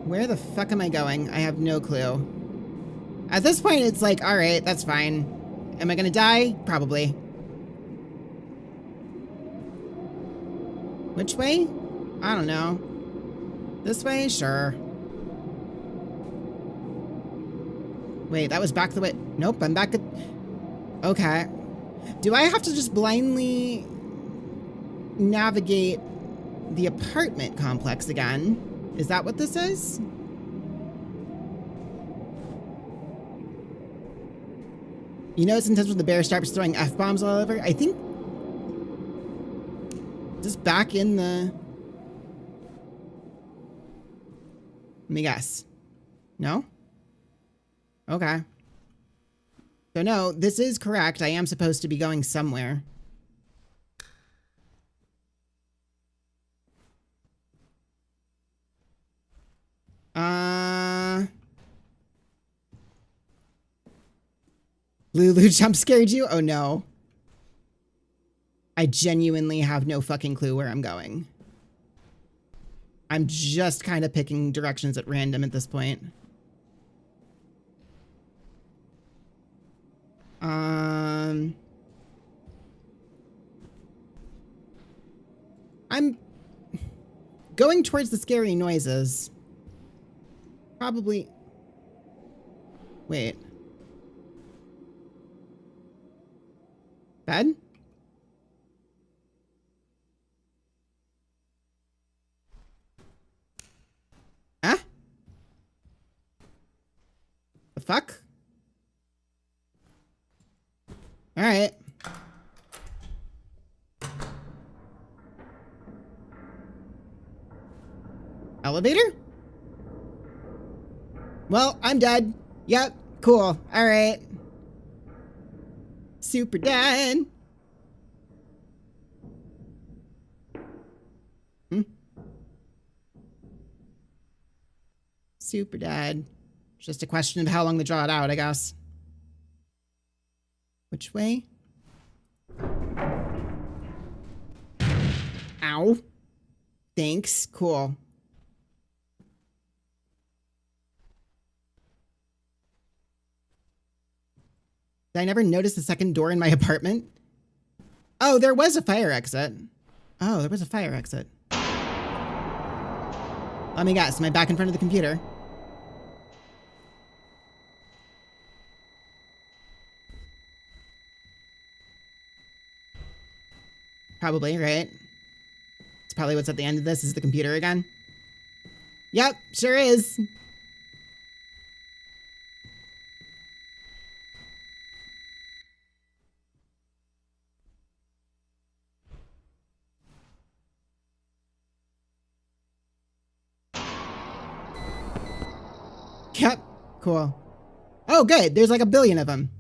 Where the fuck am I going? I have no clue. At this point, it's like, all right, that's fine. Am I gonna die? Probably. Which way? I don't know. This way? Sure. Wait, that was back the way. Nope, I'm back at... Okay. Do I have to just blindly navigate the apartment complex again? Is that what this is? You know it's intense when the bear starts throwing F-bombs all over? I think... Just back in the... Let me guess. No? Okay. So no, this is correct. I am supposed to be going somewhere. Lulu jump scared you? Oh no. I genuinely have no fucking clue where I'm going. I'm just kind of picking directions at random at this point. I'm going towards the scary noises. Probably. Wait. Bed? Huh? The fuck? All right. Elevator? Well, I'm dead. Yep, cool. All right. Super dead. Super dead. Just a question of how long to draw it out, I guess. Which way? Ow. Thanks. Cool. Did I never notice the second door in my apartment? Oh, there was a fire exit. Oh, there was a fire exit. Let me guess. Am I back in front of the computer? Probably, right? It's probably what's at the end of this is the computer again. Yep, sure is. Yep, cool. Oh, good. There's like a billion of them.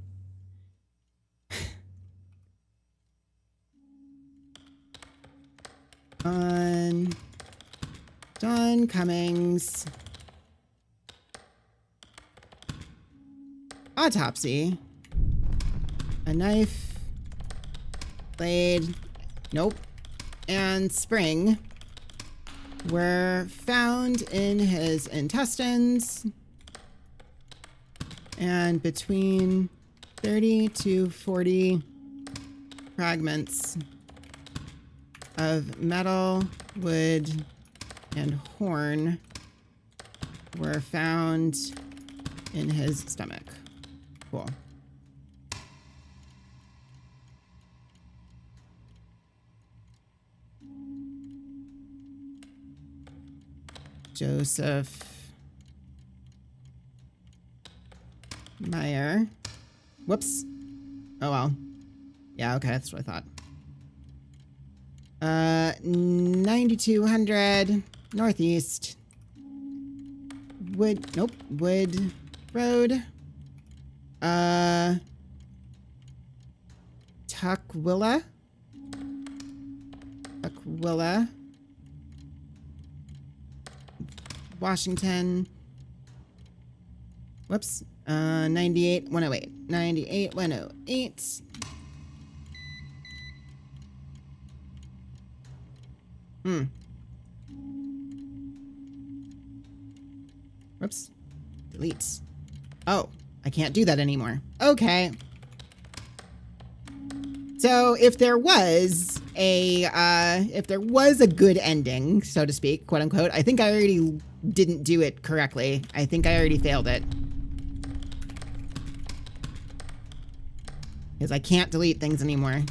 John Cummings. Autopsy. A knife. Blade. Nope. And spring were found in his intestines. And between 30 to 40 fragments of metal, wood, and horn were found in his stomach. Cool. Joseph Meyer. Whoops. Oh well. Yeah, okay, that's what I thought. 9200 Northeast. Wood Road. Tukwila. Washington. Whoops. 98108. 98108. Whoops. Delete. Oh, I can't do that anymore. Okay. So if there was if there was a good ending, so to speak, quote unquote, I think I already didn't do it correctly. I think I already failed it. Because I can't delete things anymore.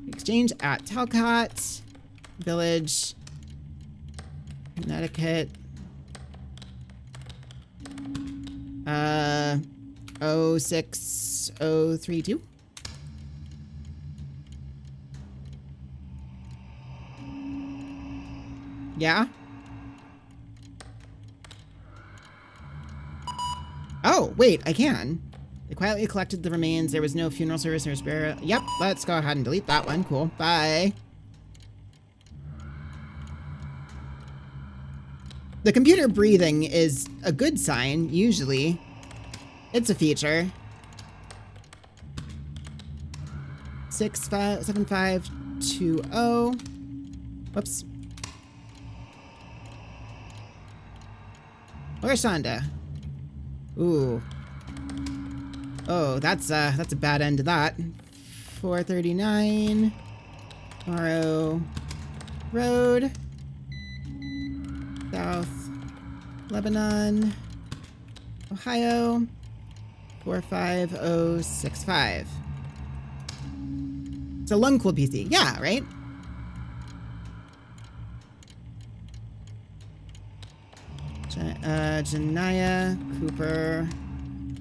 Exchange at Talcott. Village. Connecticut. 06032. Yeah? Oh, wait, I can. They quietly collected the remains. There was no funeral service or burial. Yep, let's go ahead and delete that one. Cool. Bye. The computer breathing is a good sign, usually. It's a feature. 7520. Whoops. Where's Shonda? Ooh. Oh, that's a bad end to that. 439. Morrow Road. South Lebanon, Ohio, 45065. It's a lung cool PC. Yeah, right? Janaya Cooper,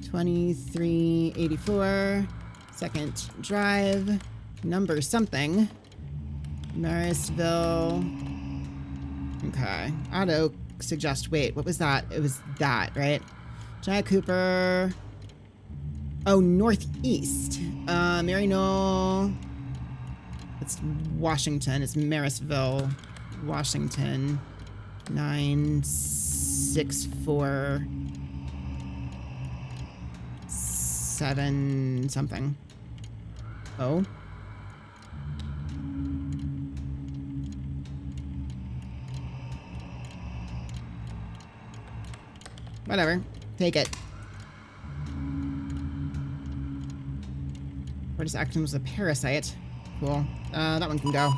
2384, Second Drive, number something, Marysville. Okay. Auto suggest. Wait, what was that? It was that, right? Janaya Cooper. Oh, northeast. Mary Knoll. It's Washington. It's Marysville, Washington. 964 something. Oh. Whatever. Take it. British action was a parasite. Cool. That one can go.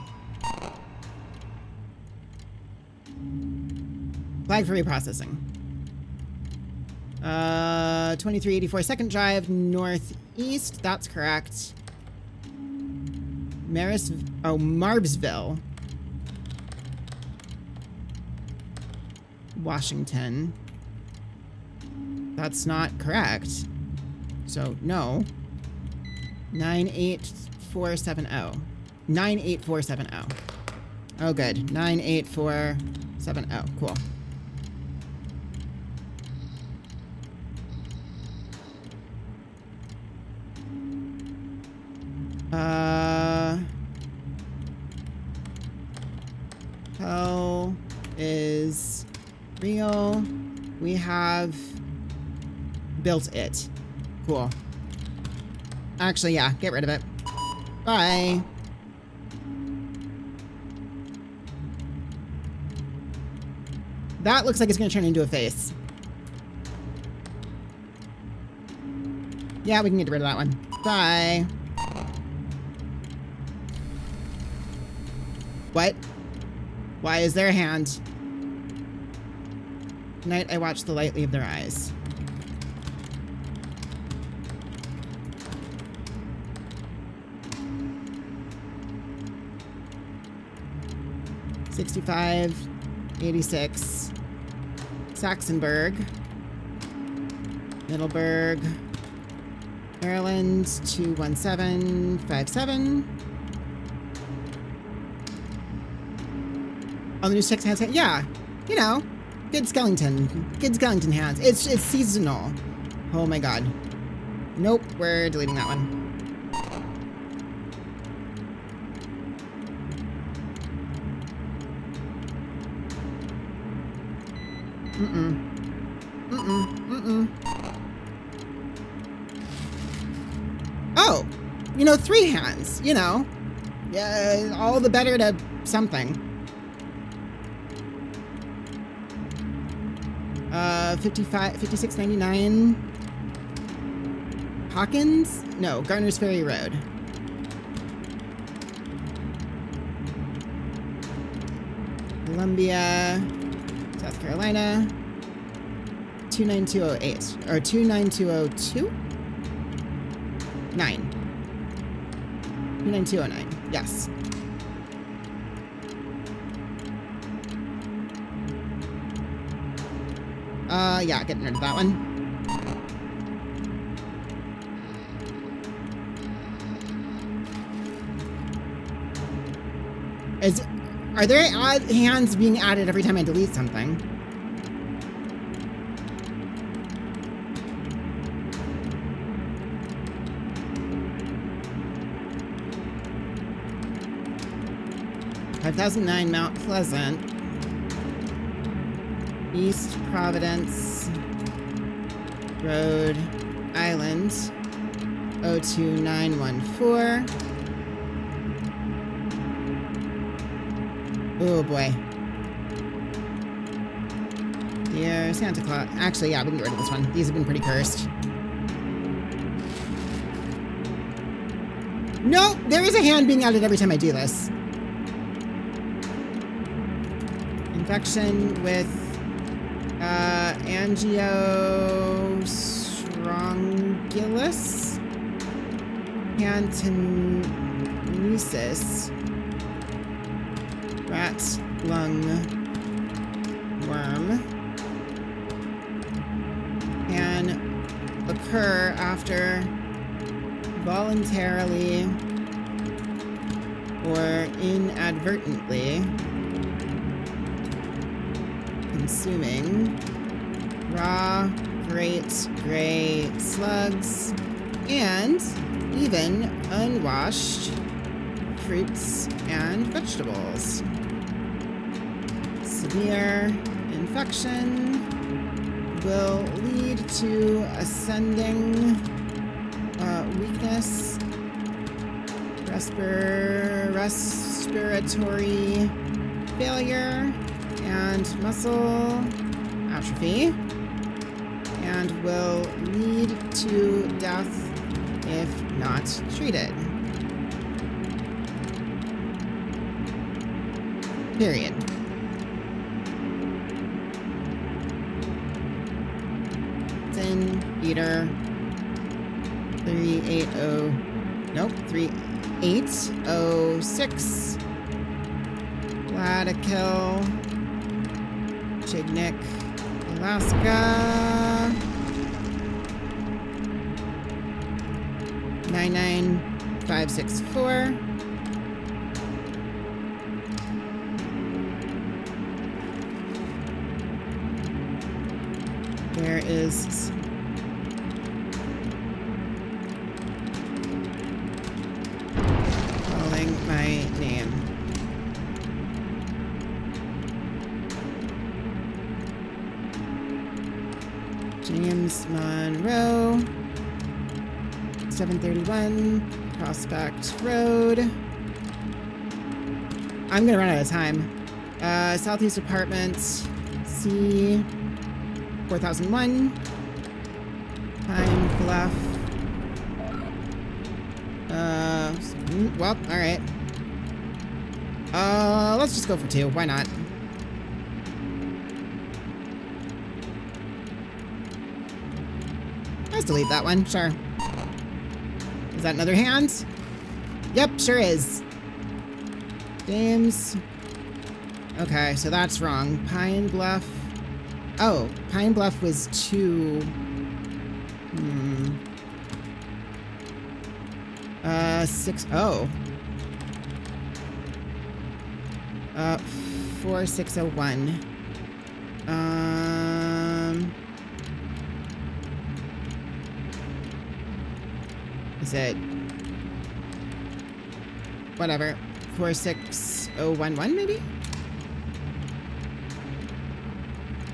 Flag for reprocessing. 2384 Second Drive, northeast. That's correct. Marvsville. Washington. That's not correct. So, no. 98470. 98470. Oh, good. 98470. Cool. Hell is real. We have built it. Cool. Actually, yeah, get rid of it. Bye. That looks like it's gonna turn into a face. Yeah, we can get rid of that one. Bye. What? Why is there a hand? Tonight I watch the light leave their eyes. $65, 86, Saxonburg, Middleburg, Maryland, 21757. On the new six hands, yeah, you know, good skeleton hands. It's seasonal. Oh my god. Nope, we're deleting that one. Oh, you know, 3 hands, you know. Yeah, all the better to something. 56.99. Hawkins? No, Garner's Ferry Road. Columbia, South Carolina. 29208 or 29202? 9. 29209. Yes. Yeah, getting rid of that one. Are there hands being added every time I delete something? (5009) Mount Pleasant, East Providence Road, Island, 02914. Oh boy. Dear Santa Claus. Actually, yeah, we can get rid of this one. These have been pretty cursed. No, there is a hand being added every time I do this. Infection with angiostrongylis, Pantanesis, rat lung worm, can occur after voluntarily or inadvertently consuming raw great gray slugs and even unwashed fruits and vegetables. Severe infection will lead to ascending weakness, respiratory failure, and muscle atrophy, and will lead to death if not treated. Period. Sin, Peter, 380, nope, 3806, Ladakill, Chignik, Alaska, 99564. There is calling my name. James Monroe, 731 Prospect Road. I'm gonna run out of time. Southeast Apartment, C 4001, Pine Bluff. Well, alright. Let's just go for 2. Why not? Let's delete that one. Sure. Is that another hand? Yep, sure is. James. Okay, so that's wrong. Pine Bluff. Oh, Pine Bluff was 2. 6. Oh. 4601. Is it? Whatever. 46011 maybe?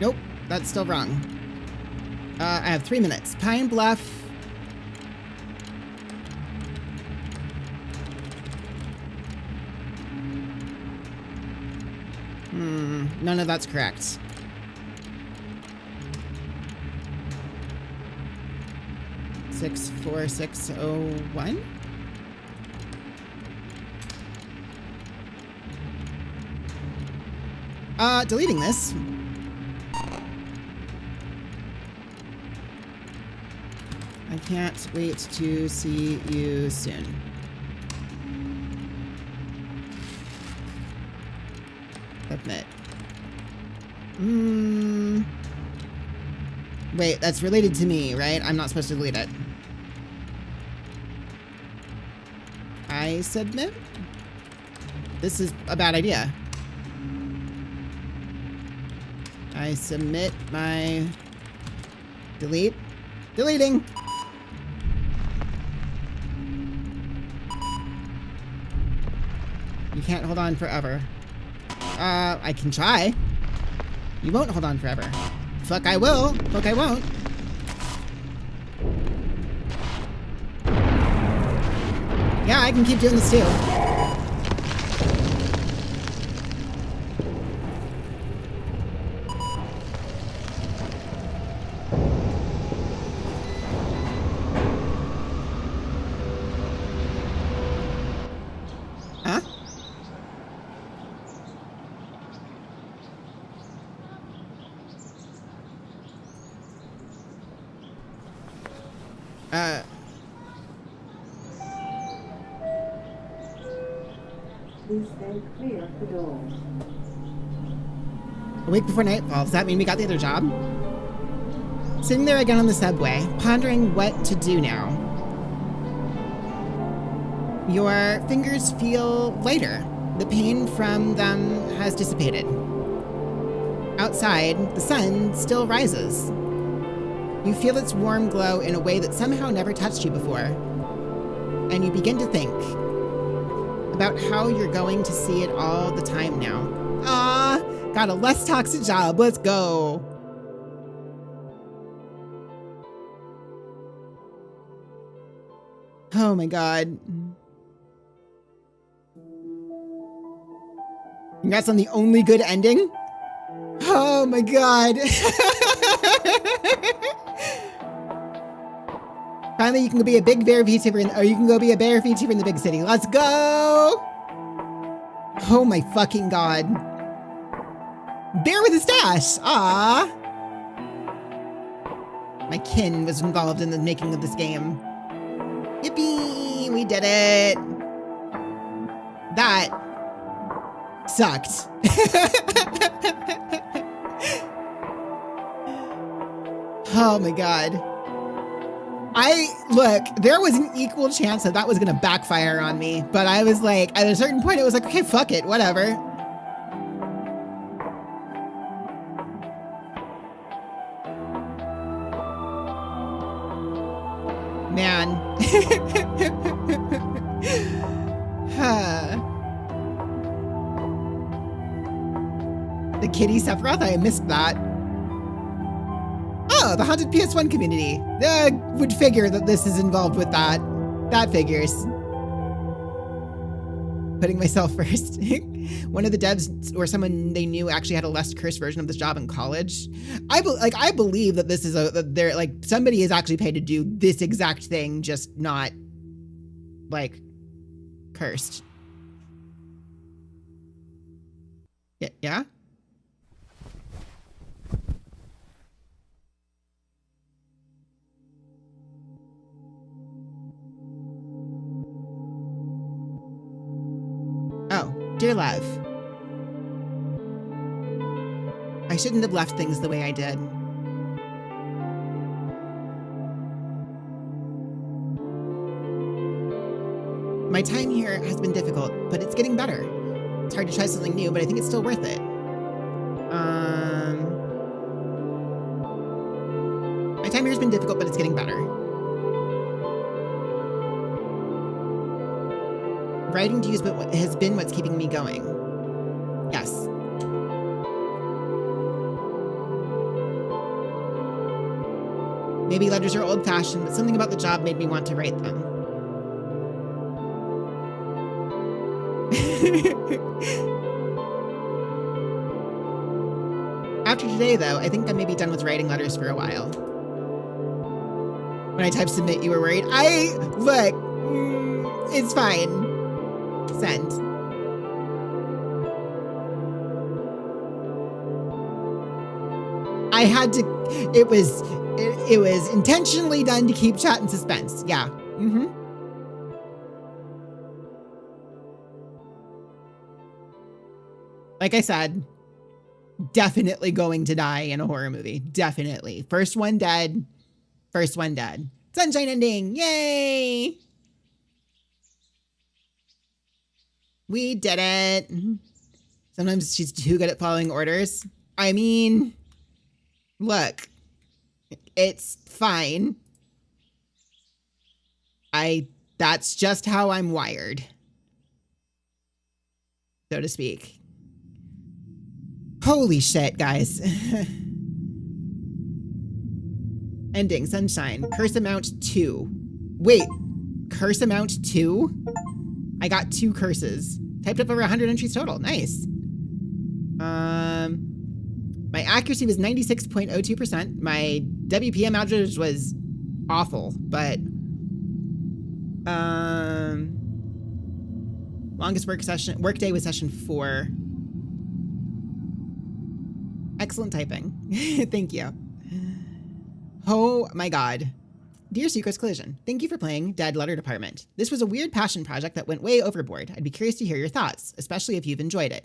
Nope, that's still wrong. I have 3 minutes. Pine Bluff. None of that's correct. 64601. Deleting this. I can't wait to see you soon. Submit. Wait, that's related to me, right? I'm not supposed to delete it. I submit? This is a bad idea. I submit my... Delete. Deleting! You can't hold on forever. I can try. You won't hold on forever. Fuck I will. Fuck I won't. Yeah, I can keep doing this too. Huh? Please stay clear of the doors. A week before nightfall, does that mean we got the other job? Sitting there again on the subway, pondering what to do now. Your fingers feel lighter. The pain from them has dissipated. Outside, the sun still rises. You feel its warm glow in a way that somehow never touched you before. And you begin to think about how you're going to see it all the time now. Ah, got a less toxic job. Let's go. Oh my God. Congrats on the only good ending. Oh my God. Finally, you can be a big bear VTuber, or you can go be a bear VTuber in the big city. Let's go! Oh my fucking God. Bear with a stash! Ah. My kin was involved in the making of this game. Yippee! We did it! That sucked. Oh my God. Look, there was an equal chance that that was going to backfire on me, but I was like, at a certain point, it was like, okay, fuck it, whatever. Man. The kitty Sephiroth, I missed that. Oh, the haunted PS1 community. Would figure that this is involved with that. That figures. Putting myself first. One of the devs or someone they knew actually had a less cursed version of this job in college. I believe that this is somebody is actually paid to do this exact thing, just not like cursed. Yeah? Oh, dear love. I shouldn't have left things the way I did. My time here has been difficult, but it's getting better. It's hard to try something new, but I think it's still worth it. My time here has been difficult, but it's getting better. Writing to you has been what's keeping me going. Yes. Maybe letters are old-fashioned, but something about the job made me want to write them. After today, though, I think I may be done with writing letters for a while. When I typed submit, you were worried. Look, it's fine. Send. I had to, it was intentionally done to keep chat in suspense. Yeah. Mm-hmm. Like I said, definitely going to die in a horror movie. Definitely. First one dead. First one dead. Sunshine ending. Yay! We did it. Sometimes she's too good at following orders. I mean, look, it's fine. That's just how I'm wired, so to speak. Holy shit, guys. Ending, sunshine. Curse amount 2. Wait, curse amount 2? I got 2 curses. Typed up over 100 entries total. Nice. My accuracy was 96.02%. My WPM average was awful, but longest work day was session 4. Excellent typing. Thank you. Oh my God. Dear Secrets Collision, thank you for playing Dead Letter Department. This was a weird passion project that went way overboard. I'd be curious to hear your thoughts, especially if you've enjoyed it.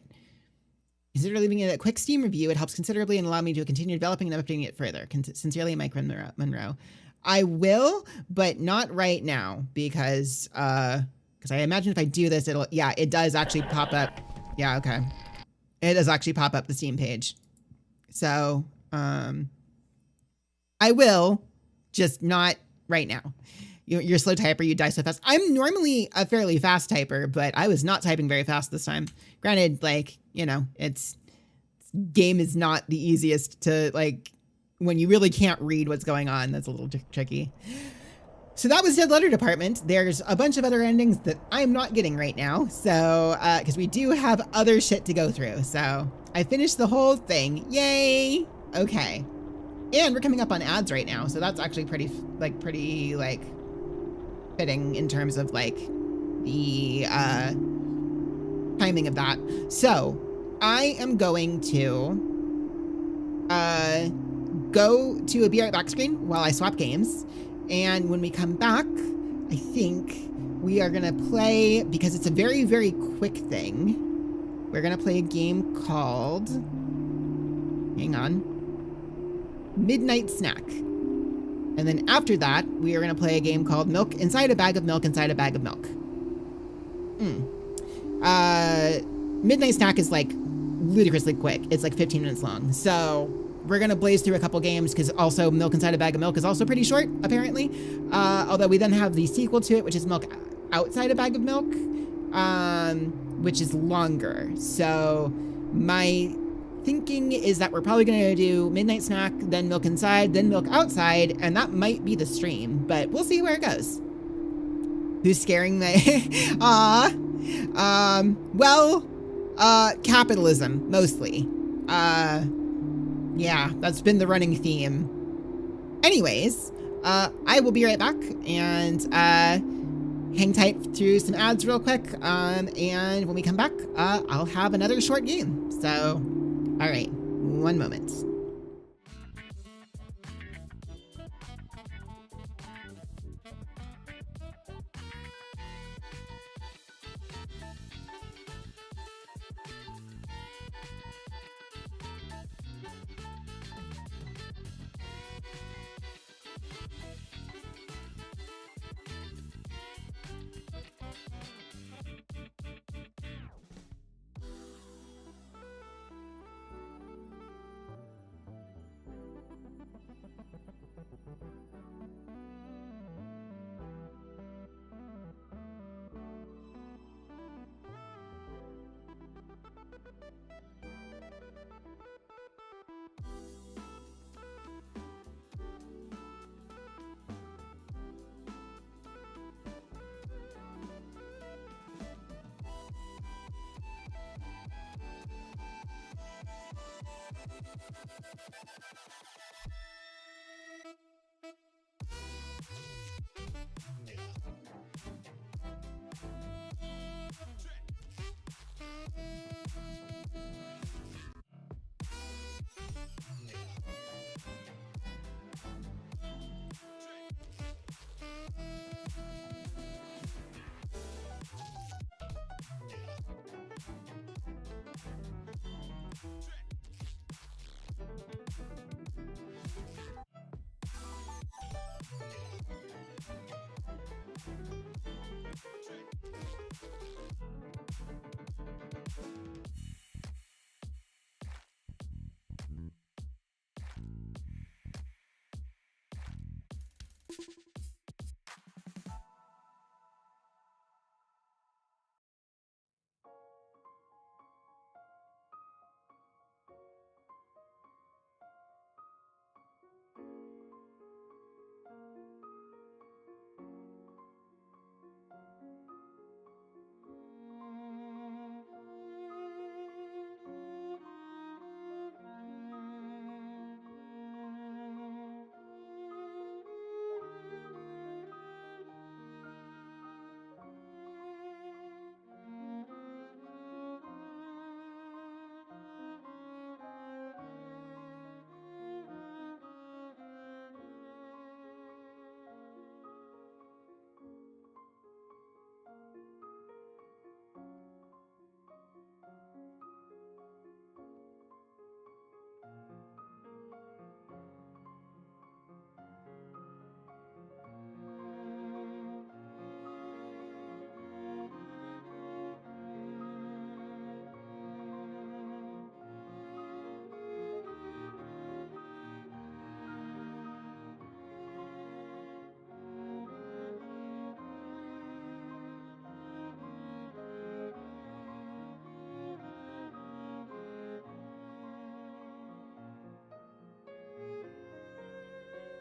Consider leaving it a quick Steam review. It helps considerably and allow me to continue developing and updating it further. Sincerely, Mike Monroe. I will, but not right now because I imagine if I do this, it does actually pop up. Yeah, okay. It does actually pop up the Steam page. So, I will, just not right now. You're a slow typer, you die so fast. I'm normally a fairly fast typer, but I was not typing very fast this time. Granted, game is not the easiest to, when you really can't read what's going on, that's a little tricky. So that was Dead Letter Department. There's a bunch of other endings that I'm not getting right now. So, because we do have other shit to go through. So I finished the whole thing. Yay. Okay. And we're coming up on ads right now. So that's actually pretty fitting in terms of the timing of that. So I am going to go to a Be Right Back screen while I swap games. And when we come back, I think we are going to play, because it's a very, very quick thing, we're going to play a game called, hang on, Midnight Snack. And then after that, we are going to play a game called Milk Inside a Bag of Milk Inside a Bag of Milk. Midnight Snack is ludicrously quick. It's 15 minutes long. So we're going to blaze through a couple games because also Milk Inside a Bag of Milk is also pretty short, apparently. Although we then have the sequel to it, which is Milk Outside a Bag of Milk, which is longer. So my thinking is that we're probably going to do Midnight Snack, then Milk Inside, then Milk Outside, and that might be the stream, but we'll see where it goes. Who's scaring me? Capitalism, mostly. Yeah, that's been the running theme. Anyways, I will be right back and hang tight through some ads real quick. And when we come back, I'll have another short game. So, all right, one moment.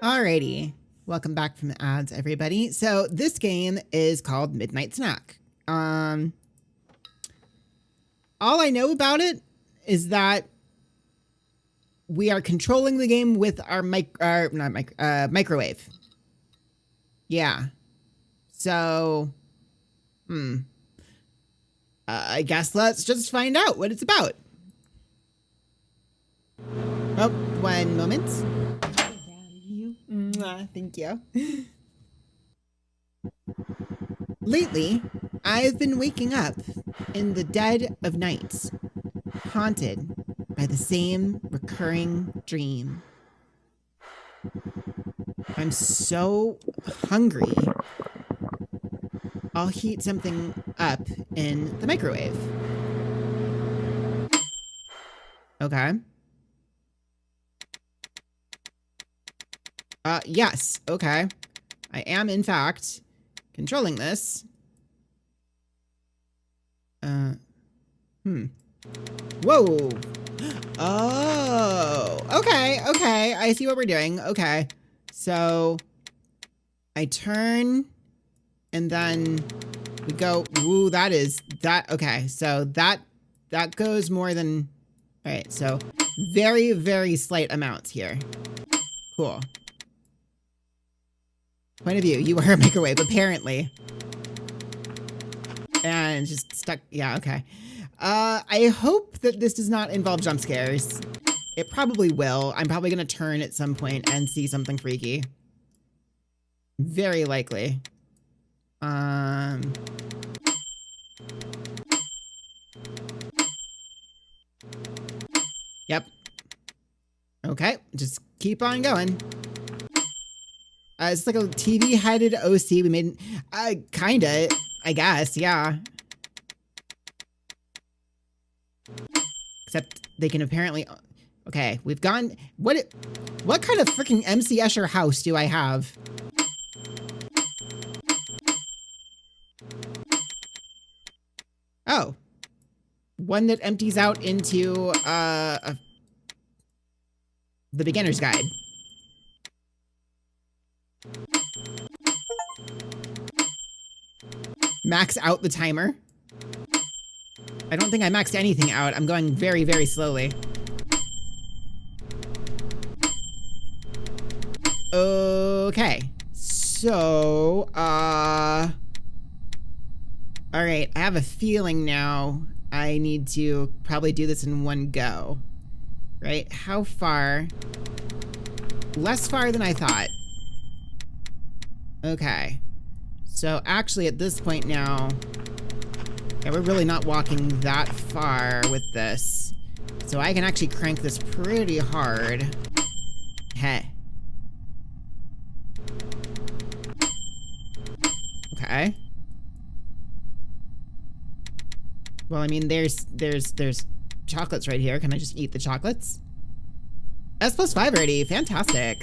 Alrighty. Welcome back from the ads, everybody. So this game is called Midnight Snack. All I know about it is that we are controlling the game with our microwave. Yeah. So, I guess let's just find out what it's about. Oh, one moment. Thank you. Lately, I've been waking up in the dead of night, haunted by the same recurring dream. I'm so hungry. I'll heat something up in the microwave. Okay. Yes, okay. I am, in fact, controlling this. Whoa. Oh, okay. I see what we're doing. Okay. So, I turn, and then we go, ooh, okay. So that goes more than, all right, so very, very slight amounts here. Cool. Point of view, you are a microwave, apparently. And just stuck, yeah, okay. I hope that this does not involve jump scares. It probably will. I'm probably gonna turn at some point and see something freaky. Very likely. Yep. Okay, just keep on going. It's like a TV-headed OC. We made, kinda, I guess, yeah. Except they can apparently, okay, we've gone, what kind of freaking MC Escher house do I have? Oh. One that empties out into, the beginner's guide. Max out the timer. I don't think I maxed anything out. I'm going very, very slowly. Okay. So, all right. I have a feeling now I need to probably do this in one go. Right? How far? Less far than I thought. Okay. So actually at this point now, yeah, we're really not walking that far with this. So I can actually crank this pretty hard. Heh. Okay. Well, I mean, there's chocolates right here. Can I just eat the chocolates? S plus 5 already. Fantastic.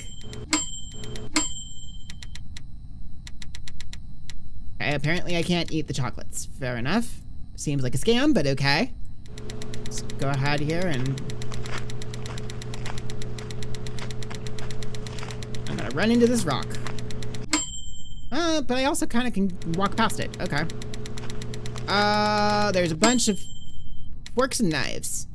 Okay, apparently I can't eat the chocolates. Fair enough. Seems like a scam, but okay. Let's go ahead here and... I'm gonna run into this rock. But I also kind of can walk past it. Okay. There's a bunch of forks and knives.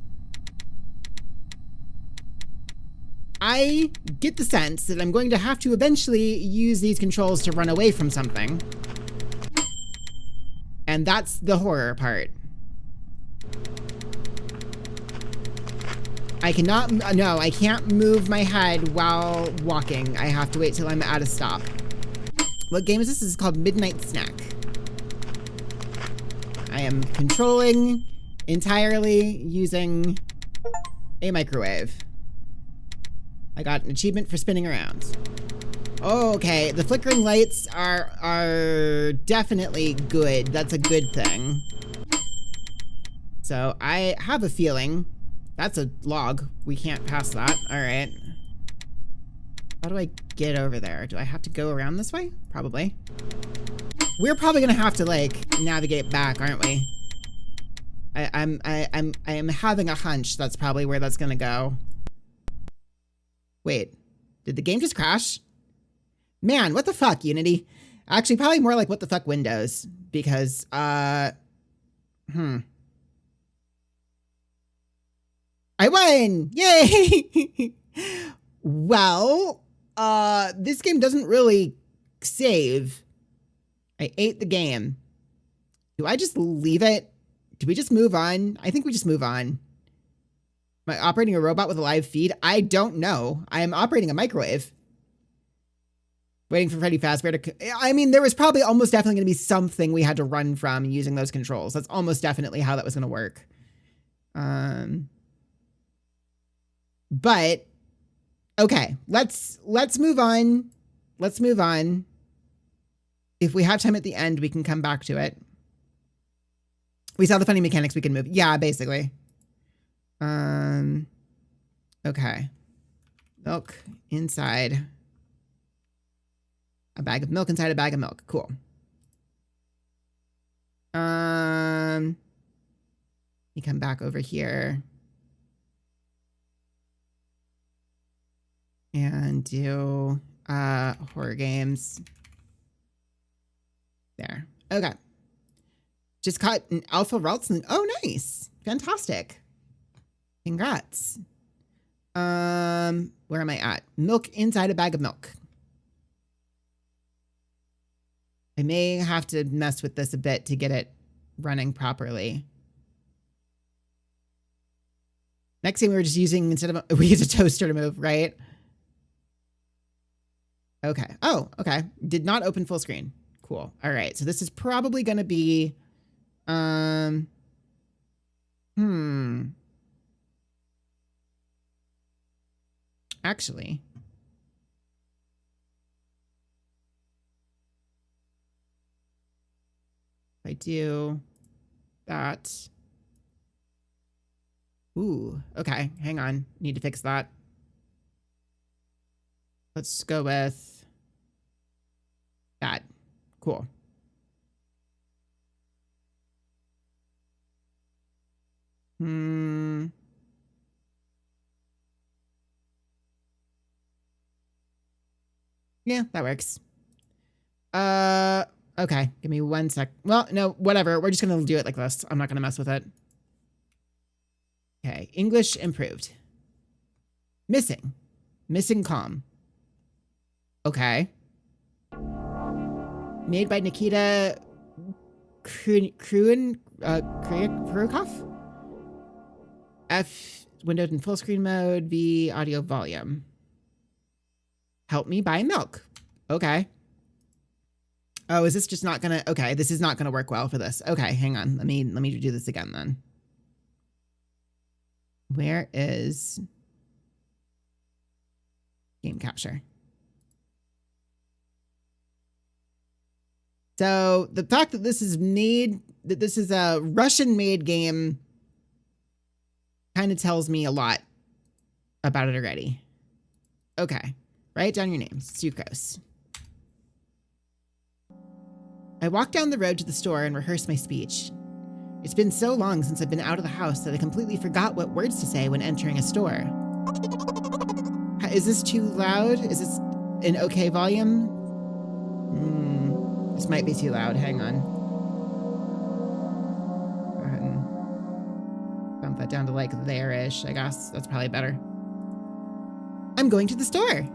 I get the sense that I'm going to have to eventually use these controls to run away from something. And that's the horror part. I cannot, no, I can't move my head while walking. I have to wait till I'm at a stop. What game is this? This is called Midnight Snack. I am controlling entirely using a microwave. I got an achievement for spinning around. Okay, the flickering lights are definitely good. That's a good thing. So I have a feeling that's a log. We can't pass that. All right. How do I get over there? Do I have to go around this way? Probably. We're probably gonna have to like navigate back, aren't we? I am having a hunch that's probably where that's gonna go. Wait, did the game just crash? Man, what the fuck, Unity? Actually, probably more like what the fuck Windows, because, I won! Yay! Well, this game doesn't really save. I ate the game. Do I just leave it? Do we just move on? I think we just move on. Am I operating a robot with a live feed? I don't know. I am operating a microwave. Waiting for Freddy Fazbear to... I mean, there was probably almost definitely going to be something we had to run from using those controls. That's almost definitely how that was going to work. But, okay. Let's move on. Let's move on. If we have time at the end, we can come back to it. We saw the funny mechanics we can move. Yeah, basically. Okay. Milk inside a bag of milk inside a bag of milk. Cool. You come back over here and do horror games. There. Okay. Just caught an alpha Ralston. Oh, nice. Fantastic. Congrats. Where am I at? Milk inside a bag of milk. I may have to mess with this a bit to get it running properly. Next thing we were just using, instead of, we use a toaster to move, right? Okay. Oh, okay. Did not open full screen. Cool. All right. So this is probably going to be, actually, if I do that. Ooh, okay. Hang on. Need to fix that. Let's go with that. Cool. Yeah, that works. Okay. Give me 1 sec. Well, no, whatever. We're just going to do it like this. I'm not going to mess with it. Okay. English improved. Missing. Missing calm. Okay. Made by Nikita Krukov? F, windowed in full screen mode, V, audio volume. Help me buy milk. Okay. Oh, is this just not gonna, okay, this is not gonna work well for this. Okay, hang on. Let me do this again then. Where is game capture? So the fact that this is a Russian-made game kind of tells me a lot about it already. Okay. Write down your name. Sucrose. I walk down the road to the store and rehearse my speech. It's been so long since I've been out of the house that I completely forgot what words to say when entering a store. Is this too loud? Is this an okay volume? This might be too loud. Hang on. Go ahead and bump that down to like there-ish, I guess. That's probably better. I'm going to the store.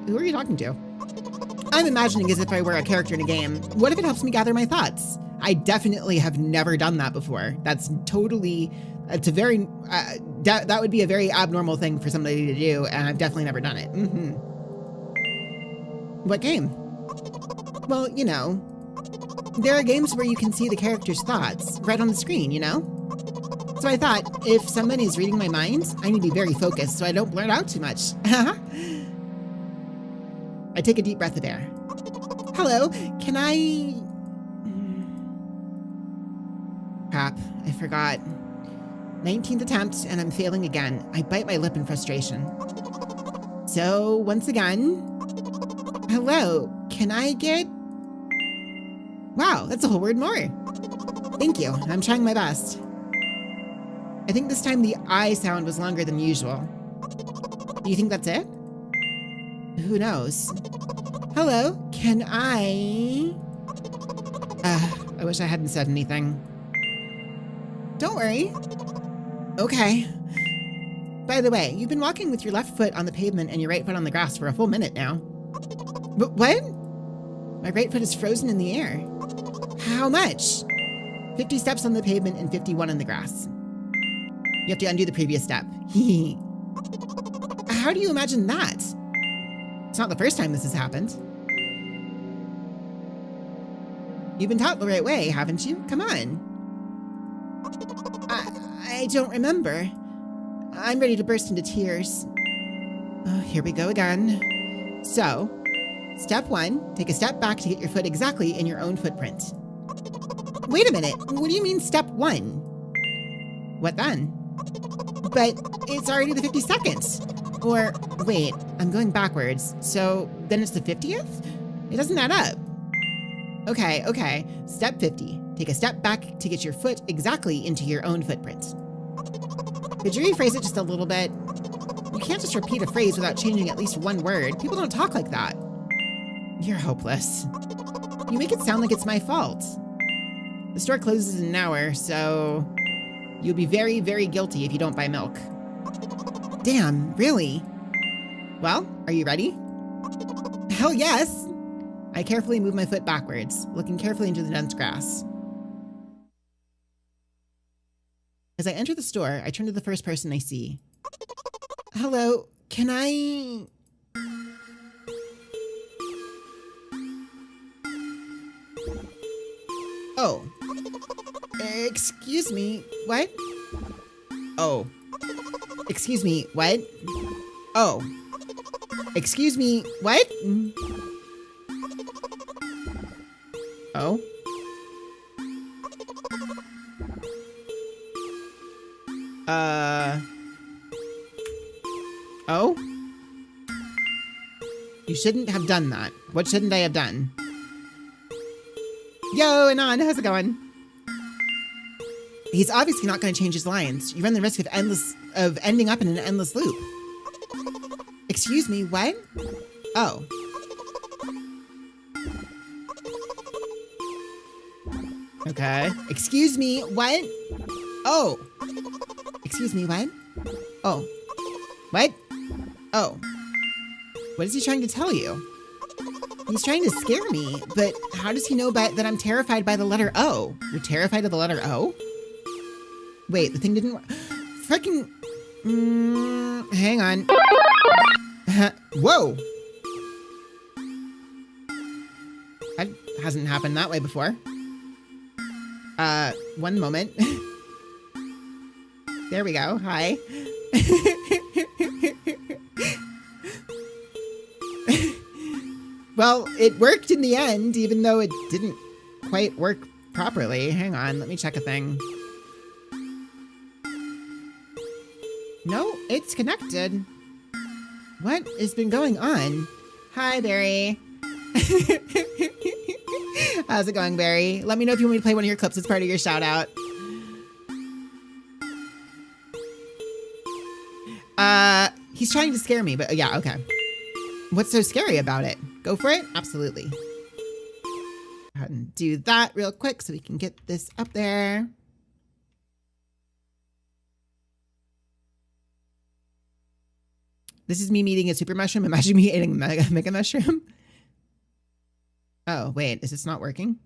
Who are you talking to? I'm imagining as if I were a character in a game. What if it helps me gather my thoughts? I definitely have never done that before. That's totally, it's a very, that would be a very abnormal thing for somebody to do, and I've definitely never done it. What game? Well, you know, there are games where you can see the character's thoughts right on the screen, you know? So I thought, if someone is reading my mind, I need to be very focused so I don't blurt out too much. I take a deep breath of air. Hello, can I... Crap, I forgot. 19th attempt, and I'm failing again. I bite my lip in frustration. So, once again... Hello, can I get... Wow, that's a whole word more. Thank you, I'm trying my best. I think this time the I sound was longer than usual. Do you think that's it? Who knows? Hello, can I wish I hadn't said anything. Don't worry. Okay. By the way, you've been walking with your left foot on the pavement and your right foot on the grass for a full minute now. What? My right foot is frozen in the air. How much? 50 steps on the pavement and 51 on the grass. You have to undo the previous step. How do you imagine that? It's not the first time this has happened. You've been taught the right way, haven't you? Come on. I don't remember. I'm ready to burst into tears. Oh, here we go again. So, step 1, take a step back to get your foot exactly in your own footprint. Wait a minute, what do you mean step 1? What then? But it's already the 52nd. Or, wait, I'm going backwards. So then it's the 50th? It doesn't add up. Okay. Step 50. Take a step back to get your foot exactly into your own footprint. Could you rephrase it just a little bit? You can't just repeat a phrase without changing at least one word. People don't talk like that. You're hopeless. You make it sound like it's my fault. The store closes in an hour, so you'll be very, very guilty if you don't buy milk. Damn, really? Well, are you ready? Hell yes! I carefully move my foot backwards, looking carefully into the dense grass. As I enter the store, I turn to the first person I see. Hello, can I... Oh. Excuse me, what? Oh. Excuse me, what? Oh. Excuse me, what? Oh. Oh? You shouldn't have done that. What shouldn't I have done? Yo, Anon, how's it going? He's obviously not going to change his lines. You run the risk of ending up in an endless loop. Excuse me, what? Oh. Okay. Excuse me, what? Oh. Excuse me, what? Oh. What? Oh. What is he trying to tell you? He's trying to scare me, but how does he know that I'm terrified by the letter O? You're terrified of the letter O? Wait, the thing didn't work. Freaking... hang on. Whoa! That hasn't happened that way before. One moment. There we go. Hi. Well, it worked in the end, even though it didn't quite work properly. Hang on, let me check a thing. No, it's connected. What has been going on? Hi, Barry. How's it going, Barry? Let me know if you want me to play one of your clips as part of your shout out. He's trying to scare me, but yeah, okay. What's so scary about it? Go for it? Absolutely. Go ahead and do that real quick so we can get this up there. This is me eating a super mushroom. Imagine me eating a mega mushroom. Oh, wait, is this not working?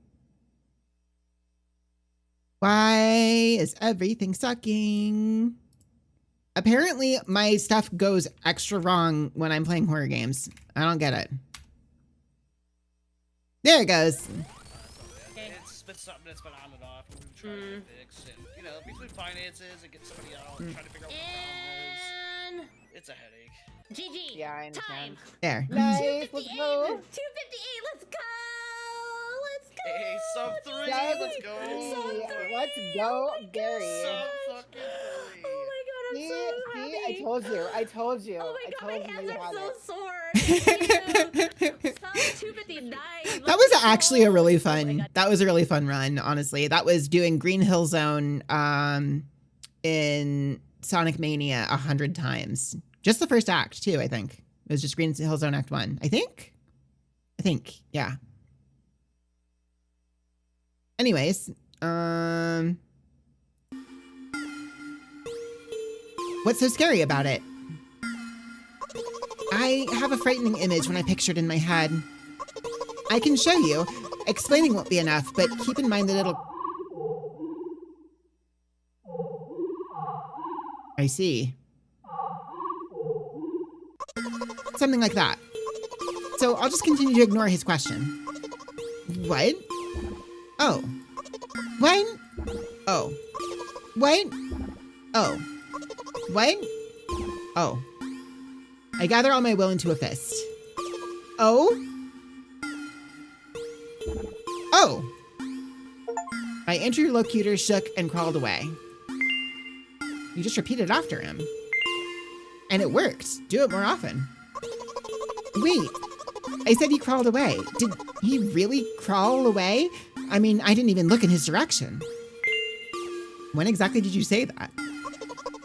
Why is everything sucking? Apparently, my stuff goes extra wrong when I'm playing horror games. I don't get it. There it goes. It's been something that's been on and off, and we've been trying to fix, and you know, between finances and getting somebody out, trying to figure out what the problem is, it's a headache. GG. Yeah, I understand. There. Nice, let's 258, go. 258, let's go. Let's go. Hey, sub 3, let's go. Let's go, Gary. Sub fucking 3. Oh my god, I'm so happy. See, I told you. Oh my god, my hands you are had so it. sore. Sub 259. That was actually a really fun, that was a really fun run, honestly. That was doing Green Hill Zone in Sonic Mania 100 times. Just the first act, too, I think. It was just Green Hill Zone Act 1. I think, yeah. Anyways, what's so scary about it? I have a frightening image when I picture it in my head. I can show you. Explaining won't be enough, but keep in mind that it'll... I see. Something like that. So I'll just continue to ignore his question. What? Oh. What? Oh. What? Oh. What? Oh. I gather all my will into a fist. Oh? Oh! My interlocutor shook and crawled away. You just repeated after him. And it worked. Do it more often. Wait. I said he crawled away. Did he really crawl away? I mean, I didn't even look in his direction. When exactly did you say that?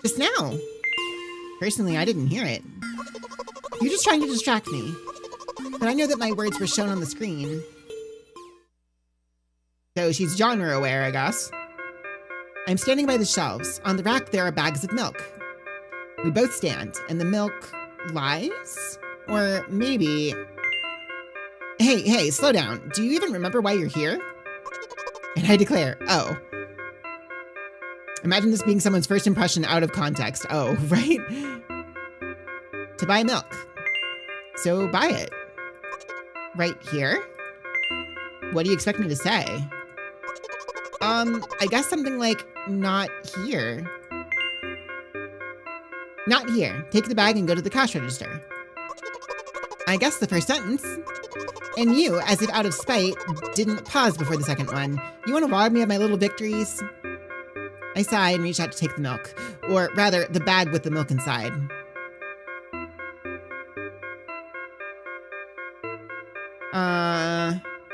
Just now. Personally, I didn't hear it. You're just trying to distract me. But I know that my words were shown on the screen. So she's genre aware, I guess. I'm standing by the shelves. On the rack, there are bags of milk. We both stand, and the milk lies? Or maybe... Hey, slow down. Do you even remember why you're here? And I declare, oh. Imagine this being someone's first impression out of context. Oh, right? To buy milk. So buy it. Right here? What do you expect me to say? I guess something like, not here. Not here. Take the bag and go to the cash register. I guess the first sentence. And you, as if out of spite, didn't pause before the second one. You want to rob me of my little victories? I sighed and reached out to take the milk. Or rather, the bag with the milk inside.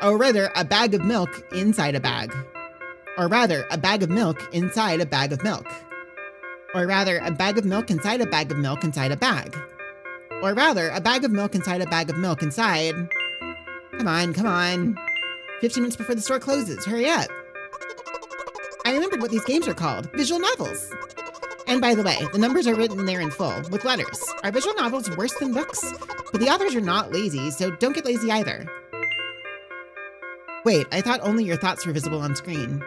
Or rather, a bag of milk inside a bag. Or rather, a bag of milk inside a bag of milk. Or rather, a bag of milk inside a bag of milk inside a bag. Or rather, a bag of milk inside a bag of milk inside... Come on. 15 minutes before the store closes. Hurry up. I remembered what these games are called. Visual novels. And by the way, the numbers are written there in full, with letters. Are visual novels worse than books? But the authors are not lazy, so don't get lazy either. Wait, I thought only your thoughts were visible on screen.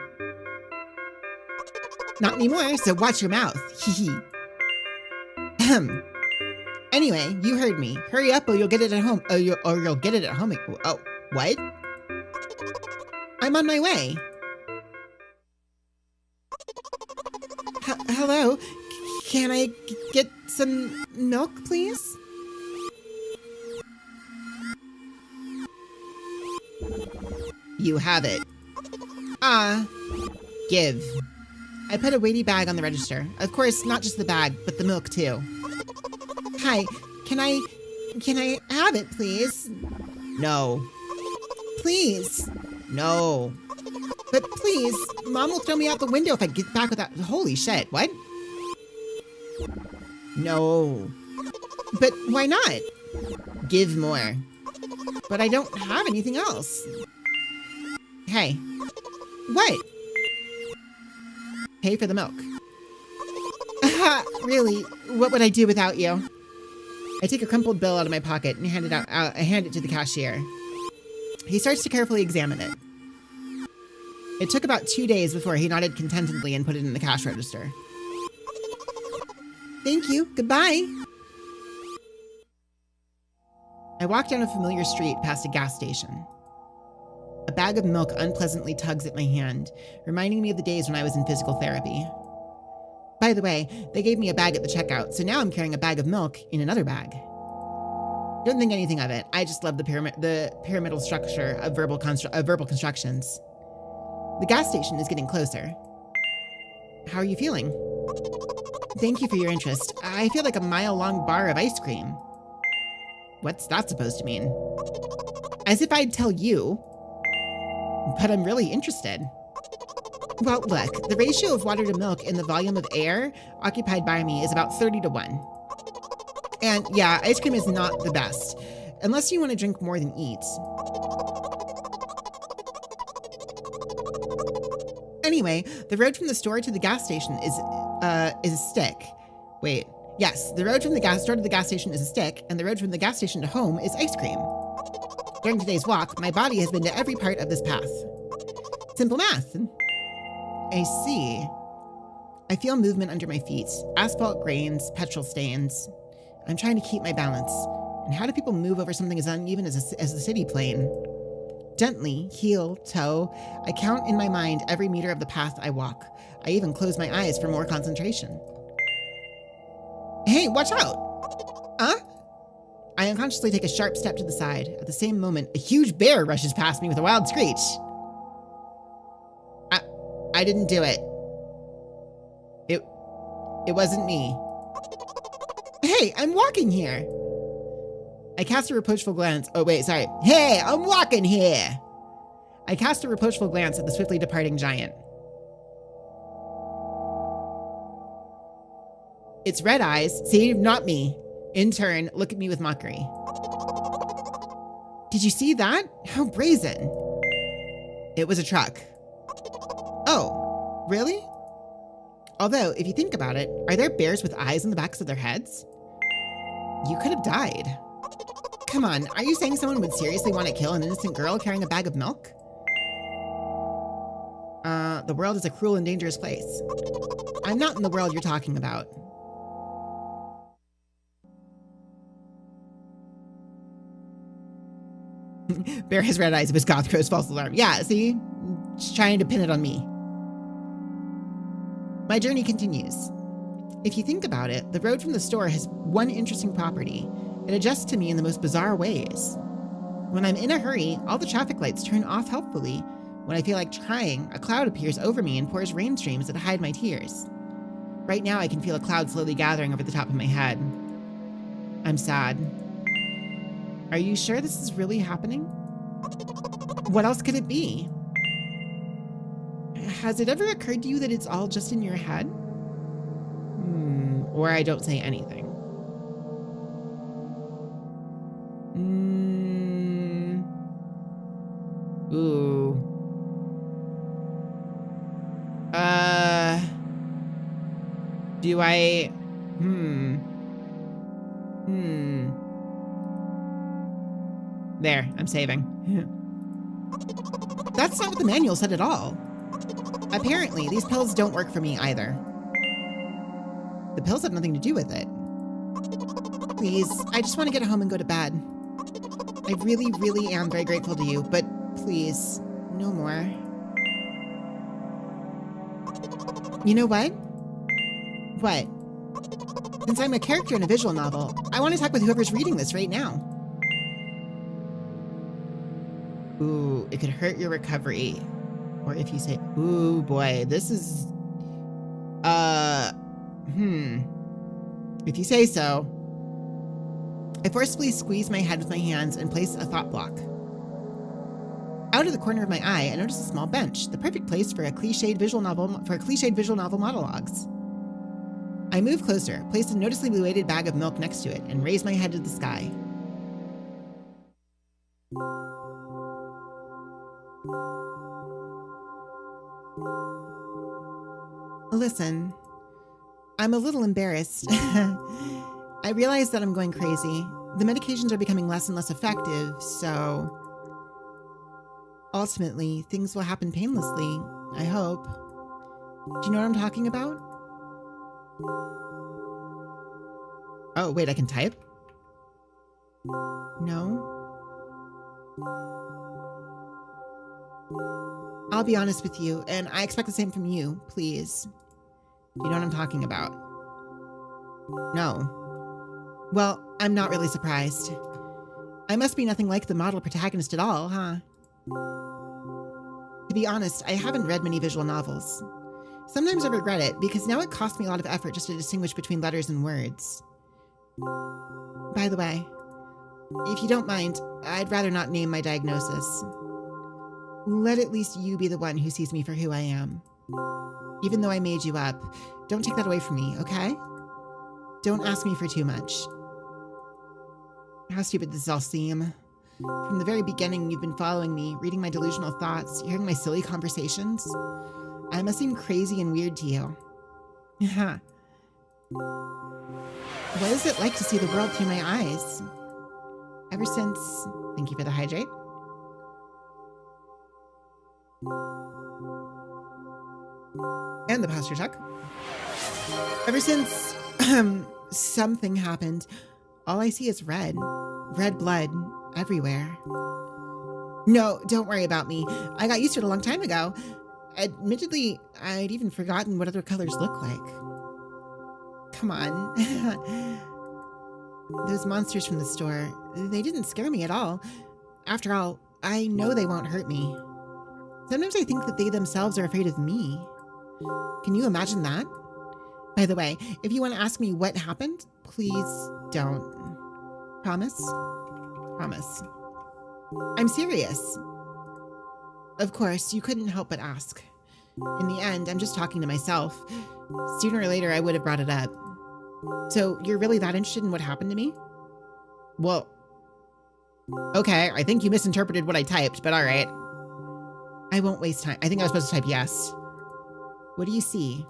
Not anymore, so watch your mouth. Hee hee. Ahem. Anyway, you heard me. Hurry up or you'll get it at home. Or you'll get it at home. Oh, what? I'm on my way. Hello? Can I get some milk, please? You have it. Give. I put a weighty bag on the register. Of course, not just the bag, but the milk too. Hi, can I have it, please? No. Please. No. But please, Mom will throw me out the window if I get back without... Holy shit, what? No. But why not? Give more. But I don't have anything else. Hey. What? Pay for the milk. Really? What would I do without you? I take a crumpled bill out of my pocket and hand it to the cashier. He starts to carefully examine it. It took about 2 days before he nodded contentedly and put it in the cash register. Thank you. Goodbye. I walk down a familiar street past a gas station. A bag of milk unpleasantly tugs at my hand, reminding me of the days when I was in physical therapy. By the way, they gave me a bag at the checkout, so now I'm carrying a bag of milk in another bag. Don't think anything of it. I just love the pyramidal structure of verbal constructions. The gas station is getting closer. How are you feeling? Thank you for your interest. I feel like a mile-long bar of ice cream. What's that supposed to mean? As if I'd tell you. But I'm really interested. Well, look, the ratio of water to milk in the volume of air occupied by me is about 30 to 1. And yeah, ice cream is not the best, unless you want to drink more than eat. Anyway, the road from the store to the gas station is a stick. Wait, yes, the road from the store to the gas station is a stick, and the road from the gas station to home is ice cream. During today's walk, my body has been to every part of this path. Simple math. I see. I feel movement under my feet. Asphalt grains, petrol stains. I'm trying to keep my balance. And how do people move over something as uneven as the city plane? Gently, heel, toe, I count in my mind every meter of the path I walk. I even close my eyes for more concentration. Hey, watch out! Huh? I unconsciously take a sharp step to the side. At the same moment, a huge bear rushes past me with a wild screech. I didn't do it. It wasn't me. Hey, I'm walking here. I cast a reproachful glance. Oh, wait, sorry. Hey, I'm walking here. I cast a reproachful glance at the swiftly departing giant. Its red eyes, see, not me, in turn, look at me with mockery. Did you see that? How brazen. It was a truck. Oh, really? Although, if you think about it, are there bears with eyes on the backs of their heads? You could have died. Come on, are you saying someone would seriously want to kill an innocent girl carrying a bag of milk? The world is a cruel and dangerous place. I'm not in the world you're talking about. Bear has red eyes if his goth crow's false alarm. Yeah, see? Just trying to pin it on me. My journey continues. If you think about it, the road from the store has one interesting property. It adjusts to me in the most bizarre ways. When I'm in a hurry, all the traffic lights turn off helpfully. When I feel like crying, a cloud appears over me and pours rain streams that hide my tears. Right now, I can feel a cloud slowly gathering over the top of my head. I'm sad. Are you sure this is really happening? What else could it be? Has it ever occurred to you that it's all just in your head? Or I don't say anything. Ooh. Do I... There, I'm saving. That's not what the manual said at all. Apparently, these pills don't work for me either. The pills have nothing to do with it. Please, I just want to get home and go to bed. I really, really am very grateful to you, but please, no more. You know what? What? Since I'm a character in a visual novel, I want to talk with whoever's reading this right now. Ooh, it could hurt your recovery. Or if you say, ooh, boy, this is... If you say so. I forcefully squeeze my head with my hands and place a thought block. Out of the corner of my eye, I notice a small bench, the perfect place for a cliched visual novel monologues. I move closer, place a noticeably weighted bag of milk next to it, and raise my head to the sky. Listen, I'm a little embarrassed. I realize that I'm going crazy. The medications are becoming less and less effective, so... ultimately, things will happen painlessly, I hope. Do you know what I'm talking about? Oh, wait, I can type? No? I'll be honest with you, and I expect the same from you, please. You know what I'm talking about? No. Well, I'm not really surprised. I must be nothing like the model protagonist at all, huh? To be honest, I haven't read many visual novels. Sometimes I regret it, because now it costs me a lot of effort just to distinguish between letters and words. By the way, if you don't mind, I'd rather not name my diagnosis. Let at least you be the one who sees me for who I am. Even though I made you up, don't take that away from me, okay? Don't ask me for too much. How stupid this all seem. From the very beginning, you've been following me, reading my delusional thoughts, hearing my silly conversations. I must seem crazy and weird to you. Yeah. What is it like to see the world through my eyes? Ever since... Thank you for the hydrate. And the posture check. Ever since something happened, all I see is red. Red blood everywhere. No, don't worry about me. I got used to it a long time ago. Admittedly, I'd even forgotten what other colors look like. Come on. Those monsters from the store, they didn't scare me at all. After all, I know they won't hurt me. Sometimes I think that they themselves are afraid of me. Can you imagine that? By the way, if you want to ask me what happened, please don't. Promise? Promise. I'm serious. Of course, you couldn't help but ask. In the end, I'm just talking to myself. Sooner or later, I would have brought it up. So, you're really that interested in what happened to me? Well, okay, I think you misinterpreted what I typed, but alright. I won't waste time. I think I was supposed to type yes. What do you see?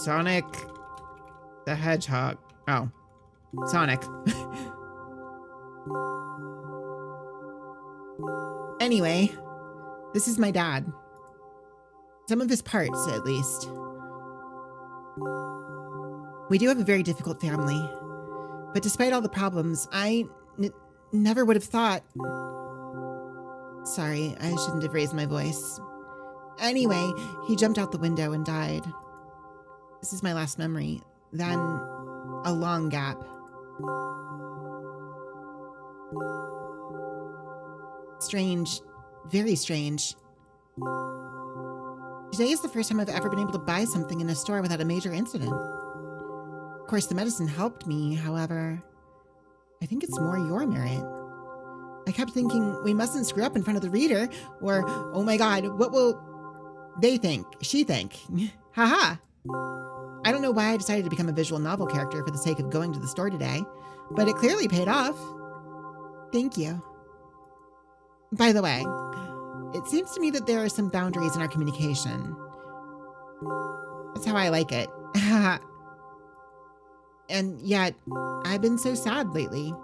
Sonic the Hedgehog. Oh, Sonic. Anyway, this is my dad. Some of his parts, at least. We do have a very difficult family. But despite all the problems, I never would have thought... Sorry, I shouldn't have raised my voice. Anyway, he jumped out the window and died. This is my last memory. Then, a long gap. Strange. Very strange. Today is the first time I've ever been able to buy something in a store without a major incident. Of course, the medicine helped me, however, I think it's more your merit. I kept thinking we mustn't screw up in front of the reader, or, oh my god, what will they think, she think? Haha. I don't know why I decided to become a visual novel character for the sake of going to the store today, but it clearly paid off. Thank you. By the way, it seems to me that there are some boundaries in our communication. That's how I like it. And yet, I've been so sad lately.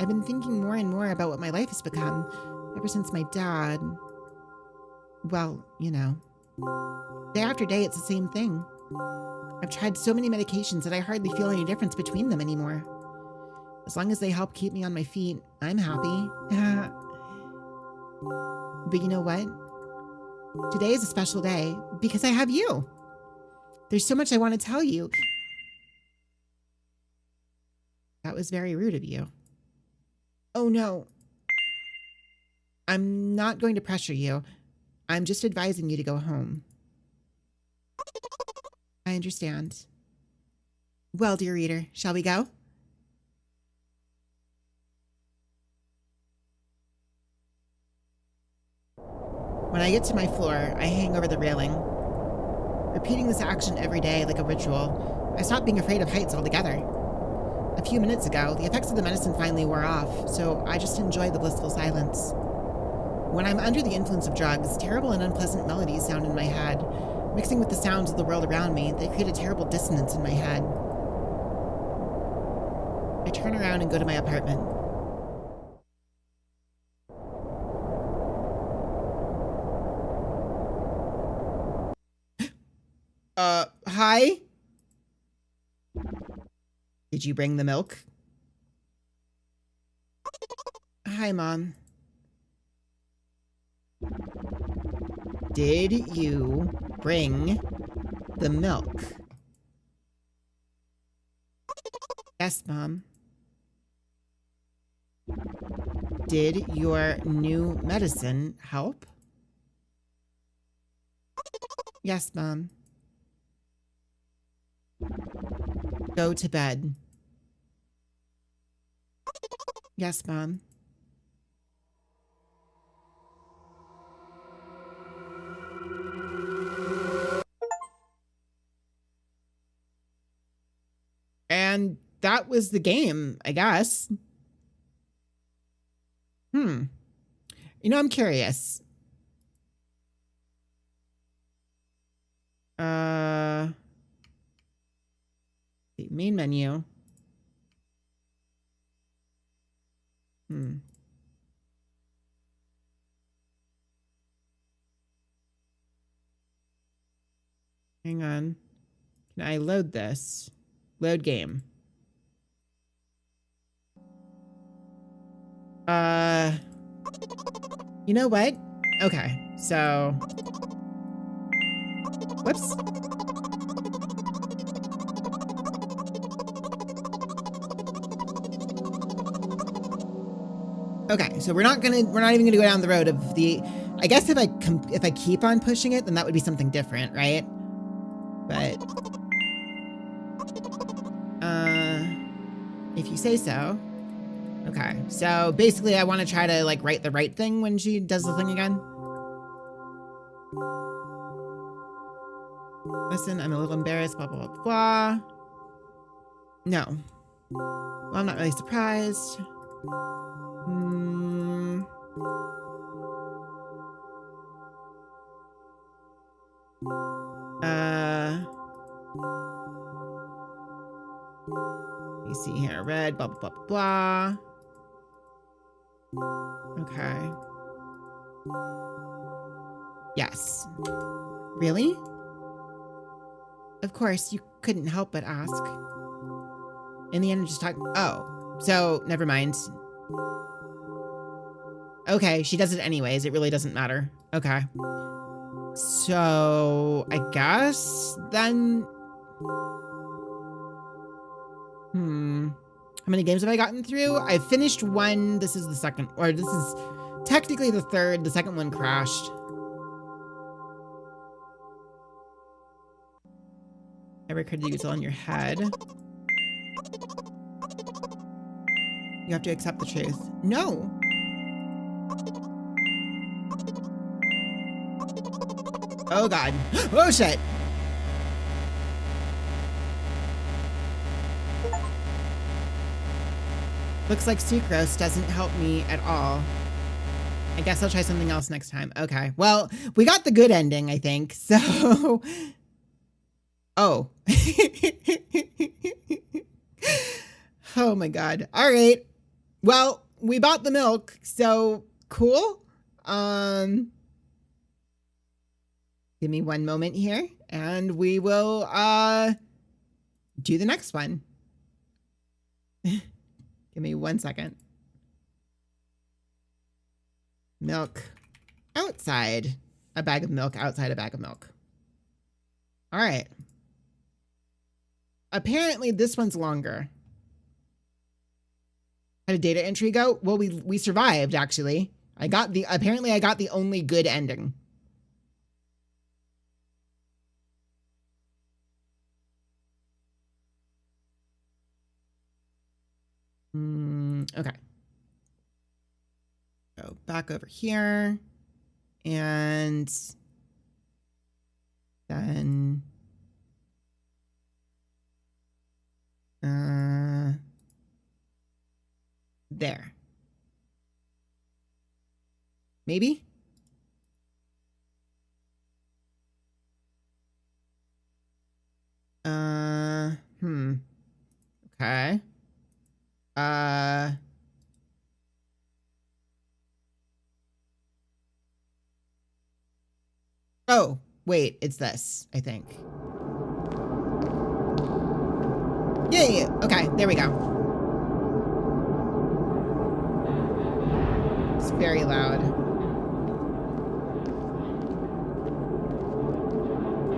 I've been thinking more and more about what my life has become ever since my dad... Well, you know. Day after day, it's the same thing. I've tried so many medications that I hardly feel any difference between them anymore. As long as they help keep me on my feet, I'm happy. But you know what? Today is a special day because I have you. There's so much I want to tell you. That was very rude of you. Oh no. I'm not going to pressure you. I'm just advising you to go home. I understand. Well, dear reader, shall we go? When I get to my floor, I hang over the railing. Repeating this action every day like a ritual, I stopped being afraid of heights altogether. A few minutes ago, the effects of the medicine finally wore off, so I just enjoy the blissful silence. When I'm under the influence of drugs, terrible and unpleasant melodies sound in my head. Mixing with the sounds of the world around me, they create a terrible dissonance in my head. I turn around and go to my apartment. Hi? Did you bring the milk? Hi, Mom. Did you bring the milk? Yes, Mom. Did your new medicine help? Yes, Mom. Go to bed. Yes, Mom. that was the game, I guess. You know, I'm curious. The main menu. Hang on. Can I load this? Load game. You know what? Okay, so... Whoops. Okay, so we're not even gonna go down the road of the... I guess if I keep on pushing it, then that would be something different, right? But... if you say so. Okay, so basically I want to try to, like, write the right thing when she does the thing again. Listen, I'm a little embarrassed, blah, blah, blah, blah. No. Well, I'm not really surprised. Let me see here. Red, blah, blah, blah, blah. Okay. Yes. Really? Of course, you couldn't help but ask. In the end, just talk. Oh, so never mind. Okay, she does it anyways. It really doesn't matter. Okay. So I guess then. How many games have I gotten through? I've finished one. This is the second, or this is technically the third. The second one crashed. Every card you use on your head. You have to accept the truth. No. Oh God. Oh shit. Looks like sucrose doesn't help me at all. I guess I'll try something else next time. Okay. Well, we got the good ending, I think. So. Oh. Oh my God. All right. Well, we bought the milk, so cool. Give me one moment here and we will do the next one. Give me 1 second. Milk outside a bag of milk, outside a bag of milk. All right. Apparently this one's longer. How did data entry go? Well, we survived actually. Apparently I got the only good ending. Okay. Go back over here and then there. Maybe? Okay. Oh, wait, it's this, I think. Yeah. Okay, there we go. It's very loud.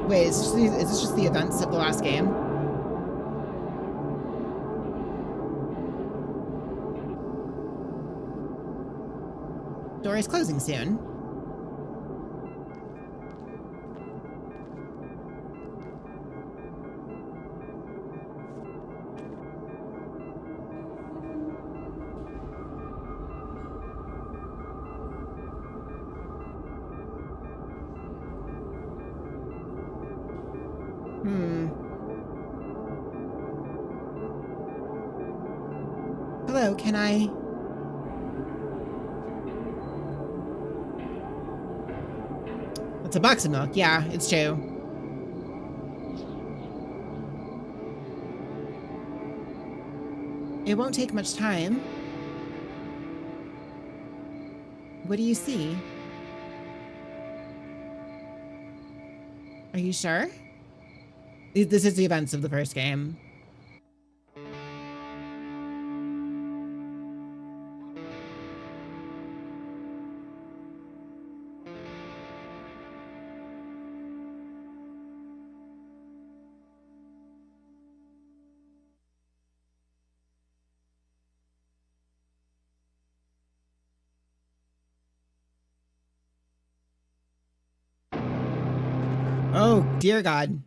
Wait, is this just the events of the last game? Door is closing soon. Can I? It's a box of milk. Yeah, it's true. It won't take much time. What do you see? Are you sure? This is the events of the first game. Oh, dear God.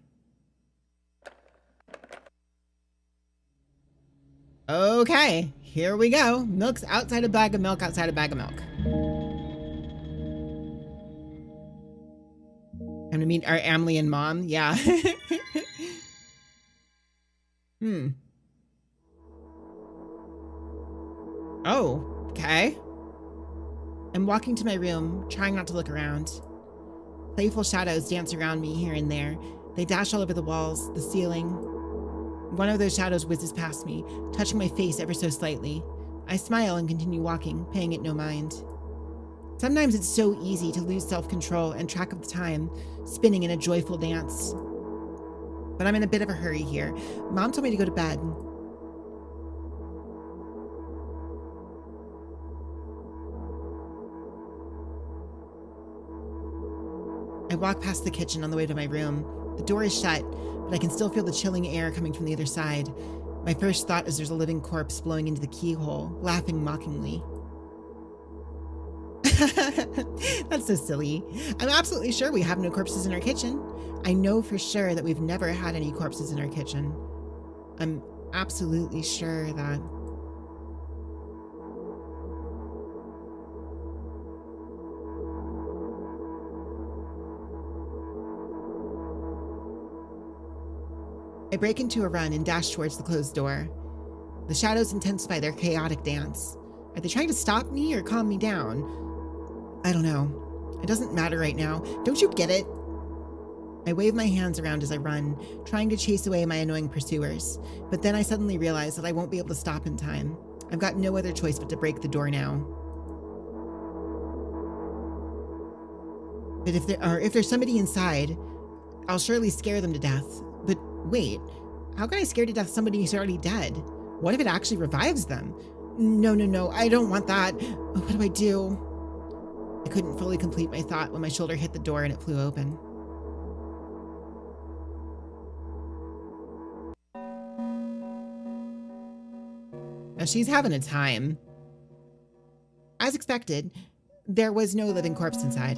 Okay, here we go. Milk's outside a bag of milk, outside a bag of milk. I'm gonna meet our Emily and mom. Yeah. Oh, okay. I'm walking to my room, trying not to look around. Playful shadows dance around me here and there. They dash all over the walls, the ceiling. One of those shadows whizzes past me, touching my face ever so slightly. I smile and continue walking, paying it no mind. Sometimes it's so easy to lose self-control and track of the time, spinning in a joyful dance. But I'm in a bit of a hurry here. Mom told me to go to bed. I walk past the kitchen on the way to my room. The door is shut, but I can still feel the chilling air coming from the other side. My first thought is there's a living corpse blowing into the keyhole, laughing mockingly. That's so silly. I'm absolutely sure we have no corpses in our kitchen. I know for sure that we've never had any corpses in our kitchen. I'm absolutely sure that... I break into a run and dash towards the closed door. The shadows intensify their chaotic dance. Are they trying to stop me or calm me down? I don't know. It doesn't matter right now. Don't you get it? I wave my hands around as I run, trying to chase away my annoying pursuers. But then I suddenly realize that I won't be able to stop in time. I've got no other choice but to break the door now. But if there's somebody inside, I'll surely scare them to death. But wait, how can I scare to death somebody who's already dead? What if it actually revives them? No, I don't want that. What do I do? I couldn't fully complete my thought when my shoulder hit the door and it flew open. Now she's having a time. As expected, there was no living corpse inside,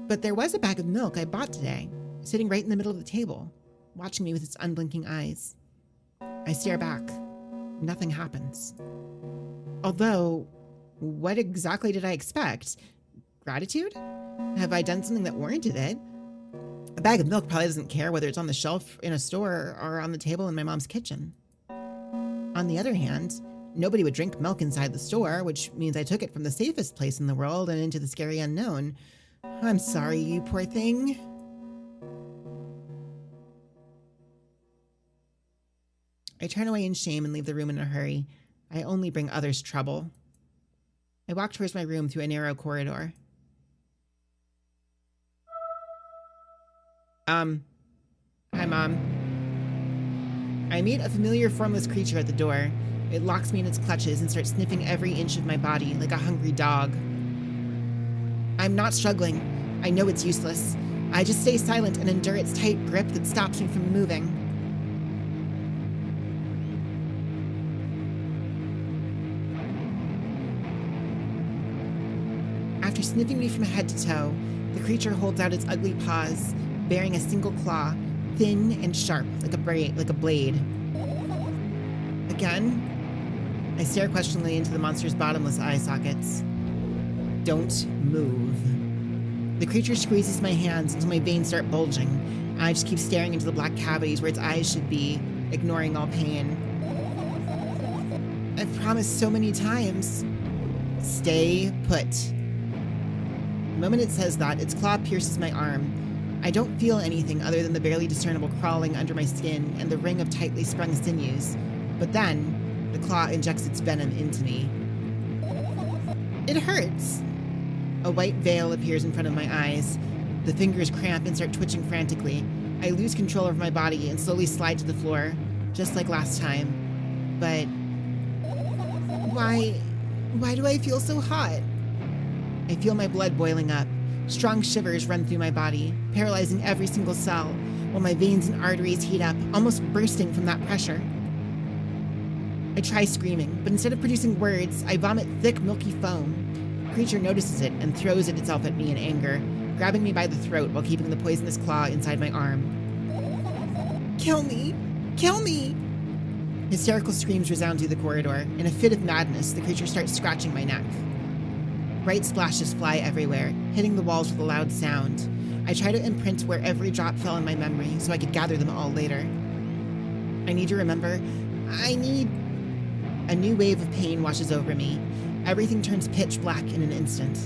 but there was a bag of milk I bought today, sitting right in the middle of the table, watching me with its unblinking eyes. I stare back. Nothing happens. Although, what exactly did I expect? Gratitude? Have I done something that warranted it? A bag of milk probably doesn't care whether it's on the shelf in a store or on the table in my mom's kitchen. On the other hand, nobody would drink milk inside the store, which means I took it from the safest place in the world and into the scary unknown. I'm sorry, you poor thing. I turn away in shame and leave the room in a hurry. I only bring others trouble. I walk towards my room through a narrow corridor. Hi, Mom. I meet a familiar formless creature at the door. It locks me in its clutches and starts sniffing every inch of my body like a hungry dog. I'm not struggling. I know it's useless. I just stay silent and endure its tight grip that stops me from moving. After sniffing me from head to toe, the creature holds out its ugly paws, bearing a single claw, thin and sharp like a blade. Again, I stare questioningly into the monster's bottomless eye sockets. Don't move. The creature squeezes my hands until my veins start bulging, and I just keep staring into the black cavities where its eyes should be, ignoring all pain. I've promised so many times. Stay put. The moment it says that, its claw pierces my arm. I don't feel anything other than the barely discernible crawling under my skin and the ring of tightly sprung sinews. But then, the claw injects its venom into me. It hurts. A white veil appears in front of my eyes. The fingers cramp and start twitching frantically. I lose control of my body and slowly slide to the floor, just like last time. But why do I feel so hot? I feel my blood boiling up. Strong shivers run through my body, paralyzing every single cell, while my veins and arteries heat up, almost bursting from that pressure. I try screaming, but instead of producing words, I vomit thick, milky foam. The creature notices it and throws it itself at me in anger, grabbing me by the throat while keeping the poisonous claw inside my arm. Kill me! Kill me! Hysterical screams resound through the corridor. In a fit of madness, the creature starts scratching my neck. Bright splashes fly everywhere, hitting the walls with a loud sound. I try to imprint where every drop fell in my memory so I could gather them all later. I need to remember. A new wave of pain washes over me. Everything turns pitch black in an instant.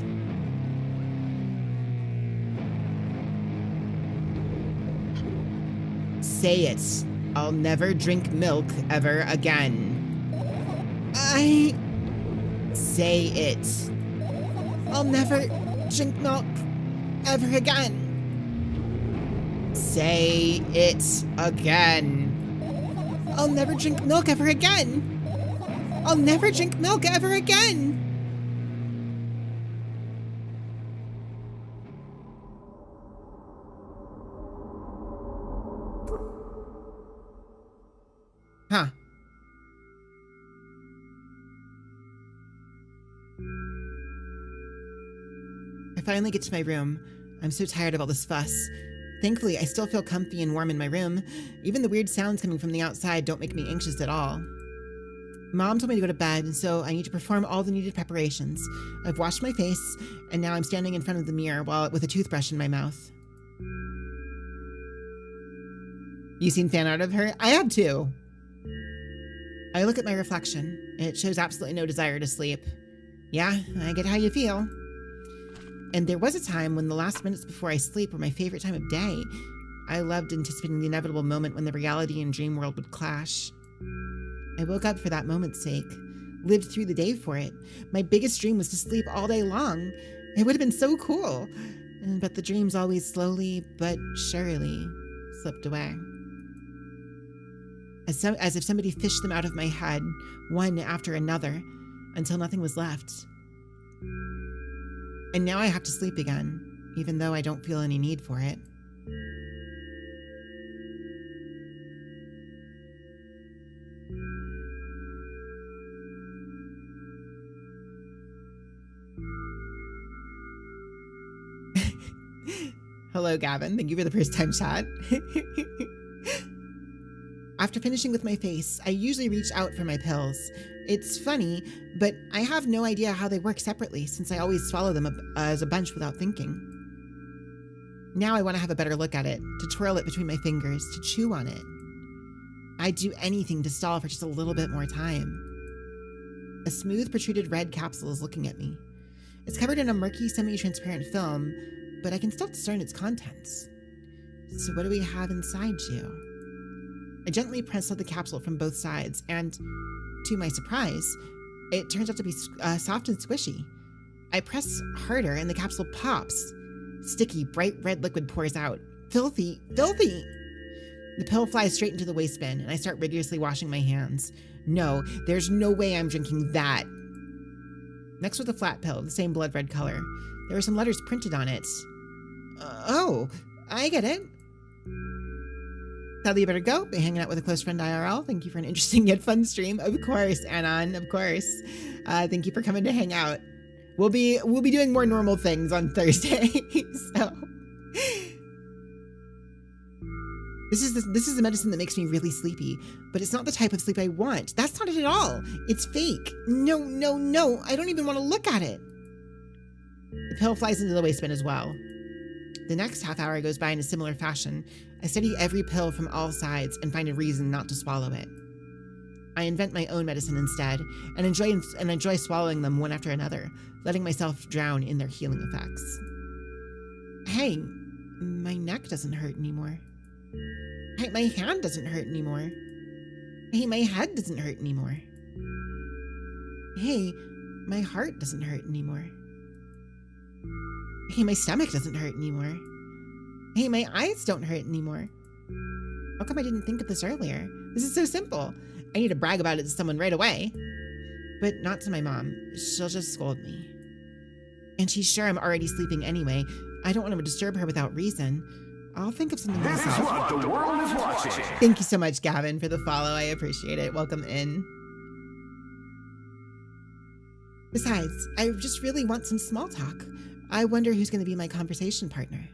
Say it. I'll never drink milk ever again. Say it. I'll never drink milk ever again. Say it again. I'll never drink milk ever again. I'll never drink milk ever again. Huh. I finally get to my room. I'm so tired of all this fuss. Thankfully, I still feel comfy and warm in my room. Even the weird sounds coming from the outside don't make me anxious at all. Mom told me to go to bed, so I need to perform all the needed preparations. I've washed my face, and now I'm standing in front of the mirror with a toothbrush in my mouth. You seen fan art of her? I have too. I look at my reflection. It shows absolutely no desire to sleep. Yeah, I get how you feel. And there was a time when the last minutes before I sleep were my favorite time of day. I loved anticipating the inevitable moment when the reality and dream world would clash. I woke up for that moment's sake, lived through the day for it. My biggest dream was to sleep all day long. It would have been so cool. But the dreams always slowly but surely slipped away. As if somebody fished them out of my head, one after another, until nothing was left. And now I have to sleep again, even though I don't feel any need for it. Hello, Gavin. Thank you for the first time chat. After finishing with my face, I usually reach out for my pills. It's funny, but I have no idea how they work separately since I always swallow them as a bunch without thinking. Now I want to have a better look at it, to twirl it between my fingers, to chew on it. I'd do anything to stall for just a little bit more time. A smooth, protruded red capsule is looking at me. It's covered in a murky, semi-transparent film, but I can still discern its contents. So what do we have inside you? I gently press on the capsule from both sides, and to my surprise, it turns out to be soft and squishy. I press harder and the capsule pops. Sticky, bright red liquid pours out. Filthy, filthy! The pill flies straight into the waste bin, and I start rigorously washing my hands. No, there's no way I'm drinking that. Next was a flat pill, the same blood red color. There were some letters printed on it. Oh, I get it. Sadly, you better go. Be hanging out with a close friend IRL. Thank you for an interesting yet fun stream. Of course, Anon, of course. Thank you for coming to hang out. We'll be doing more normal things on Thursday. So this is the medicine that makes me really sleepy, but it's not the type of sleep I want. That's not it at all. It's fake. No, no, no. I don't even want to look at it. The pill flies into the waste bin as well. The next half hour goes by in a similar fashion. I study every pill from all sides and find a reason not to swallow it. I invent my own medicine instead and enjoy swallowing them one after another, letting myself drown in their healing effects. Hey, my neck doesn't hurt anymore. Hey, my hand doesn't hurt anymore. Hey, my head doesn't hurt anymore. Hey, my heart doesn't hurt anymore. Hey, my stomach doesn't hurt anymore. Hey, my eyes don't hurt anymore. How come I didn't think of this earlier? This is so simple. I need to brag about it to someone right away. But not to my mom. She'll just scold me. And she's sure I'm already sleeping anyway. I don't want to disturb her without reason. I'll think of something This myself. is what the world is watching. Thank you so much, Gavin, for the follow. I appreciate it. Welcome in. Besides, I just really want some small talk. I wonder who's going to be my conversation partner.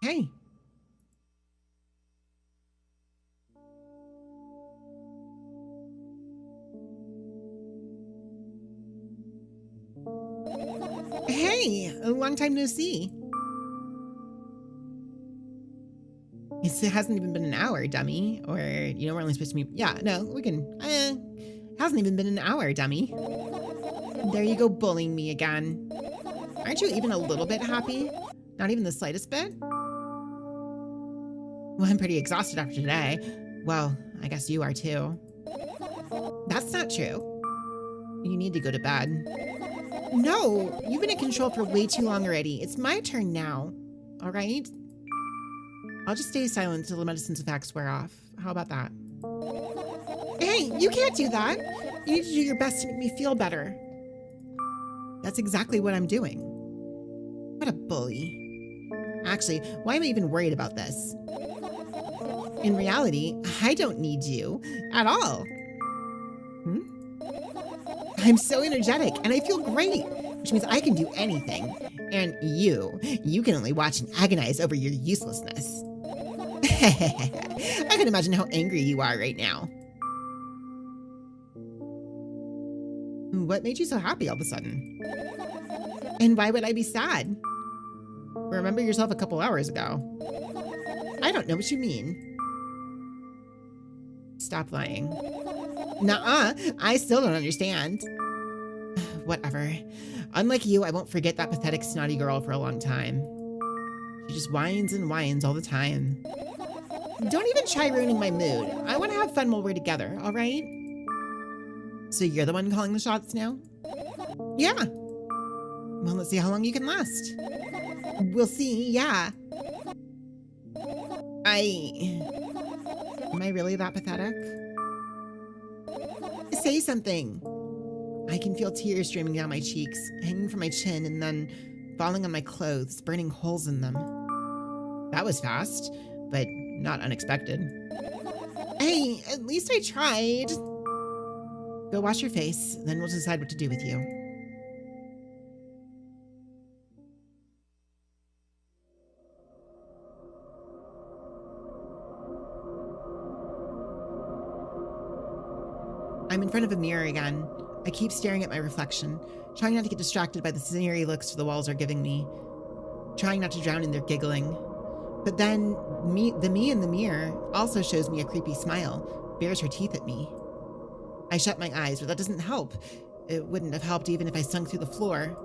Hey. Hey, a long time no see. It hasn't even been an hour, dummy. Or, we're only supposed to be... Yeah, no, we can... hasn't even been an hour, dummy. There you go, bullying me again. Aren't you even a little bit happy? Not even the slightest bit? Well, I'm pretty exhausted after today. Well, I guess you are too. That's not true. You need to go to bed. No, you've been in control for way too long already. It's my turn now. All right? I'll just stay silent until the medicine's effects wear off. How about that? Hey, you can't do that. You need to do your best to make me feel better. That's exactly what I'm doing. What a bully. Actually, why am I even worried about this? In reality, I don't need you at all. I'm so energetic and I feel great, which means I can do anything. And you can only watch and agonize over your uselessness. I can imagine how angry you are right now. What made you so happy all of a sudden? And why would I be sad? Remember yourself a couple hours ago. I don't know what you mean. Stop lying. Nuh-uh, I still don't understand. Whatever. Unlike you, I won't forget that pathetic snotty girl for a long time. She just whines and whines all the time. Don't even try ruining my mood. I want to have fun while we're together, all right? So you're the one calling the shots now? Yeah. Well, let's see how long you can last. We'll see, yeah. Am I really that pathetic? Say something. I can feel tears streaming down my cheeks, hanging from my chin, and then falling on my clothes, burning holes in them. That was fast, but not unexpected. Hey, at least I tried. Go wash your face, then we'll decide what to do with you. I'm in front of a mirror again. I keep staring at my reflection, trying not to get distracted by the sneery looks the walls are giving me, trying not to drown in their giggling. But then, the me in the mirror also shows me a creepy smile, bares her teeth at me. I shut my eyes, but that doesn't help. It wouldn't have helped even if I sunk through the floor.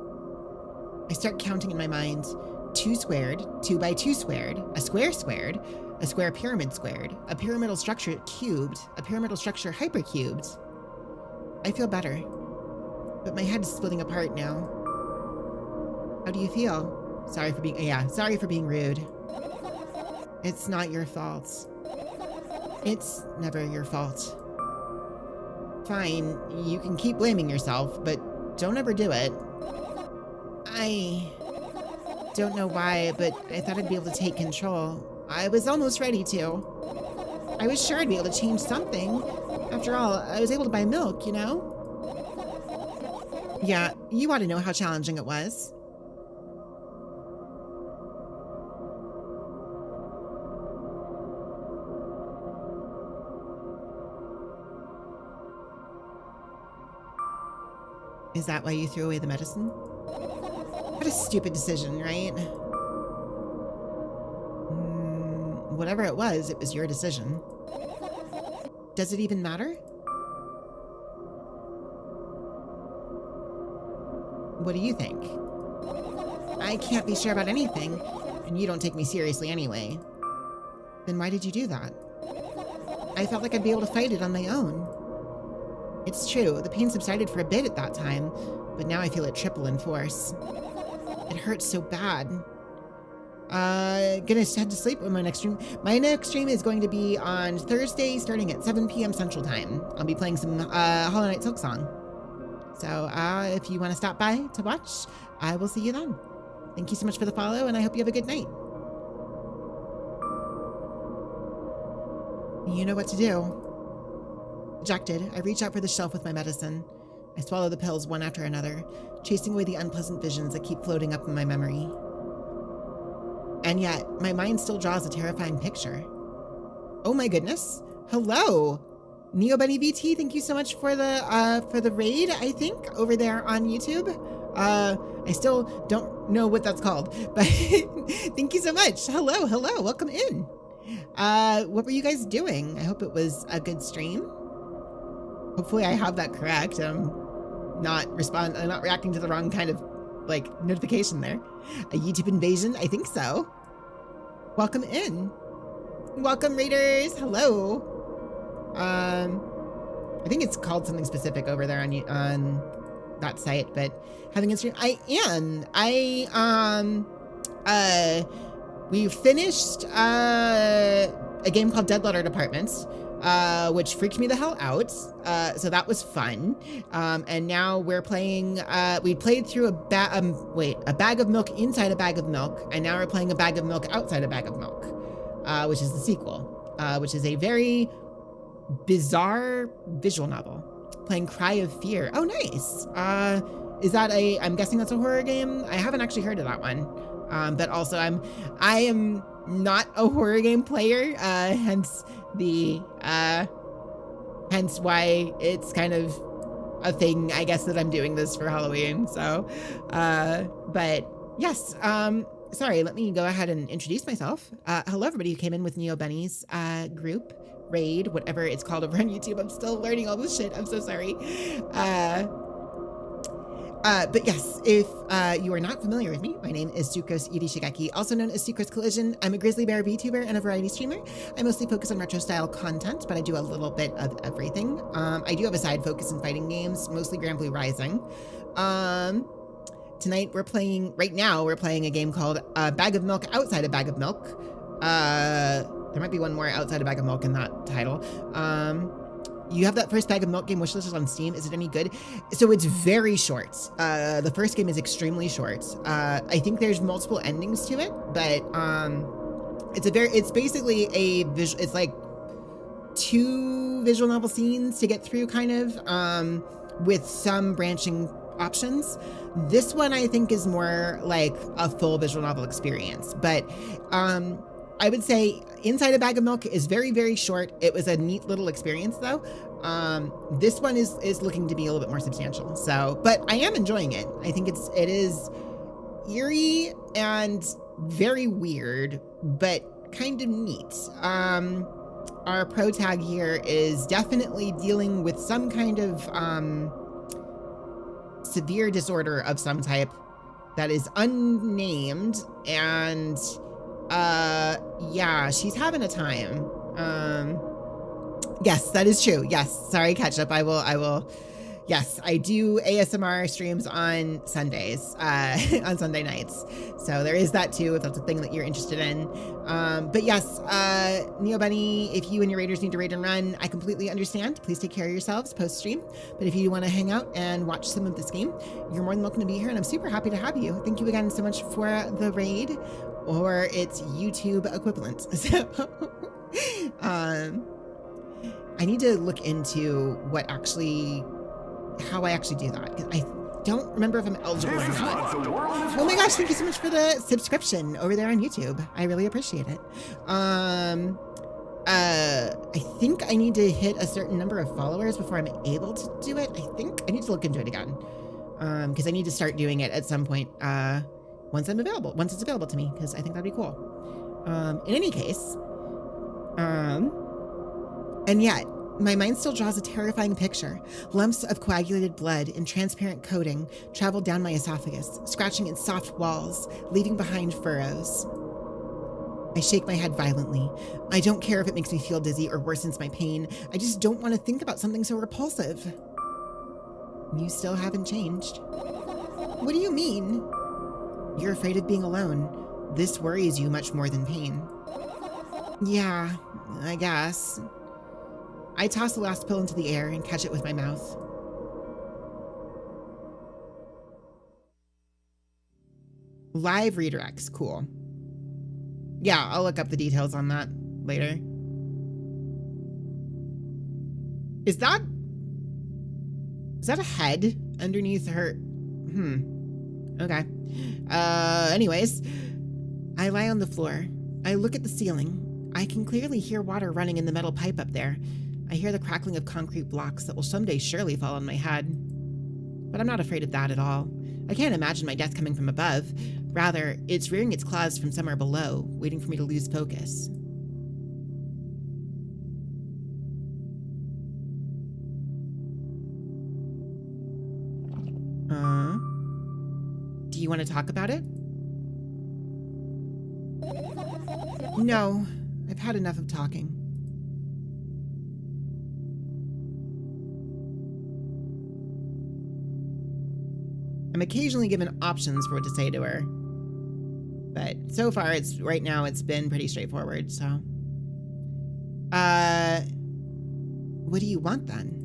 I start counting in my mind. 2 squared, 2 by 2 squared, a square squared, a square pyramid squared, a pyramidal structure cubed, a pyramidal structure hypercubed. I feel better, but my head is splitting apart now. How do you feel? Sorry for being rude. It's not your fault. It's never your fault. Fine, you can keep blaming yourself, but don't ever do it. I don't know why, but I thought I'd be able to take control. I was almost ready to. I was sure I'd be able to change something. After all, I was able to buy milk, you know? Yeah, you ought to know how challenging it was. Is that why you threw away the medicine? What a stupid decision, right? whatever it was your decision. Does it even matter? What do you think? I can't be sure about anything, and you don't take me seriously anyway. Then why did you do that? I felt like I'd be able to fight it on my own. It's true, the pain subsided for a bit at that time, but now I feel it triple in force. It hurts so bad. Gonna head to sleep on my next stream. My next stream is going to be on Thursday, starting at 7 p.m. Central Time. I'll be playing some Hollow Knight Silksong. So if you want to stop by to watch, I will see you then. Thank you so much for the follow, and I hope you have a good night. You know what to do. Dejected, I reach out for the shelf with my medicine. I swallow the pills one after another, chasing away the unpleasant visions that keep floating up in my memory. And yet, my mind still draws a terrifying picture. Oh my goodness. Hello! Neo Bunny VT, thank you so much for the raid, I think, over there on YouTube. I still don't know what that's called, but thank you so much. Hello, welcome in. What were you guys doing? I hope it was a good stream. Hopefully I have that correct. I'm not reacting to the wrong kind of notification there. A YouTube invasion? I think so. Welcome in. Welcome Raiders. Hello. I think it's called something specific over there on that site, but having a stream. We finished a game called Dead Letter Dept, which freaked me the hell out. So that was fun. And now we're playing, we played through a bag of milk inside a bag of milk. And now we're playing a bag of milk outside a bag of milk, which is the sequel, which is a very bizarre visual novel. Playing Cry of Fear. Oh, nice. Is that I'm guessing that's a horror game? I haven't actually heard of that one. But also I am not a horror game player, hence why it's kind of a thing, I guess, that I'm doing this for Halloween. So, but yes, sorry, let me go ahead and introduce myself. Hello, everybody who came in with Neo Benny's group, raid, whatever it's called over on YouTube. I'm still learning all this shit. I'm so sorry. But yes, if you are not familiar with me, my name is Sucrose Irishigaki, also known as Sucrose Collision. I'm a grizzly bear VTuber and a variety streamer. I mostly focus on retro style content, but I do a little bit of everything. I do have a side focus in fighting games, mostly Grand Blue Rising. Tonight right now we're playing a game called Bag of Milk Outside a Bag of Milk. There might be one more outside a bag of milk in that title. You have that first Bag of Milk game wishlist on Steam. Is it any good? So it's very short. The first game is extremely short. I think there's multiple endings to it, but it's basically it's like 2 visual novel scenes to get through, kind of, with some branching options. This one I think is more like a full visual novel experience, but I would say Inside a Bag of Milk is very, very short. It was a neat little experience, though. This one is looking to be a little bit more substantial. So, but I am enjoying it. I think it is eerie and very weird, but kind of neat. Our pro tag here is definitely dealing with some kind of severe disorder of some type that is unnamed, and yeah, she's having a time. Yes, that is true. Yes, sorry, Ketchup. I will. Yes, I do ASMR streams on Sundays, on Sunday nights. So there is that too, if that's a thing that you're interested in. But yes, Neo Bunny, if you and your raiders need to raid and run, I completely understand. Please take care of yourselves post-stream. But if you want to hang out and watch some of this game, you're more than welcome to be here, and I'm super happy to have you. Thank you again so much for the raid, or its YouTube equivalent. So, I need to look into how I actually do that, because I don't remember if I'm eligible or not. Oh my gosh, thank you so much for the subscription over there on YouTube. I really appreciate it. I think I need to hit a certain number of followers before I'm able to do it. I think I need to look into it again, because I need to start doing it at some point once it's available to me, because I think that'd be cool. In any case, And yet, my mind still draws a terrifying picture. Lumps of coagulated blood in transparent coating travel down my esophagus, scratching its soft walls, leaving behind furrows. I shake my head violently. I don't care if it makes me feel dizzy or worsens my pain. I just don't want to think about something so repulsive. You still haven't changed. What do you mean? You're afraid of being alone. This worries you much more than pain. Yeah, I guess. I toss the last pill into the air and catch it with my mouth. Live redirects, cool. Yeah, I'll look up the details on that later. Is that a head underneath her? Okay. Anyways, I lie on the floor. I look at the ceiling. I can clearly hear water running in the metal pipe up there. I hear the crackling of concrete blocks that will someday surely fall on my head. But I'm not afraid of that at all. I can't imagine my death coming from above. Rather, it's rearing its claws from somewhere below, waiting for me to lose focus. Do you want to talk about it? No, I've had enough of talking. I'm occasionally given options for what to say to her. But so far, right now it's been pretty straightforward, so. What do you want then?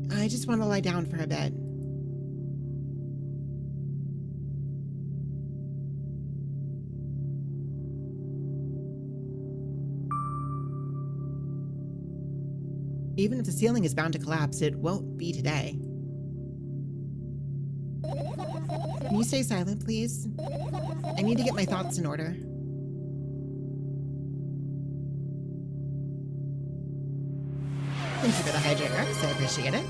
I just want to lie down for a bit. Even if the ceiling is bound to collapse, it won't be today. Can you stay silent, please? I need to get my thoughts in order. Thank you for the hydrate, Rex. I appreciate it.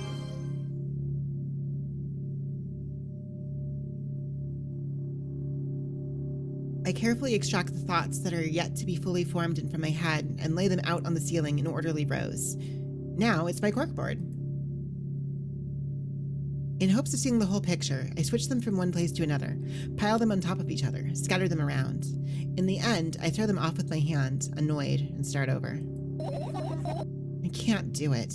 I carefully extract the thoughts that are yet to be fully formed in from my head and lay them out on the ceiling in orderly rows. Now it's my corkboard. In hopes of seeing the whole picture, I switch them from one place to another, pile them on top of each other, scatter them around. In the end, I throw them off with my hand, annoyed, and start over. I can't do it.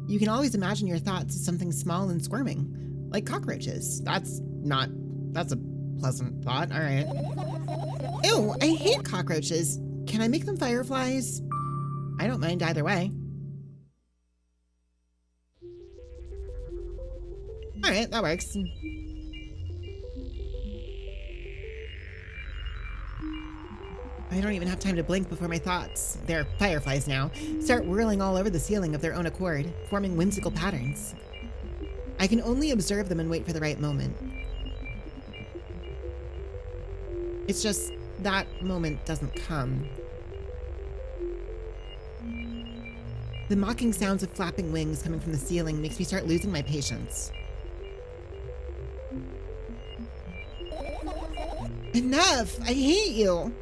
You can always imagine your thoughts as something small and squirming, like cockroaches. That's a pleasant thought, all right. Ew, I hate cockroaches. Can I make them fireflies? I don't mind either way. All right, that works. I don't even have time to blink before my thoughts, they're fireflies now, start whirling all over the ceiling of their own accord, forming whimsical patterns. I can only observe them and wait for the right moment. It's just that moment doesn't come. The mocking sounds of flapping wings coming from the ceiling makes me start losing my patience. Enough! I hate you!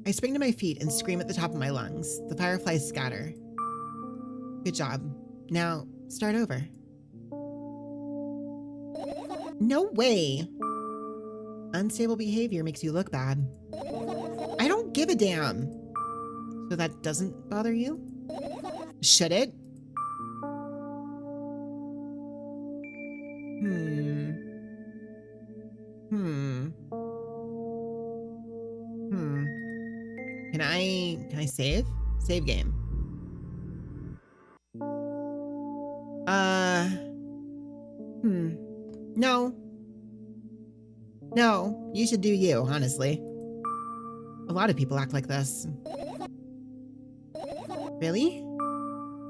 I spring to my feet and scream at the top of my lungs. The fireflies scatter. Good job. Now, start over. No way! Unstable behavior makes you look bad. I don't give a damn! So that doesn't bother you? Should it? Can I save? Save game. No. No, you should do you, honestly. A lot of people act like this. Really?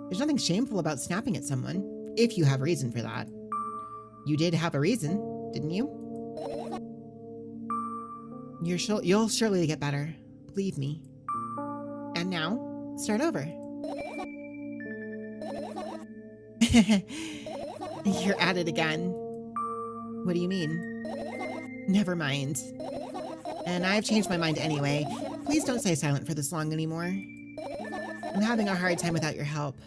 There's nothing shameful about snapping at someone, if you have reason for that. You did have a reason, didn't you? You'll surely get better. Believe me. And now, start over. You're at it again. What do you mean? Never mind. And I've changed my mind anyway. Please don't stay silent for this long anymore. I'm having a hard time without your help.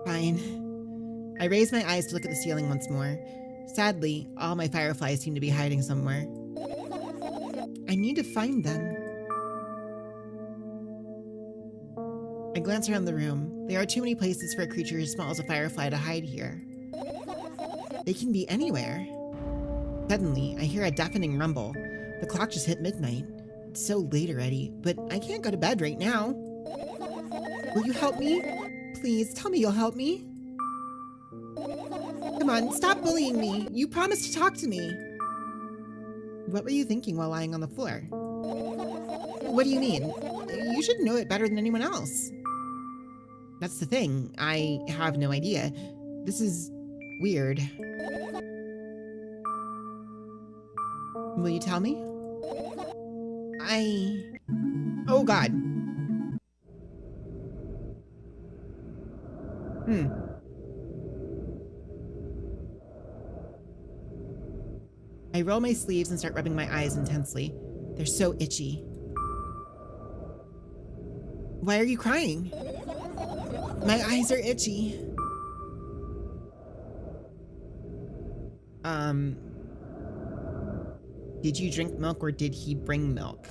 Fine. I raise my eyes to look at the ceiling once more. Sadly, all my fireflies seem to be hiding somewhere. I need to find them. I glance around the room. There are too many places for a creature as small as a firefly to hide here. They can be anywhere. Suddenly, I hear a deafening rumble. The clock just hit midnight. It's so late already, but I can't go to bed right now. Will you help me? Please, tell me you'll help me. Come on, stop bullying me. You promised to talk to me. What were you thinking while lying on the floor? What do you mean? You should know it better than anyone else. That's the thing. I have no idea. This is weird. Will you tell me? Oh God. I roll my sleeves and start rubbing my eyes intensely. They're so itchy. Why are you crying? My eyes are itchy. Did you drink milk or did he bring milk?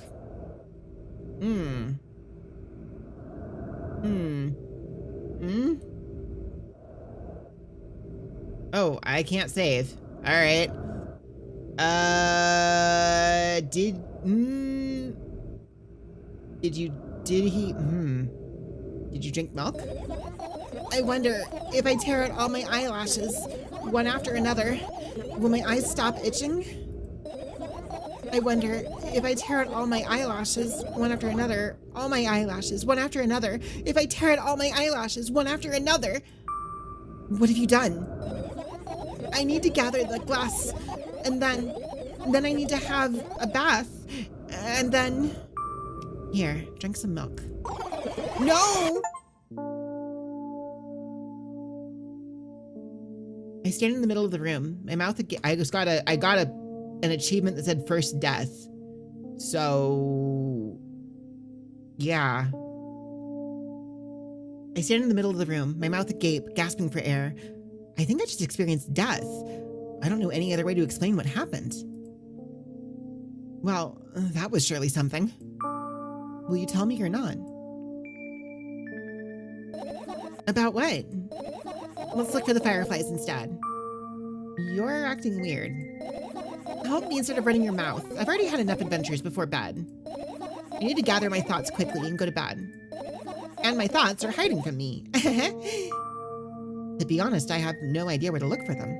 Oh, I can't save. All right. Did you drink milk? I wonder if I tear out all my eyelashes, one after another, will my eyes stop itching? I wonder if I tear out all my eyelashes, one after another, all my eyelashes, one after another, if I tear out all my eyelashes, one after another. What have you done? I need to gather the glass, and then I need to have a bath, and then... Here, drink some milk. No! I stand in the middle of the room. My mouth, I got an achievement that said first death. So, yeah. I stand in the middle of the room, my mouth agape, gasping for air. I think I just experienced death. I don't know any other way to explain what happened. Well, that was surely something. Will you tell me or not? About what? Let's look for the fireflies instead. You're acting weird. Help me instead of running your mouth. I've already had enough adventures before bed. I need to gather my thoughts quickly and go to bed. And my thoughts are hiding from me. To be honest, I have no idea where to look for them.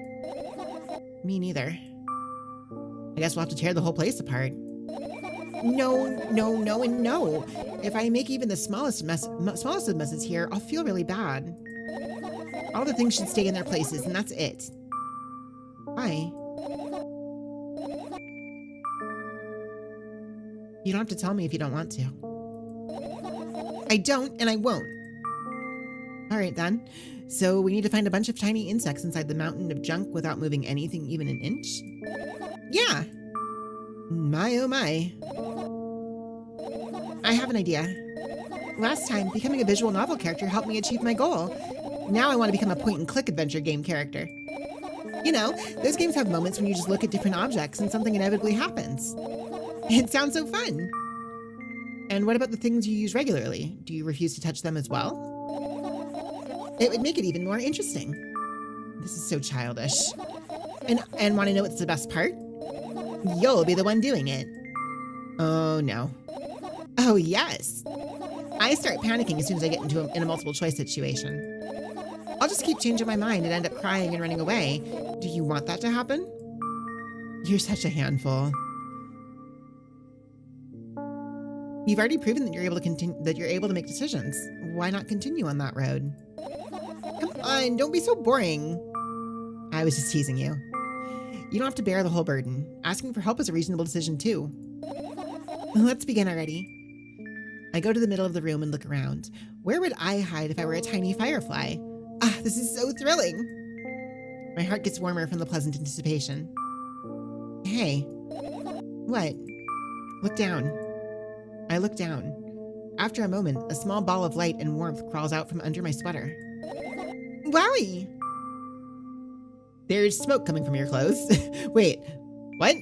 Me neither. I guess we'll have to tear the whole place apart. No, and no. If I make even the smallest of messes here, I'll feel really bad. All the things should stay in their places, and that's it. Why? You don't have to tell me if you don't want to. I don't, and I won't. All right, then. So we need to find a bunch of tiny insects inside the mountain of junk without moving anything even an inch? Yeah. My, oh my. I have an idea. Last time, becoming a visual novel character helped me achieve my goal. Now I want to become a point-and-click adventure game character. You know, those games have moments when you just look at different objects and something inevitably happens. It sounds so fun. And what about the things you use regularly? Do you refuse to touch them as well? It would make it even more interesting. This is so childish. And want to know what's the best part? You'll be the one doing it. Oh no. Oh yes. I start panicking as soon as I get in a multiple choice situation. I'll just keep changing my mind and end up crying and running away. Do you want that to happen? You're such a handful. You've already proven that you're able to make decisions. Why not continue on that road? Come on, don't be so boring. I was just teasing you. You don't have to bear the whole burden. Asking for help is a reasonable decision too. Let's begin already. I go to the middle of the room and look around. Where would I hide if I were a tiny firefly? Ah, this is so thrilling. My heart gets warmer from the pleasant anticipation. Hey. What? Look down. I look down. After a moment, a small ball of light and warmth crawls out from under my sweater. Wowie! There's smoke coming from your clothes. Wait, what?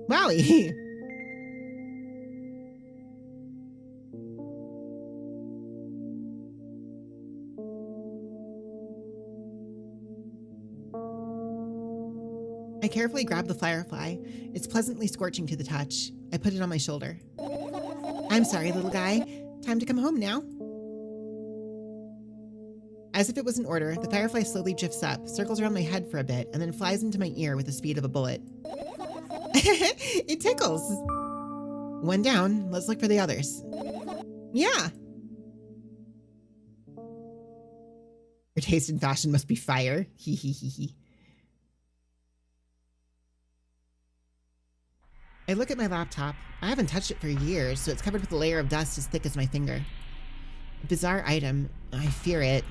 Wowie! I carefully grab the firefly. It's pleasantly scorching to the touch. I put it on my shoulder. I'm sorry, little guy. Time to come home now. As if it was an order, the firefly slowly drifts up, circles around my head for a bit, and then flies into my ear with the speed of a bullet. It tickles. One down. Let's look for the others. Yeah. Your taste in fashion must be fire. Hee hee hee hee. I look at my laptop. I haven't touched it for years, so it's covered with a layer of dust as thick as my finger. A bizarre item. I fear it.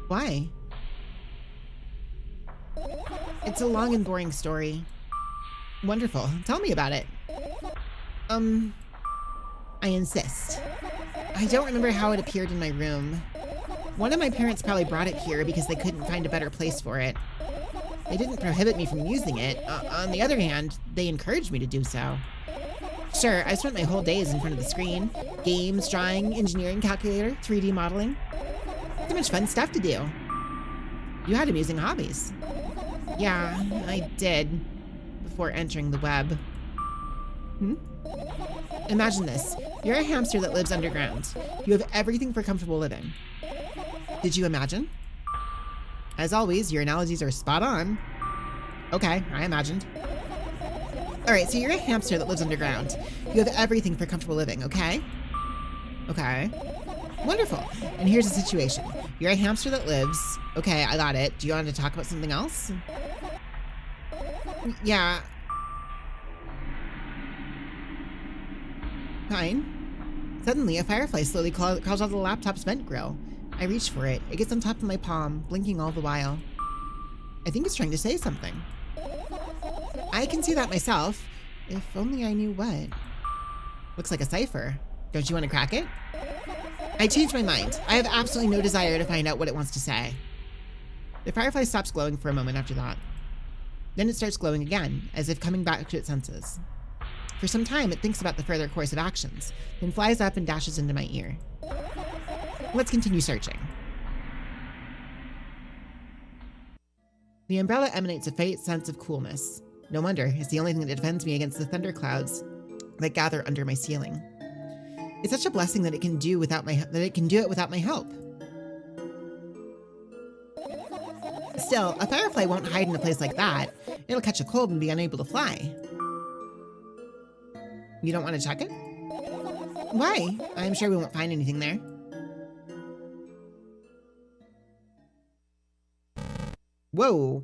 Why? It's a long and boring story. Wonderful. Tell me about it. I insist. I don't remember how it appeared in my room. One of my parents probably brought it here because they couldn't find a better place for it. They didn't prohibit me from using it. On the other hand, they encouraged me to do so. Sure, I spent my whole days in front of the screen. Games, drawing, engineering calculator, 3D modeling. So much fun stuff to do. You had amusing hobbies. Yeah, I did. Before entering the web. Imagine this. You're a hamster that lives underground. You have everything for comfortable living. Did you imagine? As always, your analogies are spot on. Okay, I imagined. All right, so you're a hamster that lives underground. You have everything for comfortable living, okay? Okay. Wonderful. And here's the situation. You're a hamster that lives... Okay, I got it. Do you want to talk about something else? Yeah. Fine. Suddenly, a firefly slowly crawls out of the laptop's vent grill. I reach for it. It gets on top of my palm, blinking all the while. I think it's trying to say something. I can see that myself. If only I knew what. Looks like a cipher. Don't you want to crack it? I change my mind. I have absolutely no desire to find out what it wants to say. The firefly stops glowing for a moment after that. Then it starts glowing again, as if coming back to its senses. For some time, it thinks about the further course of actions, then flies up and dashes into my ear. Let's continue searching. The umbrella emanates a faint sense of coolness. No wonder, it's the only thing that defends me against the thunderclouds that gather under my ceiling. It's such a blessing that it can do it without my help. Still, a firefly won't hide in a place like that. It'll catch a cold and be unable to fly. You don't want to check it? Why? I'm sure we won't find anything there. Whoa.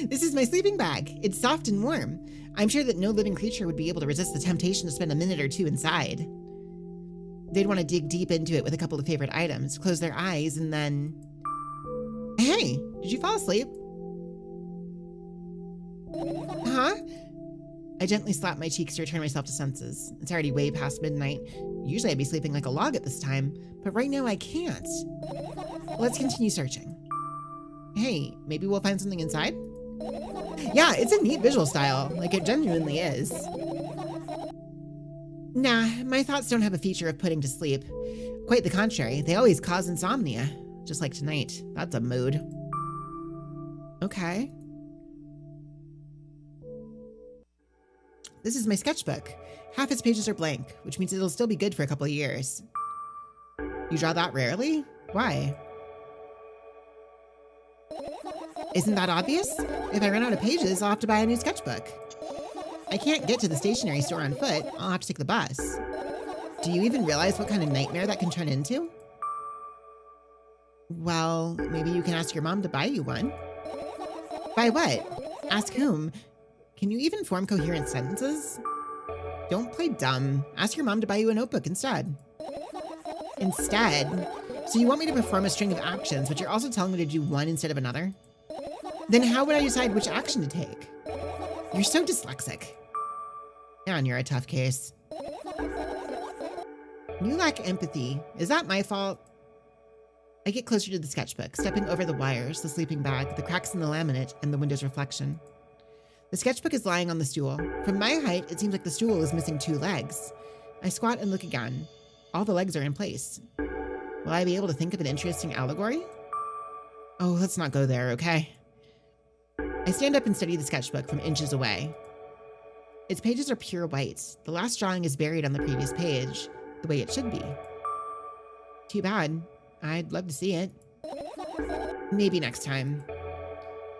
This is my sleeping bag. It's soft and warm. I'm sure that no living creature would be able to resist the temptation to spend a minute or two inside. They'd want to dig deep into it with a couple of favorite items, close their eyes, and then... Hey, did you fall asleep? Huh? I gently slap my cheeks to return myself to senses. It's already way past midnight. Usually I'd be sleeping like a log at this time, but right now I can't. Let's continue searching. Hey, maybe we'll find something inside? Yeah, it's a neat visual style. Like, it genuinely is. Nah, my thoughts don't have a feature of putting to sleep. Quite the contrary, they always cause insomnia. Just like tonight. That's a mood. Okay. This is my sketchbook. Half its pages are blank, which means it'll still be good for a couple of years. You draw that rarely? Why? Isn't that obvious? If I run out of pages, I'll have to buy a new sketchbook. I can't get to the stationery store on foot. I'll have to take the bus. Do you even realize what kind of nightmare that can turn into? Well, maybe you can ask your mom to buy you one. Buy what? Ask whom? Can you even form coherent sentences? Don't play dumb. Ask your mom to buy you a notebook instead. Instead? So you want me to perform a string of actions, but you're also telling me to do one instead of another? Then how would I decide which action to take? You're so dyslexic. And you're a tough case. You lack empathy. Is that my fault? I get closer to the sketchbook, stepping over the wires, the sleeping bag, the cracks in the laminate, and the window's reflection. The sketchbook is lying on the stool. From my height, it seems like the stool is missing 2 legs. I squat and look again. All the legs are in place. Will I be able to think of an interesting allegory? Oh, let's not go there, okay? I stand up and study the sketchbook from inches away. Its pages are pure white. The last drawing is buried on the previous page, the way it should be. Too bad. I'd love to see it. Maybe next time.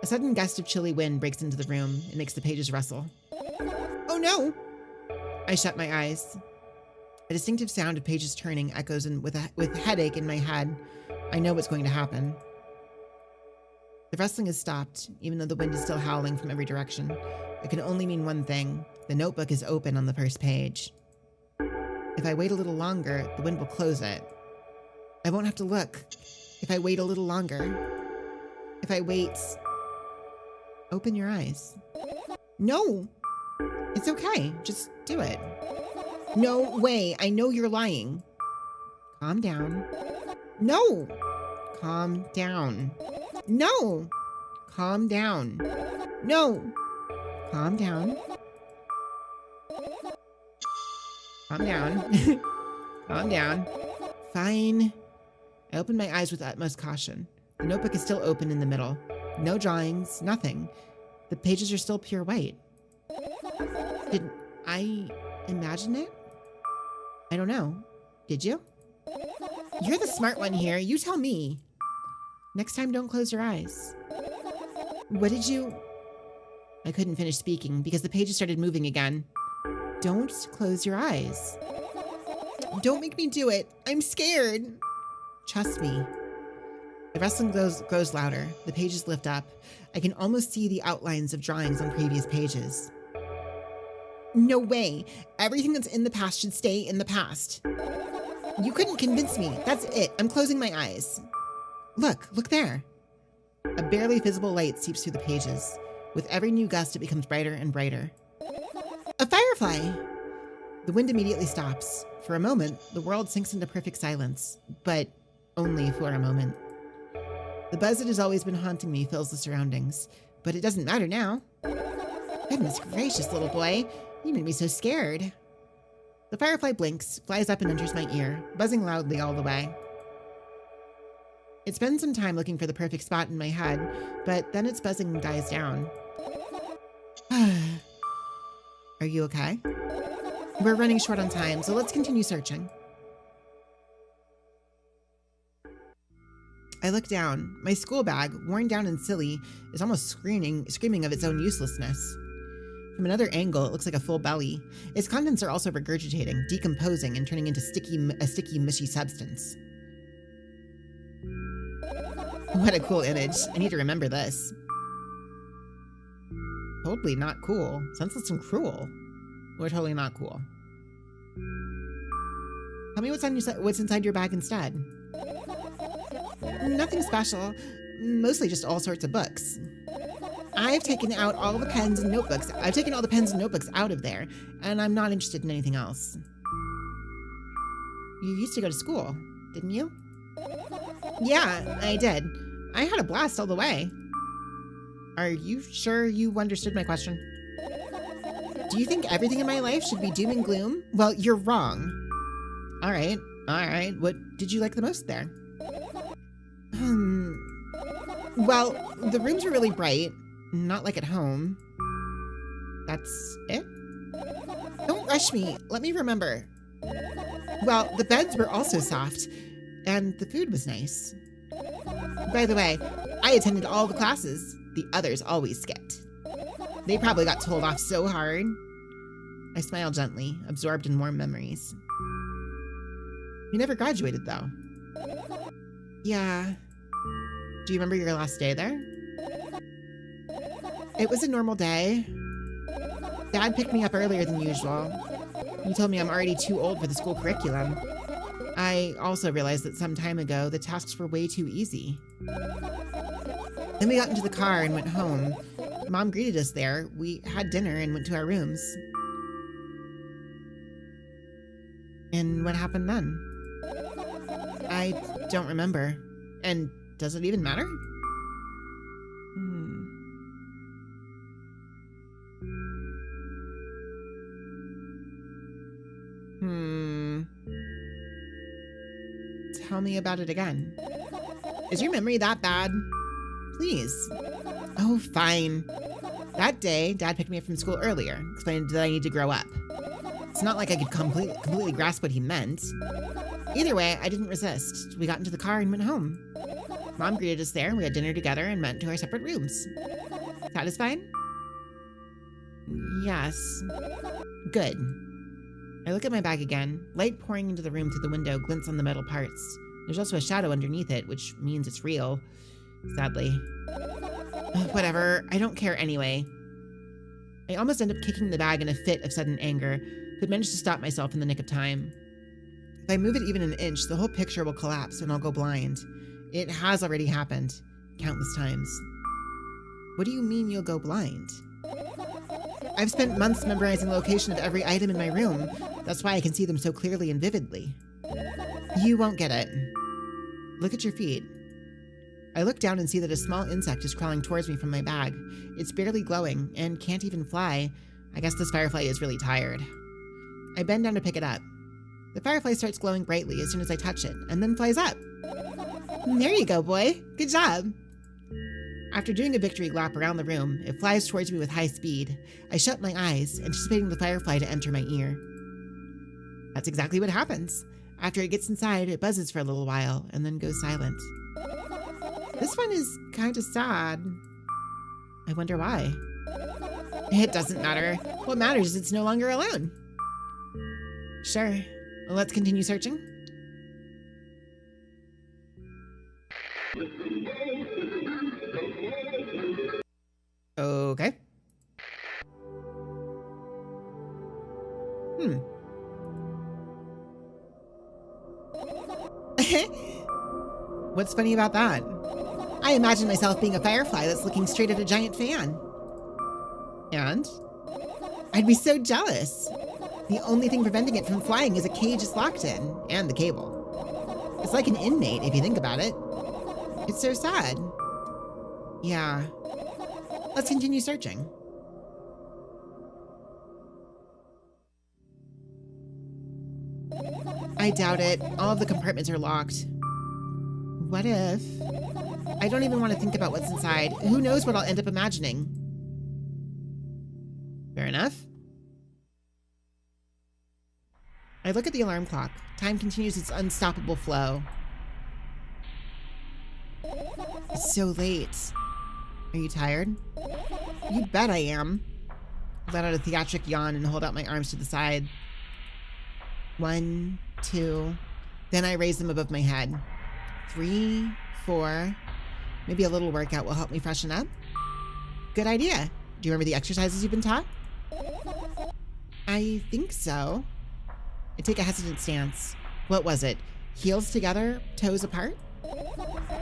A sudden gust of chilly wind breaks into the room. It makes the pages rustle. Oh no! I shut my eyes. A distinctive sound of pages turning echoes with headache in my head. I know what's going to happen. The rustling has stopped, even though the wind is still howling from every direction. It can only mean one thing. The notebook is open on the first page. If I wait a little longer, the wind will close it. I won't have to look. If I wait a little longer. If I wait... Open your eyes. No! It's okay. Just do it. No way. I know you're lying. Calm down. No! Calm down. No! Calm down. No! Calm down. Calm down. Calm down. Fine. I open my eyes with utmost caution. The notebook is still open in the middle. No drawings, nothing. The pages are still pure white. Did I imagine it? I don't know. Did you? You're the smart one here. You tell me. Next time, don't close your eyes. What did you... I couldn't finish speaking because the pages started moving again. Don't close your eyes. Don't make me do it. I'm scared. Trust me. The rustling grows louder. The pages lift up. I can almost see the outlines of drawings on previous pages. No way. Everything that's in the past should stay in the past. You couldn't convince me. That's it. I'm closing my eyes. Look there. A barely visible light seeps through the pages. With every new gust, it becomes brighter and brighter. A firefly! The wind immediately stops. For a moment, the world sinks into perfect silence, but only for a moment. The buzz that has always been haunting me fills the surroundings, but it doesn't matter now. Goodness gracious, little boy. You made me so scared. The firefly blinks, flies up and enters my ear, buzzing loudly all the way. It spends some time looking for the perfect spot in my head, but then its buzzing dies down. Are you okay? We're running short on time, so let's continue searching. I look down. My school bag, worn down and silly, is almost screaming of its own uselessness. From another angle, it looks like a full belly. Its contents are also regurgitating, decomposing, and turning into a sticky, mushy substance. What a cool image. I need to remember this. Totally not cool. Senseless and cruel. We're totally not cool. Tell me what's inside your bag instead. Nothing special. Mostly just all sorts of books. I've taken out all the pens and notebooks. I've taken all the pens and notebooks out of there, and I'm not interested in anything else. You used to go to school, didn't you? Yeah, I did. I had a blast all the way. Are you sure you understood my question? Do you think everything in my life should be doom and gloom? Well, you're wrong. All right. What did you like the most there? Well, the rooms were really bright. Not like at home. That's it? Don't rush me. Let me remember. Well, the beds were also soft, and the food was nice. By the way, I attended all the classes. The others always skipped. They probably got told off so hard. I smiled gently, absorbed in warm memories. You never graduated, though. Yeah, Do you remember your last day there? It was a normal day. Dad picked me up earlier than usual. He told me I'm already too old for the school curriculum. I also realized that some time ago, the tasks were way too easy. Then we got into the car and went home. Mom greeted us there. We had dinner and went to our rooms. And what happened then? I don't remember. And does it even matter? Tell me about it again. Is your memory that bad? Please. Oh, fine. That day, Dad picked me up from school earlier, explaining that I need to grow up. It's not like I could completely grasp what he meant. Either way, I didn't resist. We got into the car and went home. Mom greeted us there, we had dinner together, and went to our separate rooms. Satisfied? Yes. Good. I look at my bag again. Light pouring into the room through the window glints on the metal parts. There's also a shadow underneath it, which means it's real. Sadly. Whatever, I don't care anyway. I almost end up kicking the bag in a fit of sudden anger, but manage to stop myself in the nick of time. If I move it even an inch, the whole picture will collapse and I'll go blind. It has already happened, countless times. What do you mean you'll go blind? I've spent months memorizing the location of every item in my room. That's why I can see them so clearly and vividly. You won't get it. Look at your feet. I look down and see that a small insect is crawling towards me from my bag. It's barely glowing and can't even fly. I guess this firefly is really tired. I bend down to pick it up. The firefly starts glowing brightly as soon as I touch it, and then flies up. There you go, boy. Good job. After doing a victory lap around the room, it flies towards me with high speed. I shut my eyes, anticipating the firefly to enter my ear. That's exactly what happens. After it gets inside, it buzzes for a little while, and then goes silent. This one is kind of sad. I wonder why. It doesn't matter. What matters is it's no longer alone. Sure. Well, let's continue searching. Okay. What's funny about that? I imagine myself being a firefly that's looking straight at a giant fan. And? I'd be so jealous. The only thing preventing it from flying is a cage it's locked in, and the cable. It's like an inmate, if you think about it. It's so sad. Yeah. Let's continue searching. I doubt it. All of the compartments are locked. What if... I don't even want to think about what's inside. Who knows what I'll end up imagining? Fair enough. I look at the alarm clock. Time continues its unstoppable flow. It's so late. Are you tired? You bet I am. I let out a theatric yawn and hold out my arms to the side. 1, 2. Then I raise them above my head. 3, 4. Maybe a little workout will help me freshen up. Good idea. Do you remember the exercises you've been taught? I think so. I take a hesitant stance. What was it? Heels together, toes apart?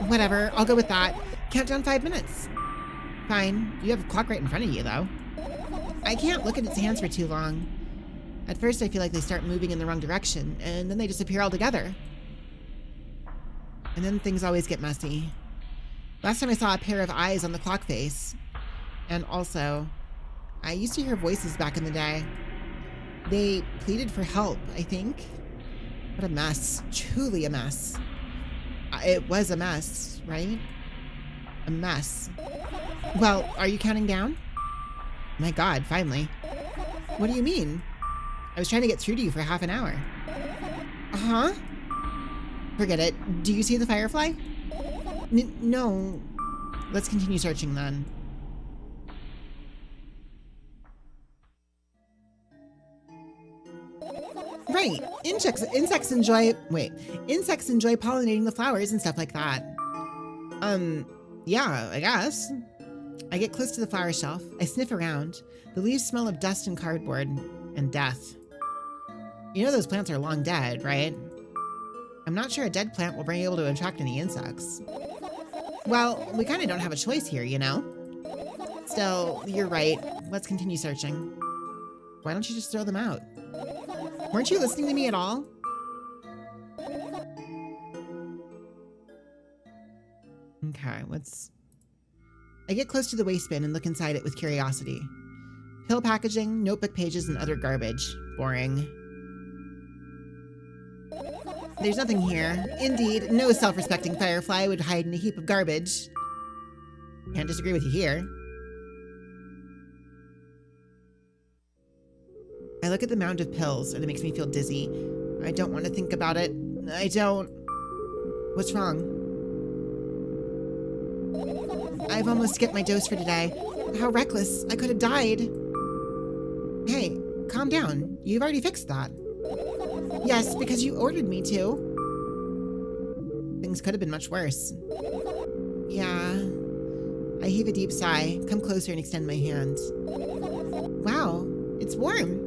Whatever, I'll go with that. Count down 5 minutes. Fine. You have a clock right in front of you, though. I can't look at its hands for too long. At first, I feel like they start moving in the wrong direction, and then they disappear altogether. And then things always get messy. Last time I saw a pair of eyes on the clock face. And also, I used to hear voices back in the day. They pleaded for help, I think. What a mess. Truly a mess. It was a mess, right? A mess. Well, are you counting down? My God, finally. What do you mean? I was trying to get through to you for half an hour. Huh? Forget it. Do you see the firefly? No. Let's continue searching then. Right. Insects enjoy pollinating the flowers and stuff like that. Yeah, I guess. I get close to the flower shelf. I sniff around. The leaves smell of dust and cardboard and death. You know those plants are long dead, right? I'm not sure a dead plant will be able to attract any insects. Well, we kind of don't have a choice here, you know? Still, you're right. Let's continue searching. Why don't you just throw them out? Weren't you listening to me at all? Okay, I get close to the waste bin and look inside it with curiosity. Pill packaging, notebook pages, and other garbage. Boring. There's nothing here. Indeed, no self-respecting firefly would hide in a heap of garbage. Can't disagree with you here. I look at the mound of pills and it makes me feel dizzy. I don't want to think about it. I don't... What's wrong? I've almost skipped my dose for today. How reckless. I could have died. Hey, calm down. You've already fixed that. Yes, because you ordered me to. Things could have been much worse. Yeah. I heave a deep sigh, come closer and extend my hand. Wow, it's warm.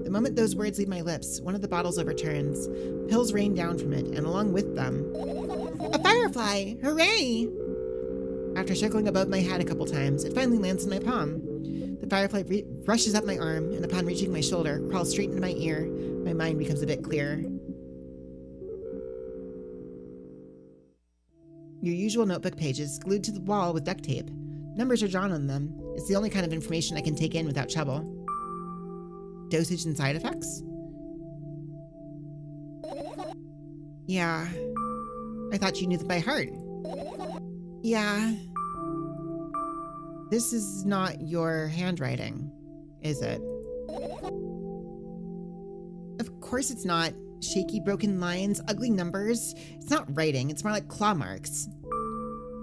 The moment those words leave my lips, one of the bottles overturns. Pills rain down from it, and along with them... A firefly! Hooray! After circling above my head a couple times, it finally lands in my palm. The firefly rushes up my arm, and upon reaching my shoulder, crawls straight into my ear. My mind becomes a bit clearer. Your usual notebook pages, glued to the wall with duct tape. Numbers are drawn on them. It's the only kind of information I can take in without trouble. Dosage and side effects? Yeah. I thought you knew them by heart. Yeah. This is not your handwriting, is it? Of course it's not. Shaky, broken lines, ugly numbers. It's not writing, it's more like claw marks.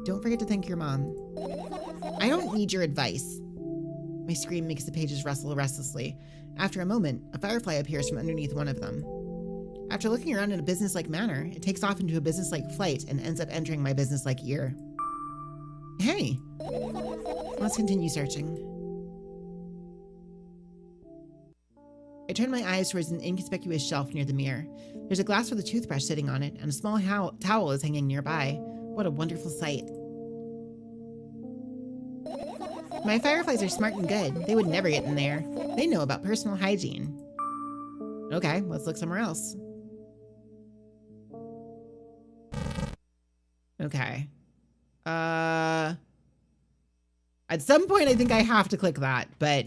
Don't forget to thank your mom. I don't need your advice. My scream makes the pages rustle restlessly. After a moment, a firefly appears from underneath one of them. After looking around in a businesslike manner, it takes off into a businesslike flight and ends up entering my businesslike ear. Hey! Let's continue searching. I turn my eyes towards an inconspicuous shelf near the mirror. There's a glass with a toothbrush sitting on it, and a small towel is hanging nearby. What a wonderful sight. My fireflies are smart and good. They would never get in there. They know about personal hygiene. Okay, let's look somewhere else. Okay. At some point I think I have to click that, but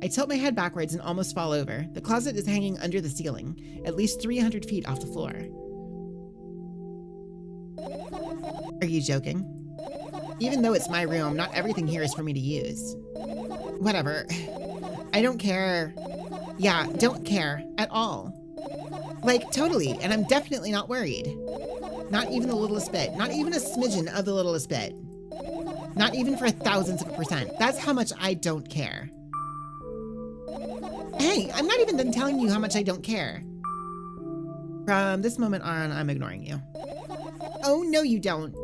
I tilt my head backwards and almost fall over. The closet is hanging under the ceiling, at least 300 feet off the floor. Are you joking? Even though it's my room, not everything here is for me to use. Whatever. I don't care. Yeah, don't care at all. Like, totally, and I'm definitely not worried. Not even the littlest bit. Not even a smidgen of the littlest bit. Not even for 1,000%. That's how much I don't care. Hey, I'm not even done telling you how much I don't care. From this moment on, I'm ignoring you. Oh, no you don't.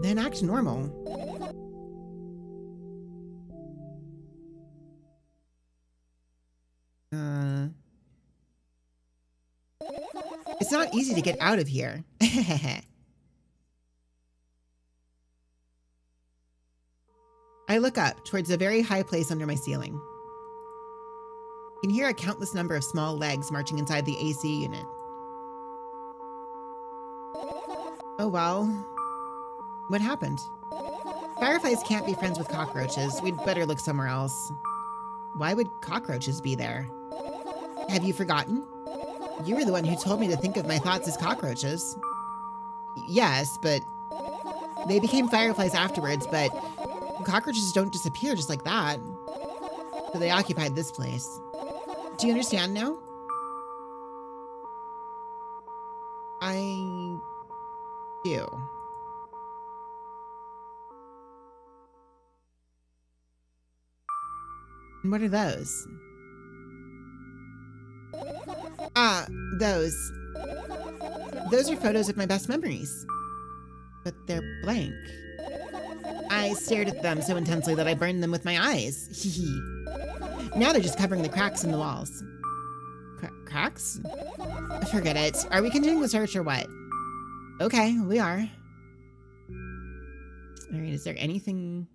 Then act normal. It's not easy to get out of here. I look up towards a very high place under my ceiling. I can hear a countless number of small legs marching inside the AC unit. Oh well. What happened? Fireflies can't be friends with cockroaches. We'd better look somewhere else. Why would cockroaches be there? Have you forgotten? You were the one who told me to think of my thoughts as cockroaches. Yes, but they became fireflies afterwards, but cockroaches don't disappear just like that. So they occupied this place. Do you understand now? I do. And what are those? Ah, those. Those are photos of my best memories. But they're blank. I stared at them so intensely that I burned them with my eyes. Hee hee. Now they're just covering the cracks in the walls. Cracks? Forget it. Are we continuing the search or what? Okay, we are. All right, is there anything...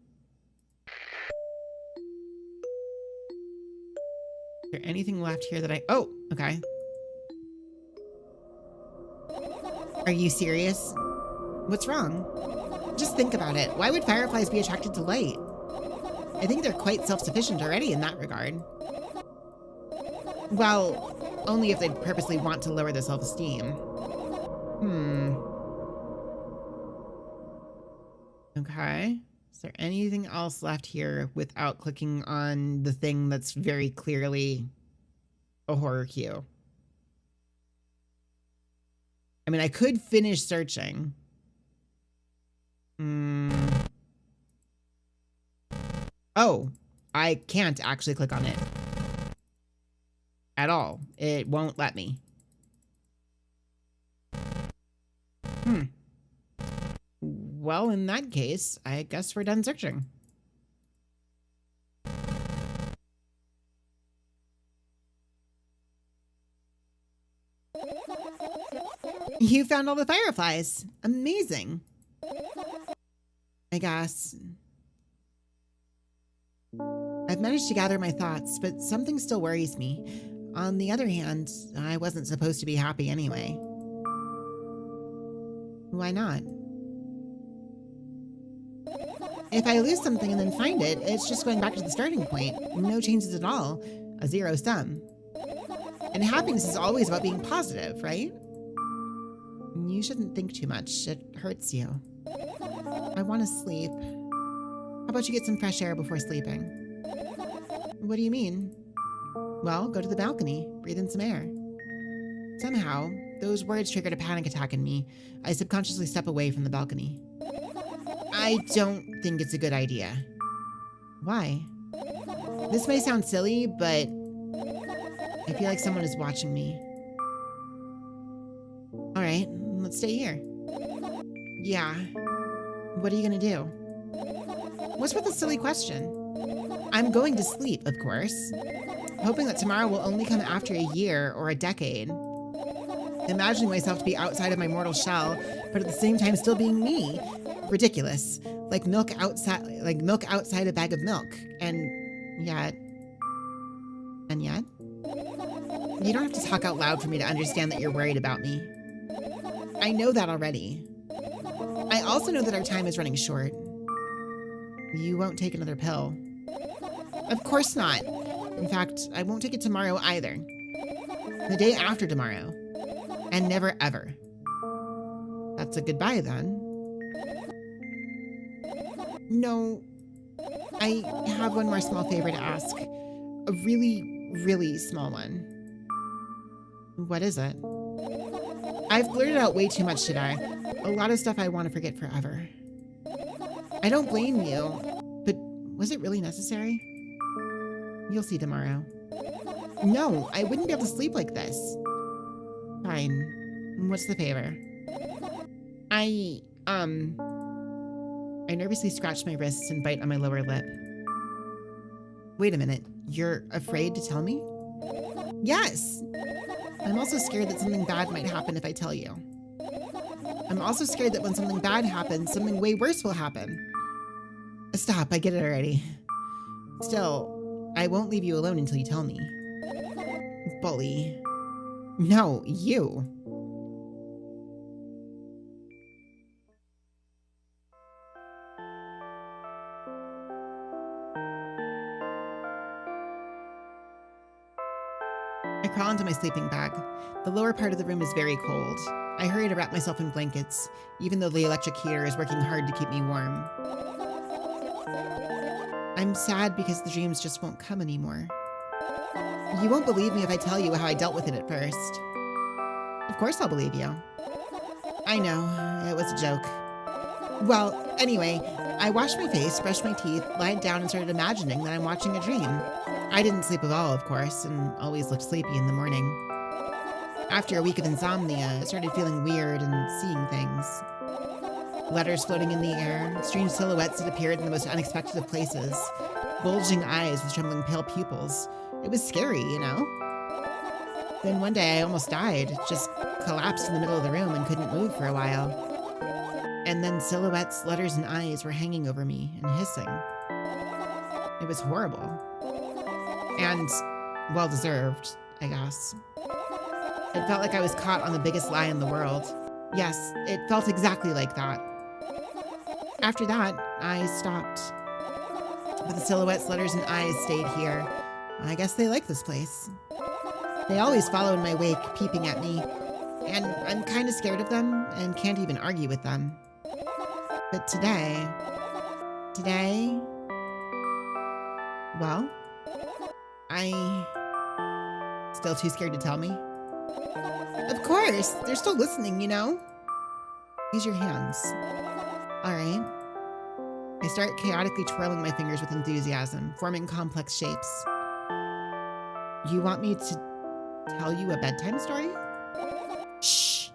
Is there anything left here that I... Oh, okay. Are you serious? What's wrong? Just think about it. Why would fireflies be attracted to light? I think they're quite self-sufficient already in that regard. Well, only if they purposely want to lower their self-esteem. Okay. Is there anything else left here without clicking on the thing that's very clearly a horror cue? I mean, I could finish searching. Oh, I can't actually click on it. At all. It won't let me. Well, in that case, I guess we're done searching. You found all the fireflies. Amazing. I guess. I've managed to gather my thoughts, but something still worries me. On the other hand, I wasn't supposed to be happy anyway. Why not? If I lose something and then find it, it's just going back to the starting point. No changes at all. A zero sum. And happiness is always about being positive, right? You shouldn't think too much. It hurts you. I want to sleep. How about you get some fresh air before sleeping? What do you mean? Well, go to the balcony. Breathe in some air. Somehow, those words triggered a panic attack in me. I subconsciously step away from the balcony. I don't think it's a good idea. Why? This may sound silly, but I feel like someone is watching me. All right, let's stay here. Yeah. What are you gonna do? What's with the silly question? I'm going to sleep, of course. Hoping that tomorrow will only come after a year or a decade. Imagining myself to be outside of my mortal shell, but at the same time still being me. Ridiculous. Like milk outside a bag of milk. And yet. You don't have to talk out loud for me to understand that you're worried about me. I know that already. I also know that our time is running short. You won't take another pill. Of course not. In fact, I won't take it tomorrow either. The day after tomorrow. And never ever. That's a goodbye then. No. I have one more small favor to ask. A really, really small one. What is it? I've blurted out way too much today. A lot of stuff I want to forget forever. I don't blame you, but was it really necessary? You'll see tomorrow. No, I wouldn't be able to sleep like this. Fine. What's the favor? I nervously scratch my wrists and bite on my lower lip. Wait a minute. You're afraid to tell me? Yes! I'm also scared that something bad might happen if I tell you. I'm also scared that when something bad happens, something way worse will happen. Stop, I get it already. Still, I won't leave you alone until you tell me. Bully. No, you. I crawl into my sleeping bag. The lower part of the room is very cold. I hurry to wrap myself in blankets, even though the electric heater is working hard to keep me warm. I'm sad because the dreams just won't come anymore. You won't believe me if I tell you how I dealt with it at first. Of course I'll believe you. I know, it was a joke. Well, anyway, I washed my face, brushed my teeth, lied down and started imagining that I'm watching a dream. I didn't sleep at all, of course, and always looked sleepy in the morning. After a week of insomnia, I started feeling weird and seeing things. Letters floating in the air, strange silhouettes that appeared in the most unexpected of places, bulging eyes with trembling pale pupils. It was scary, you know? Then one day I almost died, just collapsed in the middle of the room and couldn't move for a while. And then silhouettes, letters, and eyes were hanging over me and hissing. It was horrible. And well-deserved, I guess. It felt like I was caught on the biggest lie in the world. Yes, it felt exactly like that. After that, I stopped. But the silhouettes, letters, and eyes stayed here. I guess they like this place. They always follow in my wake, peeping at me. And I'm kind of scared of them and can't even argue with them. But today, well, still too scared to tell me? Of course, they're still listening, you know? Use your hands. All right. I start chaotically twirling my fingers with enthusiasm, forming complex shapes. You want me to tell you a bedtime story? Shh.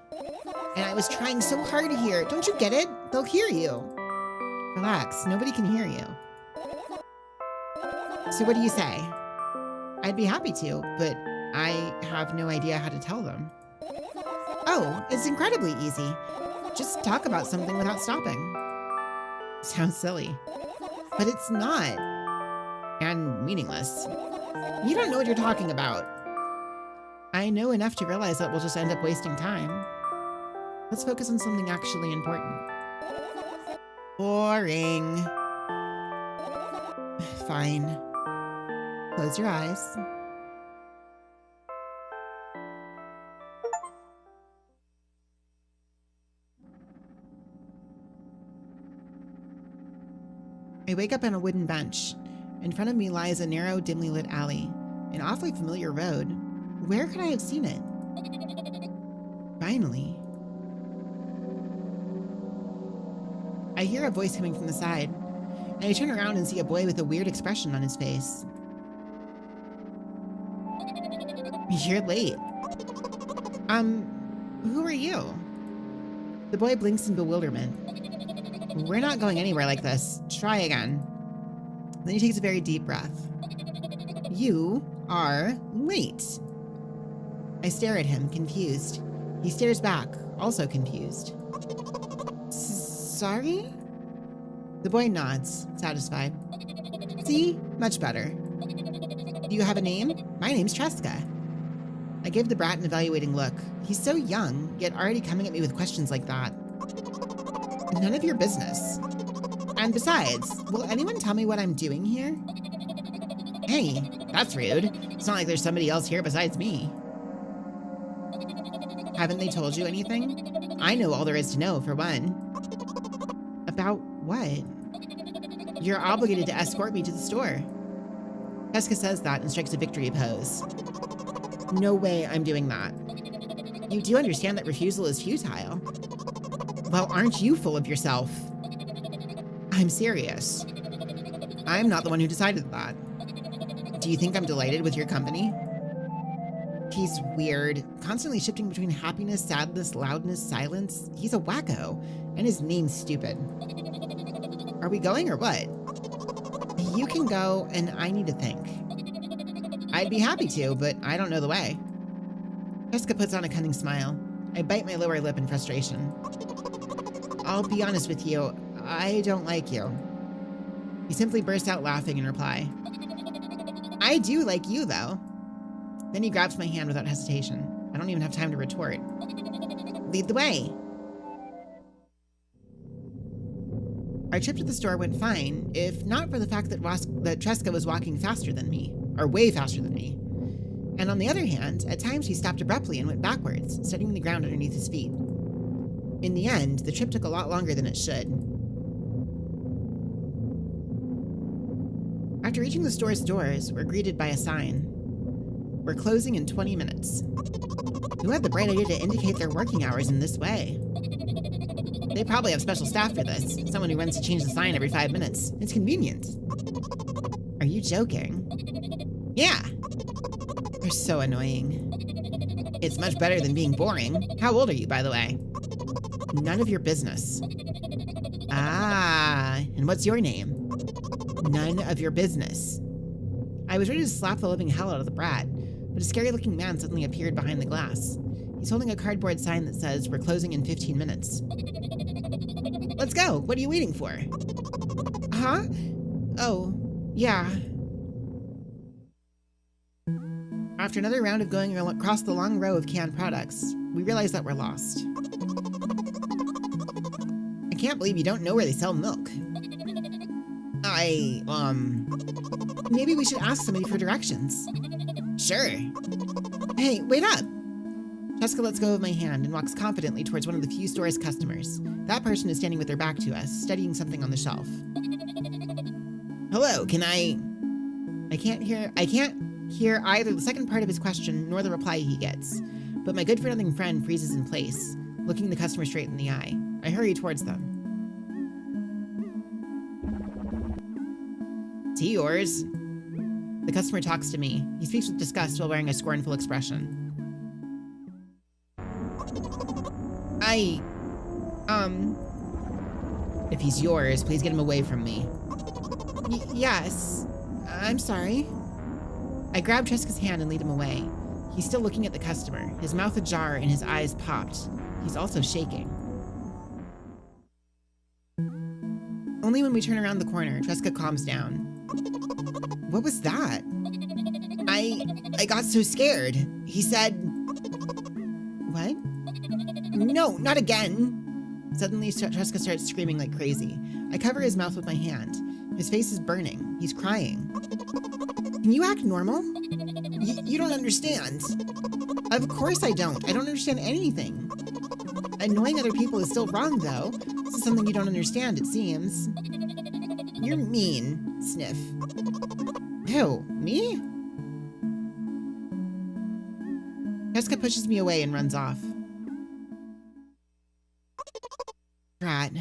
And I was trying so hard here. Don't you get it? They'll hear you. Relax, nobody can hear you. So what do you say? I'd be happy to, but I have no idea how to tell them. Oh, it's incredibly easy. Just talk about something without stopping. Sounds silly, but it's not. And meaningless. You don't know what you're talking about. I know enough to realize that we'll just end up wasting time. Let's focus on something actually important. Boring. Fine. Close your eyes. I wake up on a wooden bench. In front of me lies a narrow, dimly lit alley, an awfully familiar road. Where could I have seen it? Finally. I hear a voice coming from the side, and I turn around and see a boy with a weird expression on his face. You're late. Who are you? The boy blinks in bewilderment. We're not going anywhere like this. Try again. Then he takes a very deep breath. You are late. I stare at him, confused. He stares back, also confused. Sorry? The boy nods, satisfied. See? Much better. Do you have a name? My name's Tresca. I give the brat an evaluating look. He's so young, yet already coming at me with questions like that. None of your business. And besides, will anyone tell me what I'm doing here? Hey, that's rude. It's not like there's somebody else here besides me. Haven't they told you anything? I know all there is to know, for one. About what? You're obligated to escort me to the store. Tresca says that and strikes a victory pose. No way I'm doing that. You do understand that refusal is futile. Well, aren't you full of yourself? I'm serious. I'm not the one who decided that. Do you think I'm delighted with your company? He's weird, constantly shifting between happiness, sadness, loudness, silence. He's a wacko, and his name's stupid. Are we going or what? You can go, and I need to think. I'd be happy to, but I don't know the way. Tresca puts on a cunning smile. I bite my lower lip in frustration. I'll be honest with you, I don't like you. He simply bursts out laughing in reply. I do like you, though. Then he grabs my hand without hesitation. I don't even have time to retort. Lead the way. Our trip to the store went fine, if not for the fact that Tresca was walking faster than me, or way faster than me. And on the other hand, at times he stopped abruptly and went backwards, studying the ground underneath his feet. In the end, the trip took a lot longer than it should. After reaching the store's doors, we're greeted by a sign. We're closing in 20 minutes. Who had the bright idea to indicate their working hours in this way? They probably have special staff for this. Someone who runs to change the sign every 5 minutes. It's convenient. Are you joking? Yeah. They're so annoying. It's much better than being boring. How old are you, by the way? None of your business. Ah, and what's your name? None of your business. I was ready to slap the living hell out of the brat, but a scary-looking man suddenly appeared behind the glass. He's holding a cardboard sign that says, "We're closing in 15 minutes." Let's go. What are you waiting for? Huh? Oh, yeah. After another round of going across the long row of canned products, we realize that we're lost. I can't believe you don't know where they sell milk. Maybe we should ask somebody for directions. Sure. Hey, wait up. Jessica lets go of my hand and walks confidently towards one of the few store's customers. That person is standing with their back to us, studying something on the shelf. Hello, I can't hear either the second part of his question nor the reply he gets, but my good-for-nothing friend freezes in place, looking the customer straight in the eye. I hurry towards them. Tea yours? The customer talks to me. He speaks with disgust while wearing a scornful expression. If he's yours, please get him away from me. Yes. I'm sorry. I grab Jessica's hand and lead him away. He's still looking at the customer, his mouth ajar and his eyes popped. He's also shaking. Only when we turn around the corner, Jessica calms down. What was that? I got so scared. He said... What? No, not again. Suddenly, Jessica starts screaming like crazy. I cover his mouth with my hand. His face is burning. He's crying. Can you act normal? You don't understand. Of course I don't. I don't understand anything. Annoying other people is still wrong, though. This is something you don't understand, it seems. You're mean. Sniff. Who? Me? Jessica pushes me away and runs off. Drat.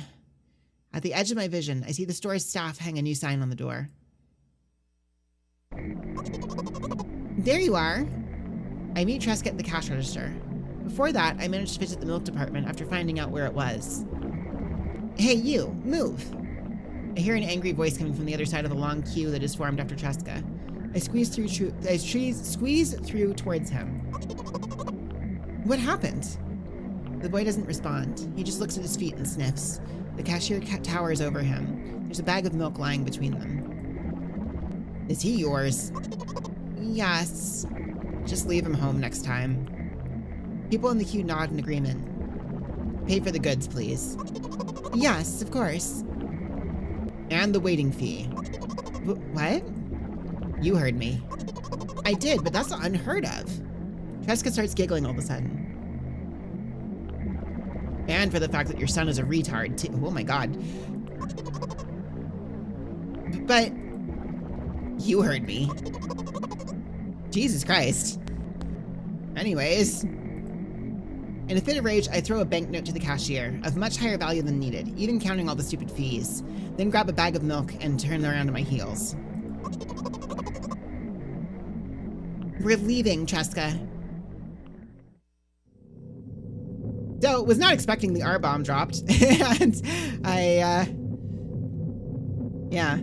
At the edge of my vision, I see the store's staff hang a new sign on the door. There you are. I meet Tresca at the cash register. Before that, I managed to visit the milk department after finding out where it was. Hey, you, move. I hear an angry voice coming from the other side of the long queue that is formed after Tresca. I squeeze through towards him. What happened? The boy doesn't respond. He just looks at his feet and sniffs. The cashier towers over him. There's a bag of milk lying between them. Is he yours? Yes. Just leave him home next time. People in the queue nod in agreement. Pay for the goods, please. Yes, of course. And the waiting fee. What? You heard me. I did, but that's unheard of. Tresca starts giggling all of a sudden. And for the fact that your son is a retard, too. Oh my god. But... you heard me. Jesus Christ. Anyways... In a fit of rage, I throw a banknote to the cashier, of much higher value than needed, even counting all the stupid fees, then grab a bag of milk and turn around to my heels. We're leaving, Tresca. So, was not expecting the R-bomb dropped, and yeah.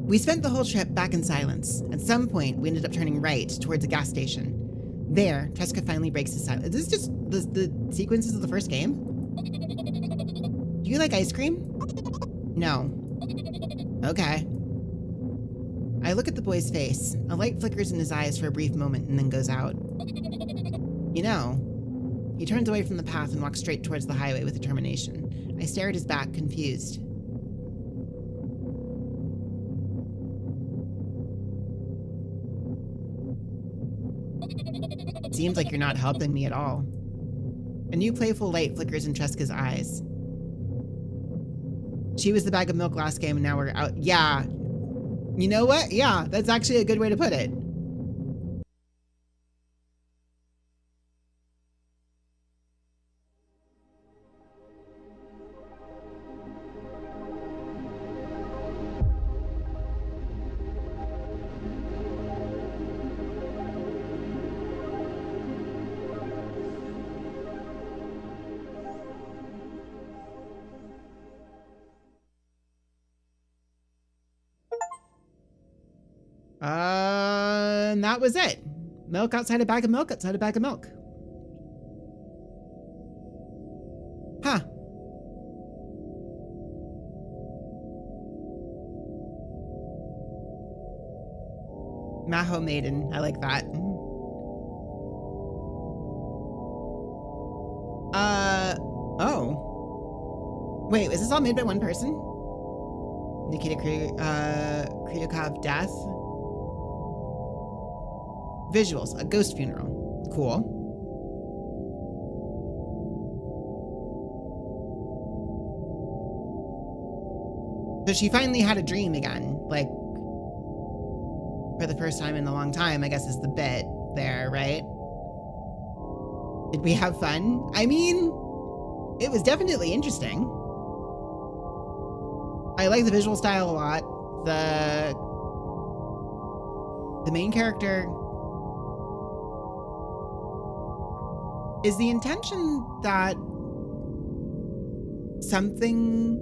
We spent the whole trip back in silence. At some point, we ended up turning right towards a gas station. There, Tresca finally breaks his silence. Is this just the sequences of the first game? Do you like ice cream? No. Okay. I look at the boy's face. A light flickers in his eyes for a brief moment and then goes out. You know, he turns away from the path and walks straight towards the highway with determination. I stare at his back, confused. Seems like you're not helping me at all. A new playful light flickers in Tresca's eyes. She was the bag of milk last game and now we're out. Yeah. You know what? Yeah, that's actually a good way to put it. And that was it. Milk outside a bag of milk outside a bag of milk. Huh. Maho Maiden. I like that. Oh. Wait, is this all made by one person? Nikita Kryukov death. Visuals, a ghost funeral. Cool. So she finally had a dream again, like, for the first time in a long time, I guess is the bit there, right? Did we have fun? I mean, it was definitely interesting. I like the visual style a lot. The main character, is the intention that something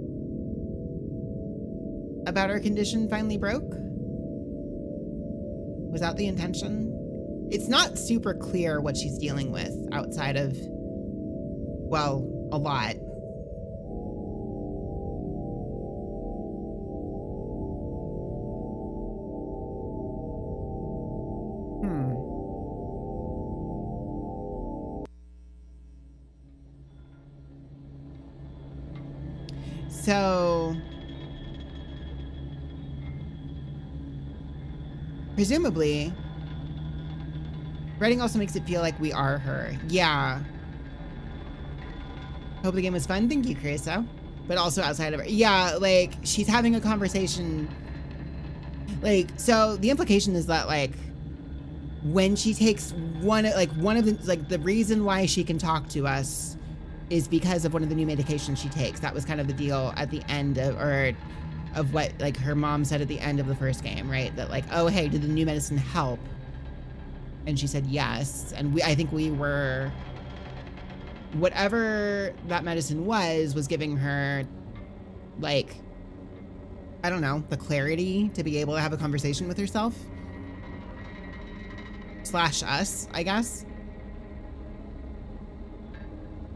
about her condition finally broke? Was that the intention? It's not super clear what she's dealing with outside of, well, a lot. So, presumably, writing also makes it feel like we are her. Yeah. Hope the game was fun. Thank you, Carissa. But also outside of her. Yeah, like, she's having a conversation. Like, so the implication is that, like, when she takes one of the, like, the reason why she can talk to us is because of one of the new medications she takes. That was kind of the deal at the end of what, like, her mom said at the end of the first game, right? That, like, oh, hey, did the new medicine help? And she said yes. And I think we were, whatever that medicine was giving her, like, I don't know, the clarity to be able to have a conversation with herself. / us, I guess.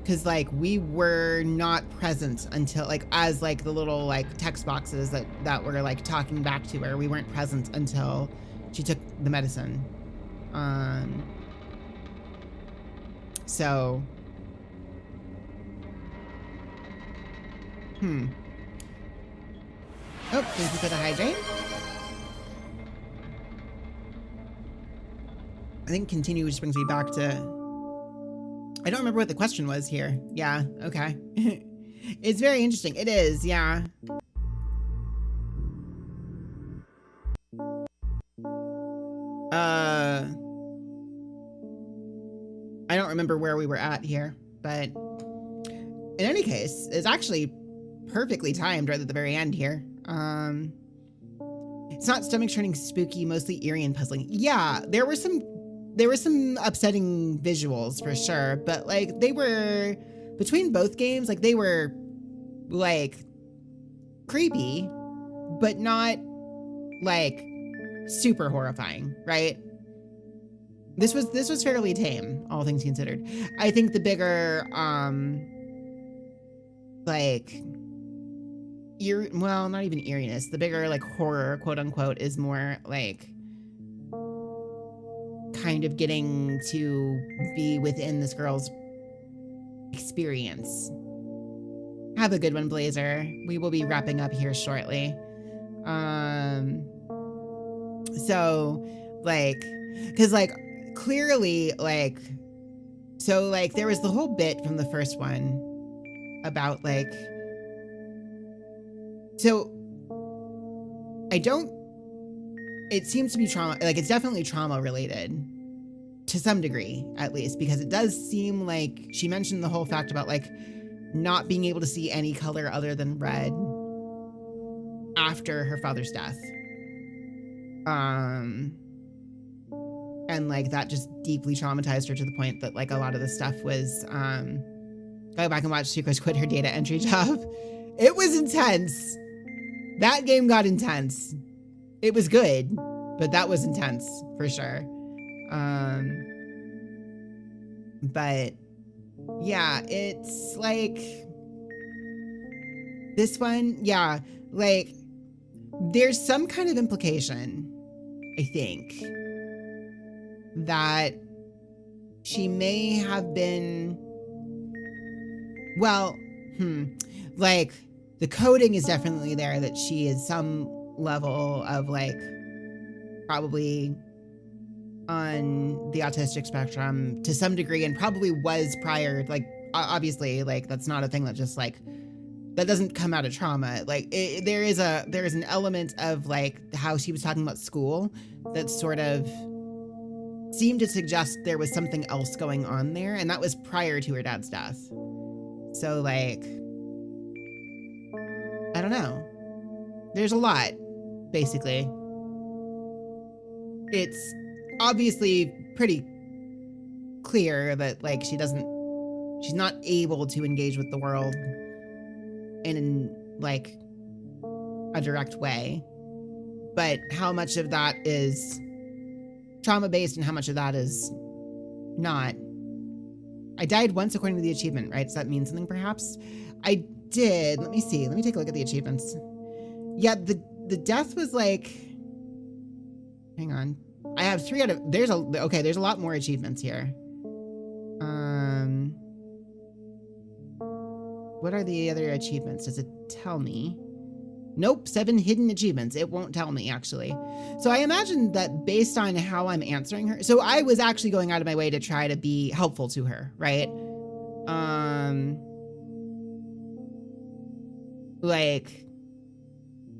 Because, like, we were not present until, like, as, like, the little, like, text boxes that were, like, talking back to her, we weren't present until she took the medicine. So. Oh, thank you for the hydrate. I think continue just brings me back to, I don't remember what the question was here. Yeah, okay. It's very interesting. It is, yeah. I don't remember where we were at here, but in any case, it's actually perfectly timed right at the very end here. It's not stomach churning spooky, mostly eerie and puzzling. Yeah, there were some upsetting visuals for sure, but, like, they were, between both games, like, they were, like, creepy, but not, like, super horrifying, right? This was fairly tame, all things considered. I think the bigger, like, well, not even eeriness, the bigger, like, horror, quote unquote, is more, like, kind of getting to be within this girl's experience. Have a good one, Blazer. We will be wrapping up here shortly. So, like, because, like, clearly, like, so, like, there was the whole bit from the first one about, like, so it seems to be trauma, like, it's definitely trauma related to some degree, at least, because it does seem like she mentioned the whole fact about, like, not being able to see any color other than red after her father's death. And, like, that just deeply traumatized her to the point that, like, a lot of the stuff was, go back and watch Sucrose quit her data entry job. It was intense. That game got intense. It was good, but that was intense for sure. But yeah, it's like this one, yeah, like there's some kind of implication, I think, that she may have been, well, like the coding is definitely there that she is some level of like probably on the autistic spectrum to some degree, and probably was prior, like obviously, like that's not a thing that just like that doesn't come out of trauma. Like there is an element of like how she was talking about school that sort of seemed to suggest there was something else going on there, and that was prior to her dad's death. So like, I don't know. There's a lot, basically. It's obviously pretty clear that like she's not able to engage with the world in like a direct way. But how much of that is trauma-based and how much of that is not? I died once according to the achievement, right? Does that mean something perhaps? I did. Let me see. Let me take a look at the achievements. Yeah, the death was like, hang on. I have 3 out of, there's a lot more achievements here. What are the other achievements? Does it tell me? Nope, 7 hidden achievements. It won't tell me, actually. So I imagine that based on how I'm answering her, so I was actually going out of my way to try to be helpful to her, right? Like,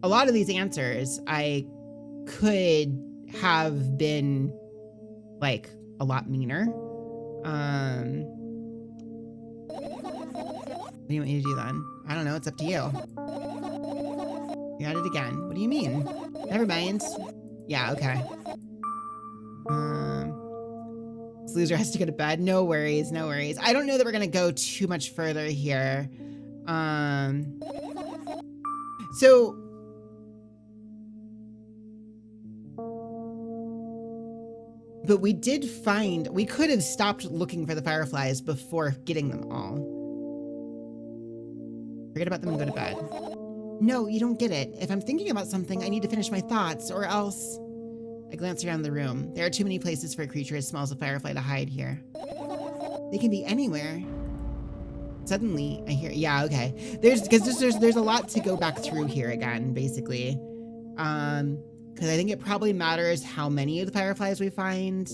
a lot of these answers, I could have been, like, a lot meaner. What do you want me to do then? I don't know, it's up to you. You got it again. What do you mean? Never mind. Yeah, okay. This loser has to go to bed. No worries, no worries. I don't know that we're gonna go too much further here. So but we could have stopped looking for the fireflies before getting them all. Forget about them and go to bed. No, you don't get it. If I'm thinking about something, I need to finish my thoughts, or else... I glance around the room. There are too many places for a creature as small as a firefly to hide here. They can be anywhere. Suddenly, I hear... Yeah, okay. There's a lot to go back through here again, basically. Because I think it probably matters how many of the fireflies we find.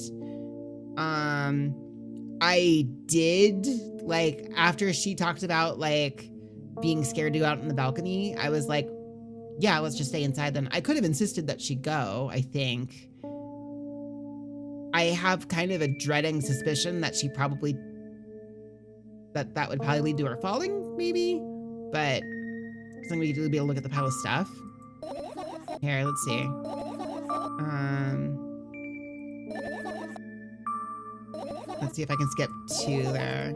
I did, like, after she talked about, like, being scared to go out on the balcony, I was like, yeah, let's just stay inside then. I could have insisted that she go, I think. I have kind of a dreading suspicion that she probably, that would probably lead to her falling, maybe? But something we could be able to look at the pile of stuff. Here, let's see. Let's see if I can skip to there.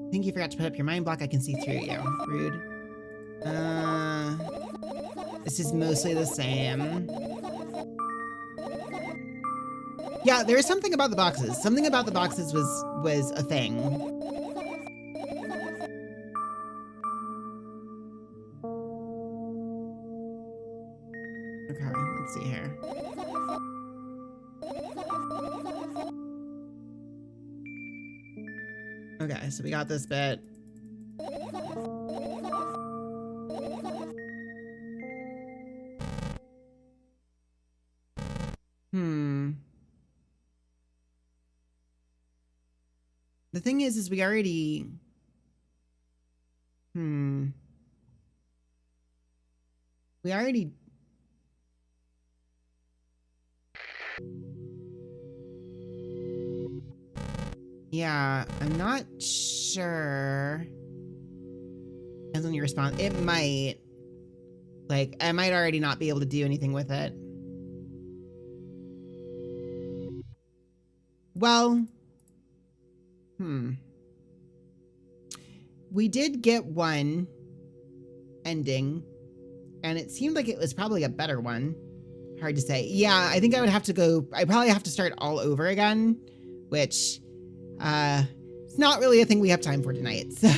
I think you forgot to put up your mind block. I can see through you. Rude. This is mostly the same. Yeah, there was something about the boxes. Something about the boxes was a thing. Okay, let's see here. Okay, so we got this bit. The thing is we already... We already... Yeah, I'm not sure. Depends on your response. It might. Like, I might already not be able to do anything with it. Well. We did get one ending, and it seemed like it was probably a better one. Hard to say. Yeah, I think I would have to go. I probably have to start all over again, which it's not really a thing we have time for tonight. So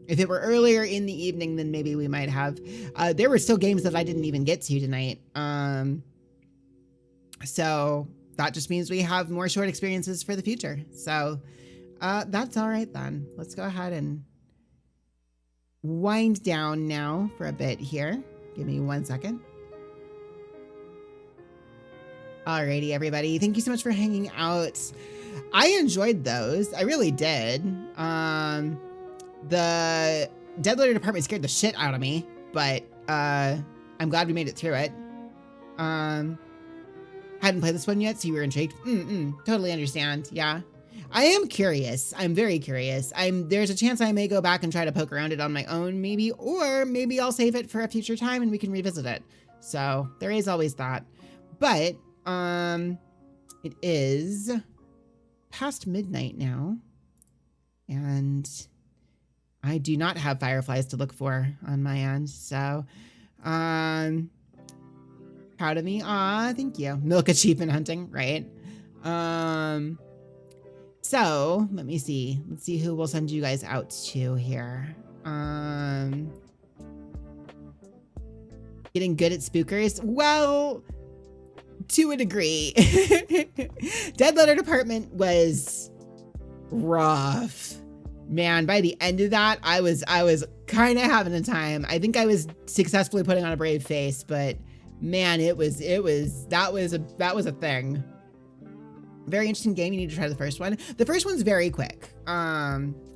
if it were earlier in the evening, then maybe we might have. There were still games that I didn't even get to tonight. So that just means we have more short experiences for the future. So that's all right then. Let's go ahead and wind down now for a bit here. Give me 1 second. Alrighty, everybody. Thank you so much for hanging out. I enjoyed those. I really did. The Dead Letter Department scared the shit out of me, but I'm glad we made it through it. Hadn't played this one yet, so you were intrigued. Totally understand. Yeah. I am curious. I'm very curious. There's a chance I may go back and try to poke around it on my own, maybe, or maybe I'll save it for a future time and we can revisit it. So there is always that. But it is past midnight now, and I do not have fireflies to look for on my end. So, proud of me. Aw, thank you. Milk achievement hunting, right? So let me see. Let's see who we'll send you guys out to here. Getting good at spookers? Well, to a degree. Dead Letter Department was rough. Man, by the end of that, I was kind of having a time. I think I was successfully putting on a brave face, but man, that was a thing. Very interesting game. You need to try the first one. The first one's very quick.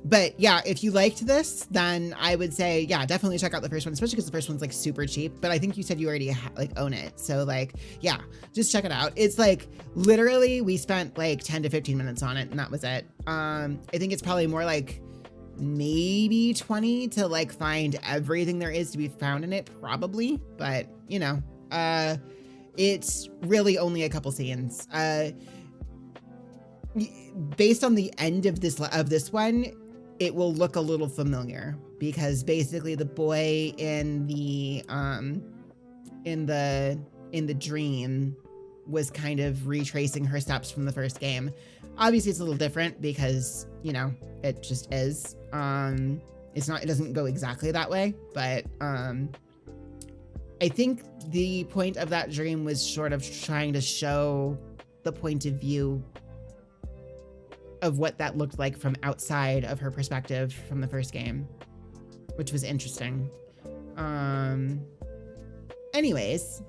But yeah, if you liked this, then I would say, yeah, definitely check out the first one, especially because the first one's like super cheap. But I think you said you already own it. So like, yeah, just check it out. It's like literally we spent like 10 to 15 minutes on it and that was it. I think it's probably more like maybe 20 to like find everything there is to be found in it, probably. But you know, it's really only a couple scenes. Based on the end of this one, it will look a little familiar because basically the boy in the dream was kind of retracing her steps from the first game. Obviously it's a little different because, you know, it just is. It doesn't go exactly that way, but I think the point of that dream was sort of trying to show the point of view of what that looked like from outside of her perspective from the first game, which was interesting. Anyways,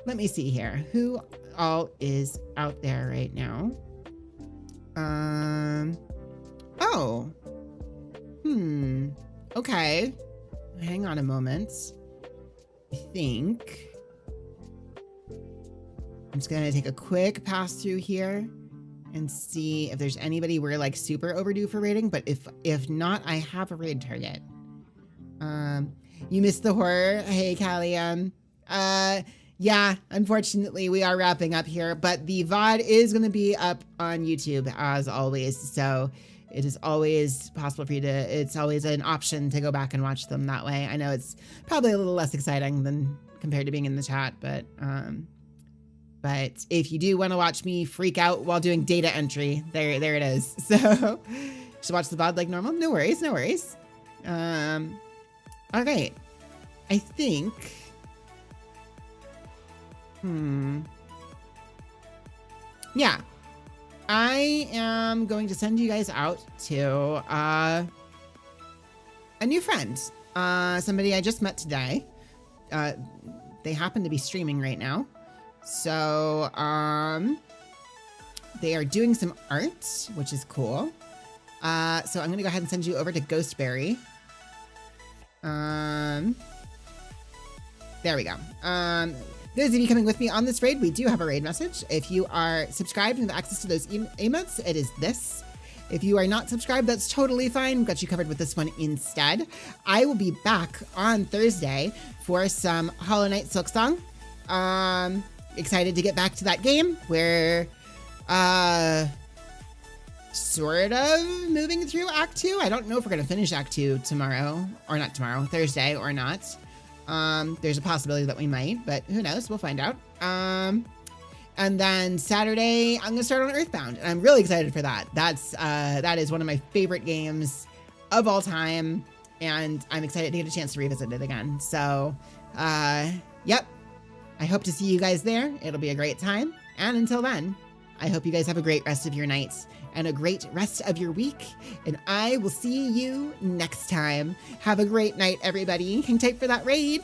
let me see here. Who all is out there right now? Okay. Hang on a moment. I think I'm just gonna take a quick pass through here and see if there's anybody we're like super overdue for raiding, but if not, I have a raid target. You missed the horror. Hey, Callie. Yeah, unfortunately we are wrapping up here, but the VOD is going to be up on YouTube as always. So it is always possible for you to, it's always an option to go back and watch them that way. I know it's probably a little less exciting than compared to being in the chat, but if you do want to watch me freak out while doing data entry, there it is. So just watch the VOD like normal. No worries, no worries. Okay. I think, yeah, I am going to send you guys out to a new friend, somebody I just met today. They happen to be streaming right now. So, they are doing some art, which is cool. So I'm going to go ahead and send you over to Ghostberry. There we go. Those of you coming with me on this raid, we do have a raid message. If you are subscribed and have access to those emotes, it is this. If you are not subscribed, that's totally fine. We've got you covered with this one instead. I will be back on Thursday for some Hollow Knight Silksong. Excited to get back to that game where sort of moving through Act 2. I don't know if we're going to finish Act 2 tomorrow, or not tomorrow, Thursday or not. There's a possibility that we might, but who knows? We'll find out. And then Saturday, I'm going to start on Earthbound, and I'm really excited for that. That is one of my favorite games of all time, and I'm excited to get a chance to revisit it again. So, yep. I hope to see you guys there. It'll be a great time. And until then, I hope you guys have a great rest of your nights and a great rest of your week. And I will see you next time. Have a great night, everybody. Hang tight for that raid.